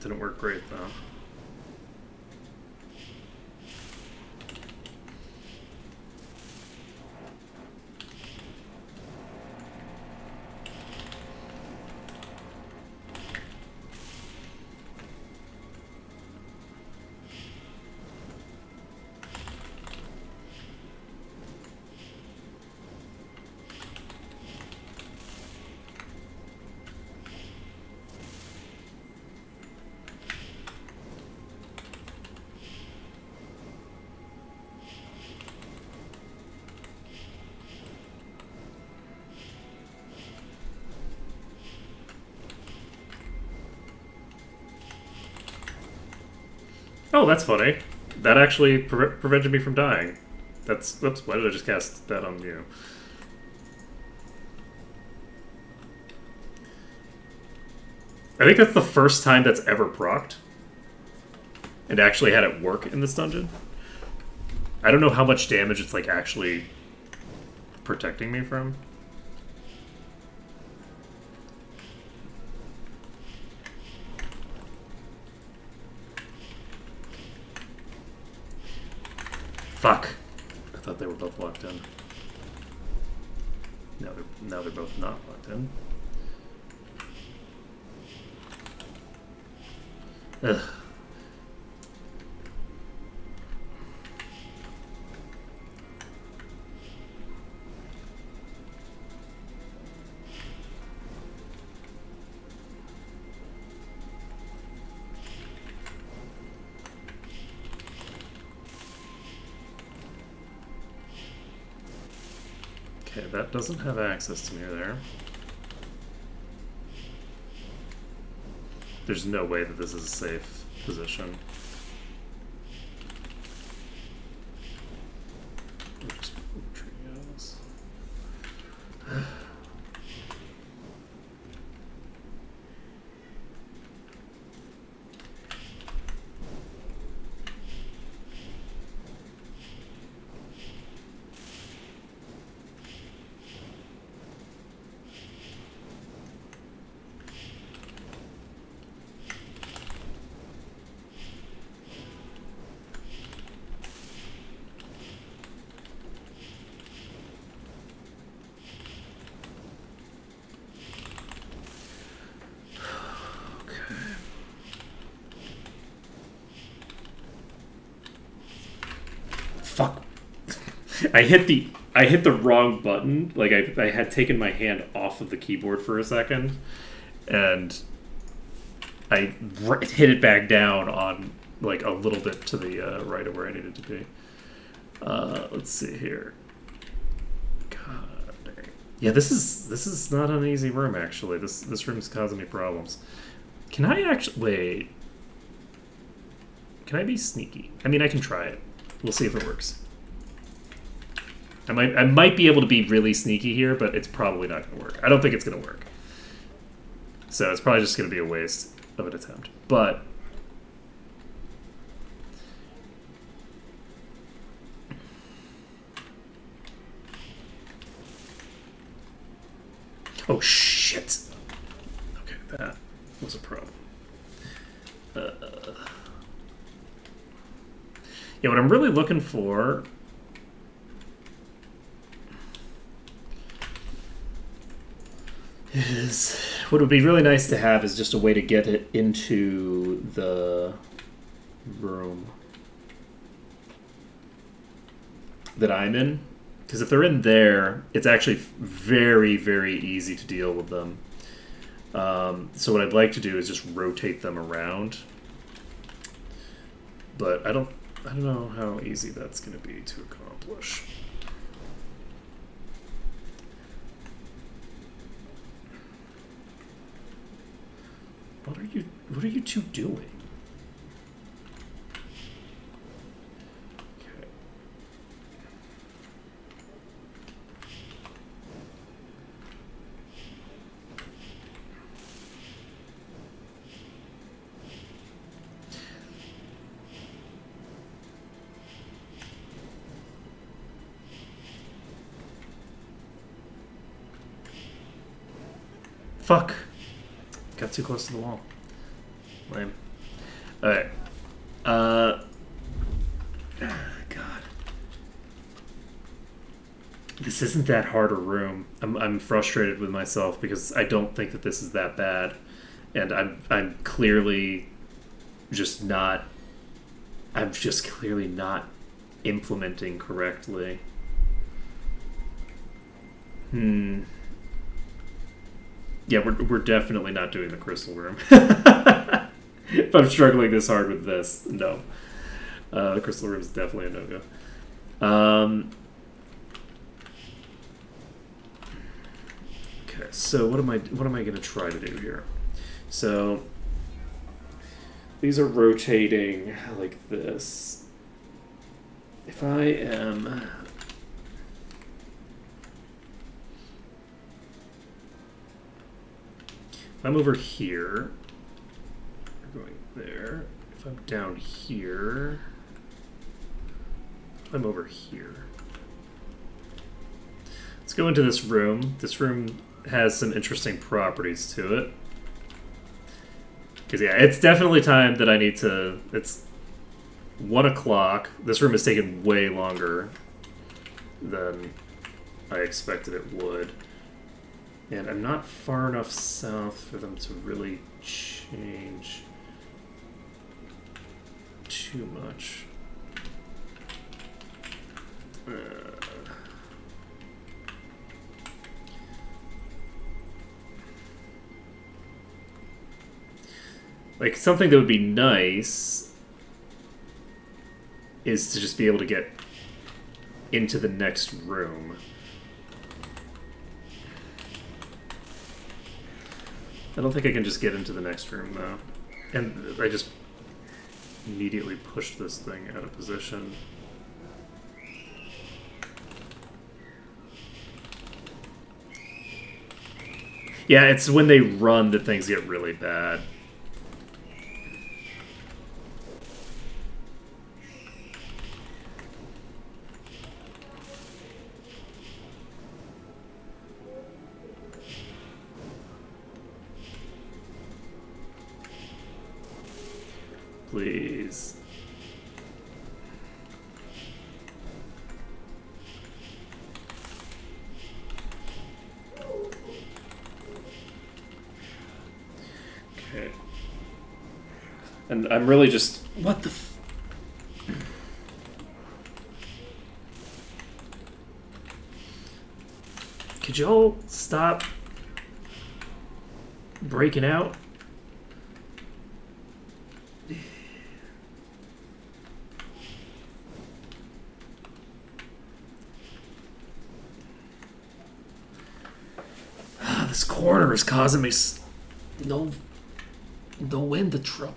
S2: Didn't work great, though. Oh, that's funny. That actually prevented me from dying. That's... Oops, why did I just cast that on you? I think that's the first time that's ever procced. And actually had it work in this dungeon. I don't know how much damage it's like actually protecting me from. Fuck. I thought they were both locked in. Now they're both not locked in. Ugh. Okay, that doesn't have access to me there. There's no way that this is a safe position. Oops, trios. I hit the wrong button. Like I had taken my hand off of the keyboard for a second, and I hit it back down on like a little bit to the right of where I needed to be. Let's see here. God dang. Yeah, this is not an easy room actually. This room's causing me problems. Can I actually wait? Can I be sneaky? I mean, I can try it. We'll see if it works. I might be able to be really sneaky here, but it's probably not going to work. I don't think it's going to work. So it's probably just going to be a waste of an attempt. But oh shit. Okay, that was a problem. Yeah, what I'm really looking for is what would be really nice to have is just a way to get it into the room that I'm in. Because if they're in there, it's actually very, very easy to deal with them. So what I'd like to do is just rotate them around. But I don't know how easy that's going to be to accomplish. What are you two doing? Okay. Fuck. Got too close to the wall. Lame. Alright. God. This isn't that hard a room. I'm frustrated with myself because I don't think that this is that bad. And I'm clearly just not... I'm just clearly not implementing correctly. Yeah, we're definitely not doing the crystal room. If I'm struggling this hard with this, no. The crystal room is definitely a no-go. Okay, so what am I going to try to do here? So these are rotating like this. If I'm over here, we're going there. If I'm down here, I'm over here. Let's go into this room. This room has some interesting properties to it. Because, yeah, it's definitely time that I need to... It's 1 o'clock. This room has taken way longer than I expected it would. And I'm not far enough south for them to really change too much. Like, something that would be nice is to just be able to get into the next room. I don't think I can just get into the next room, though. And I just immediately pushed this thing out of position. Yeah, it's when they run that things get really bad. Please. Okay. And I'm really just... What the f... Could y'all stop breaking out? This corner is causing me no end of trouble.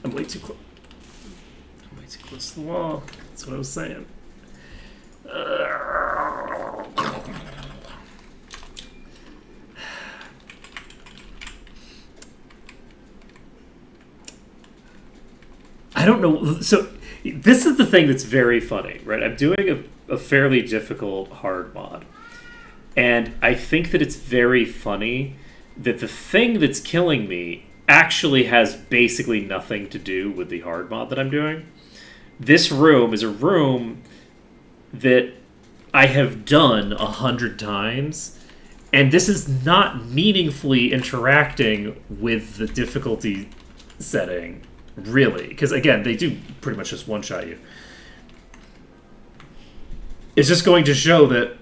S2: I'm way too close. I'm way too close to the wall. That's what I was saying. I don't know. So this is the thing that's very funny, right? I'm doing a fairly difficult hard mod. And I think that it's very funny that the thing that's killing me actually has basically nothing to do with the hard mod that I'm doing. This room is a room that I have done 100 times, and this is not meaningfully interacting with the difficulty setting, really. Because, again, they do pretty much just one-shot you. It's just going to show that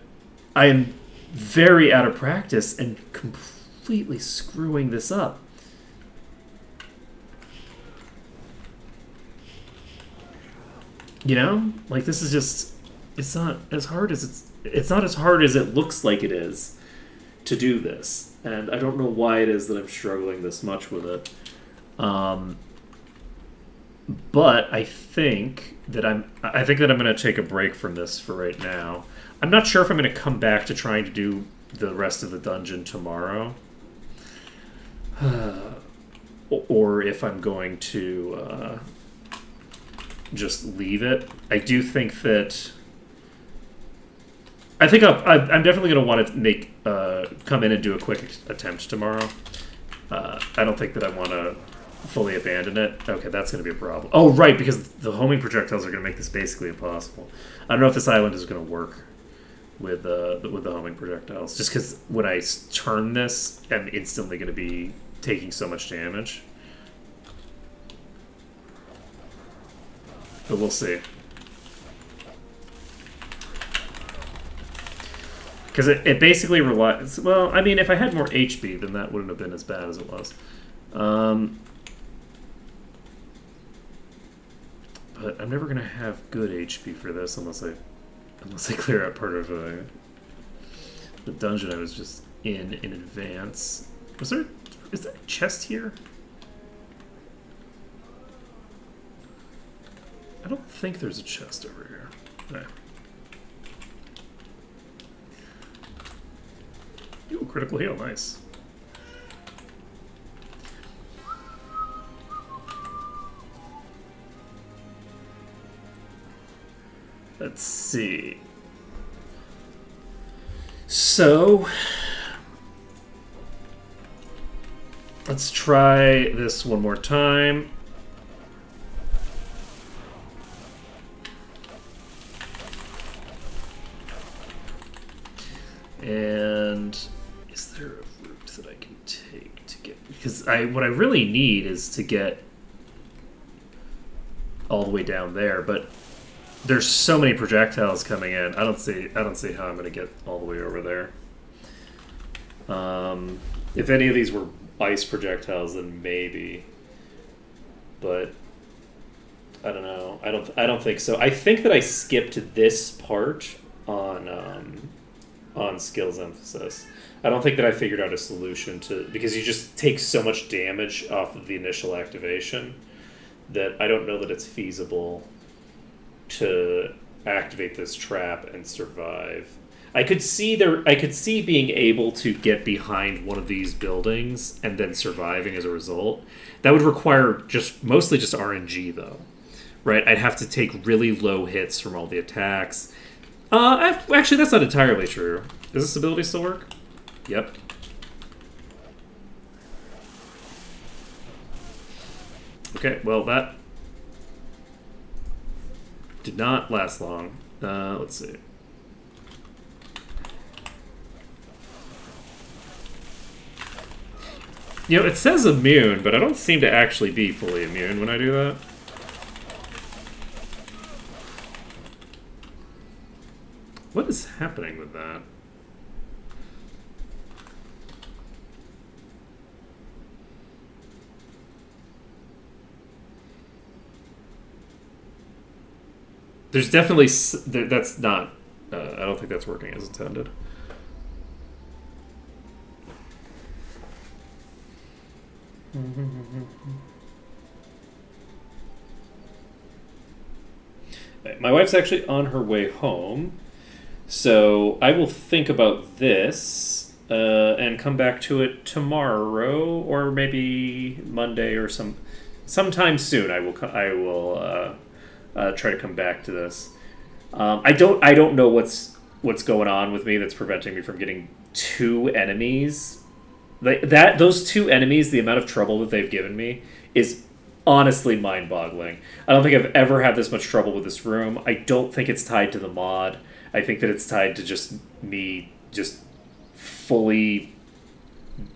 S2: I am very out of practice and completely screwing this up. You know, like this is just—it's not as hard as it's not as hard as it looks like it is to do this, and I don't know why it is that I'm struggling this much with it. But I think that I'm going to take a break from this for right now. I'm not sure if I'm going to come back to trying to do the rest of the dungeon tomorrow, or if I'm going to. Just leave it. I do think that I'm definitely going to want to come in and do a quick attempt tomorrow. I don't think that I want to fully abandon it. Okay, that's going to be a problem. Oh, right, because the homing projectiles are going to make this basically impossible. I don't know if this island is going to work with the homing projectiles. Just because when I turn this, I'm instantly going to be taking so much damage. But we'll see. Because it basically relies... Well, I mean, if I had more HP, then that wouldn't have been as bad as it was. But I'm never going to have good HP for this unless I clear out part of the dungeon I was just in advance. Is there a chest here? I don't think there's a chest over here. Okay. Ooh, critical heal, nice. Let's see. So, let's try this one more time. And is there a route that I can take to get... Because what I really need is to get all the way down there, but there's so many projectiles coming in. I don't see how I'm going to get all the way over there. If any of these were ice projectiles, then maybe. But I don't know. I don't think so. I think that I skipped this part on skills emphasis. I don't think that I figured out a solution to, because you just take so much damage off of the initial activation that I don't know that it's feasible to activate this trap and survive. I could see being able to get behind one of these buildings and then surviving as a result. That would require mostly just RNG though. Right? I'd have to take really low hits from all the attacks. Actually, that's not entirely true. Does this ability still work? Yep. Okay, well, that did not last long. Let's see. You know, it says immune, but I don't seem to actually be fully immune when I do that. What is happening with that? There's definitely... That's not... I don't think that's working as intended. My wife's actually on her way home, so I will think about this and come back to it tomorrow, or maybe Monday, or sometime soon. I will try to come back to this. I don't know what's going on with me that's preventing me from getting 2 enemies. Those 2 enemies, the amount of trouble that they've given me is honestly mind-boggling. I don't think I've ever had this much trouble with this room. I don't think it's tied to the mod. I think that it's tied to just me just fully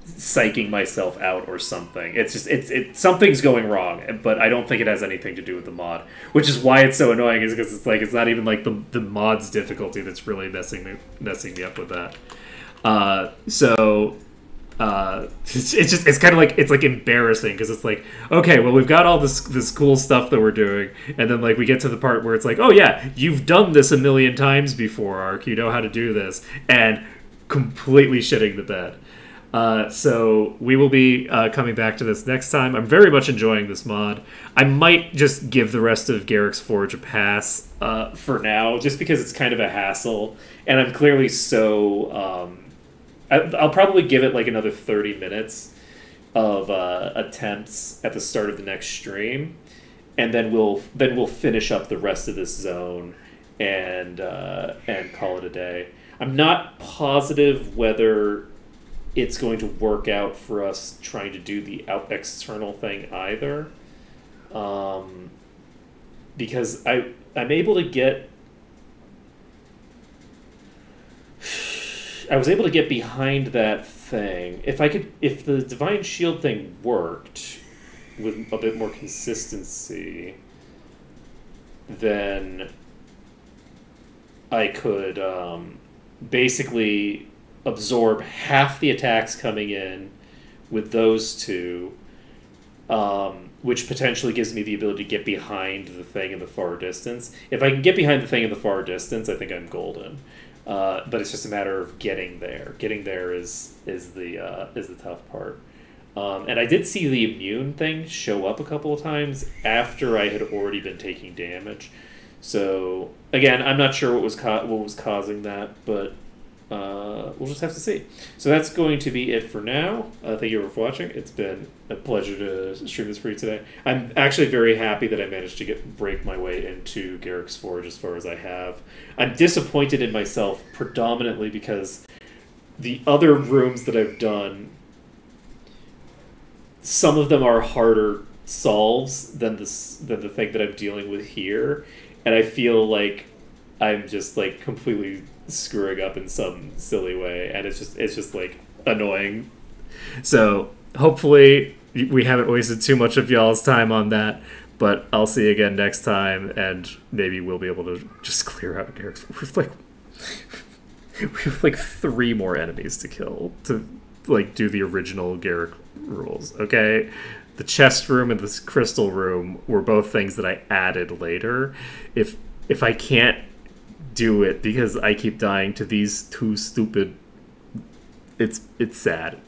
S2: psyching myself out or something. Something's going wrong, but I don't think it has anything to do with the mod, which is why it's so annoying. Is because it's not even like the mod's difficulty that's really messing me up with that. It's kind of like it's like embarrassing because it's like, okay, well, we've got all this cool stuff that we're doing, and then like we get to the part where it's like, oh yeah, you've done this a million times before, Ark, you know how to do this, and completely shitting the bed. So we will be coming back to this next time. I'm very much enjoying this mod. I might just give the rest of Garrick's Forge a pass for now, just because it's kind of a hassle, and I'm clearly so... I'll probably give it like another 30 minutes of attempts at the start of the next stream, and then we'll finish up the rest of this zone and call it a day. I'm not positive whether it's going to work out for us trying to do the external thing either, because I'm able to get... I was able to get behind that thing. If the Divine Shield thing worked with a bit more consistency, then I could basically absorb half the attacks coming in with those 2, which potentially gives me the ability to get behind the thing in the far distance. If I can get behind the thing in the far distance, I think I'm golden. But it's just a matter of getting there. Getting there is the tough part. And I did see the immune thing show up a couple of times after I had already been taking damage. So again, I'm not sure what was causing that, but we'll just have to see. So that's going to be it for now. Thank you for watching. It's been a pleasure to stream this for you today. I'm actually very happy that I managed to break my way into Garrick's Forge as far as I have. I'm disappointed in myself predominantly because the other rooms that I've done, some of them are harder solves than the thing that I'm dealing with here, and I feel like I'm just like completely screwing up in some silly way, and it's just like annoying. So hopefully we haven't wasted too much of y'all's time on that, but I'll see you again next time, and maybe we'll be able to just clear out Garrick's. We have like 3 more enemies to kill to like do the original Garrick rules. Okay, the chest room and this crystal room were both things that I added later. If I can't do it because I keep dying to these 2 stupid... It's sad.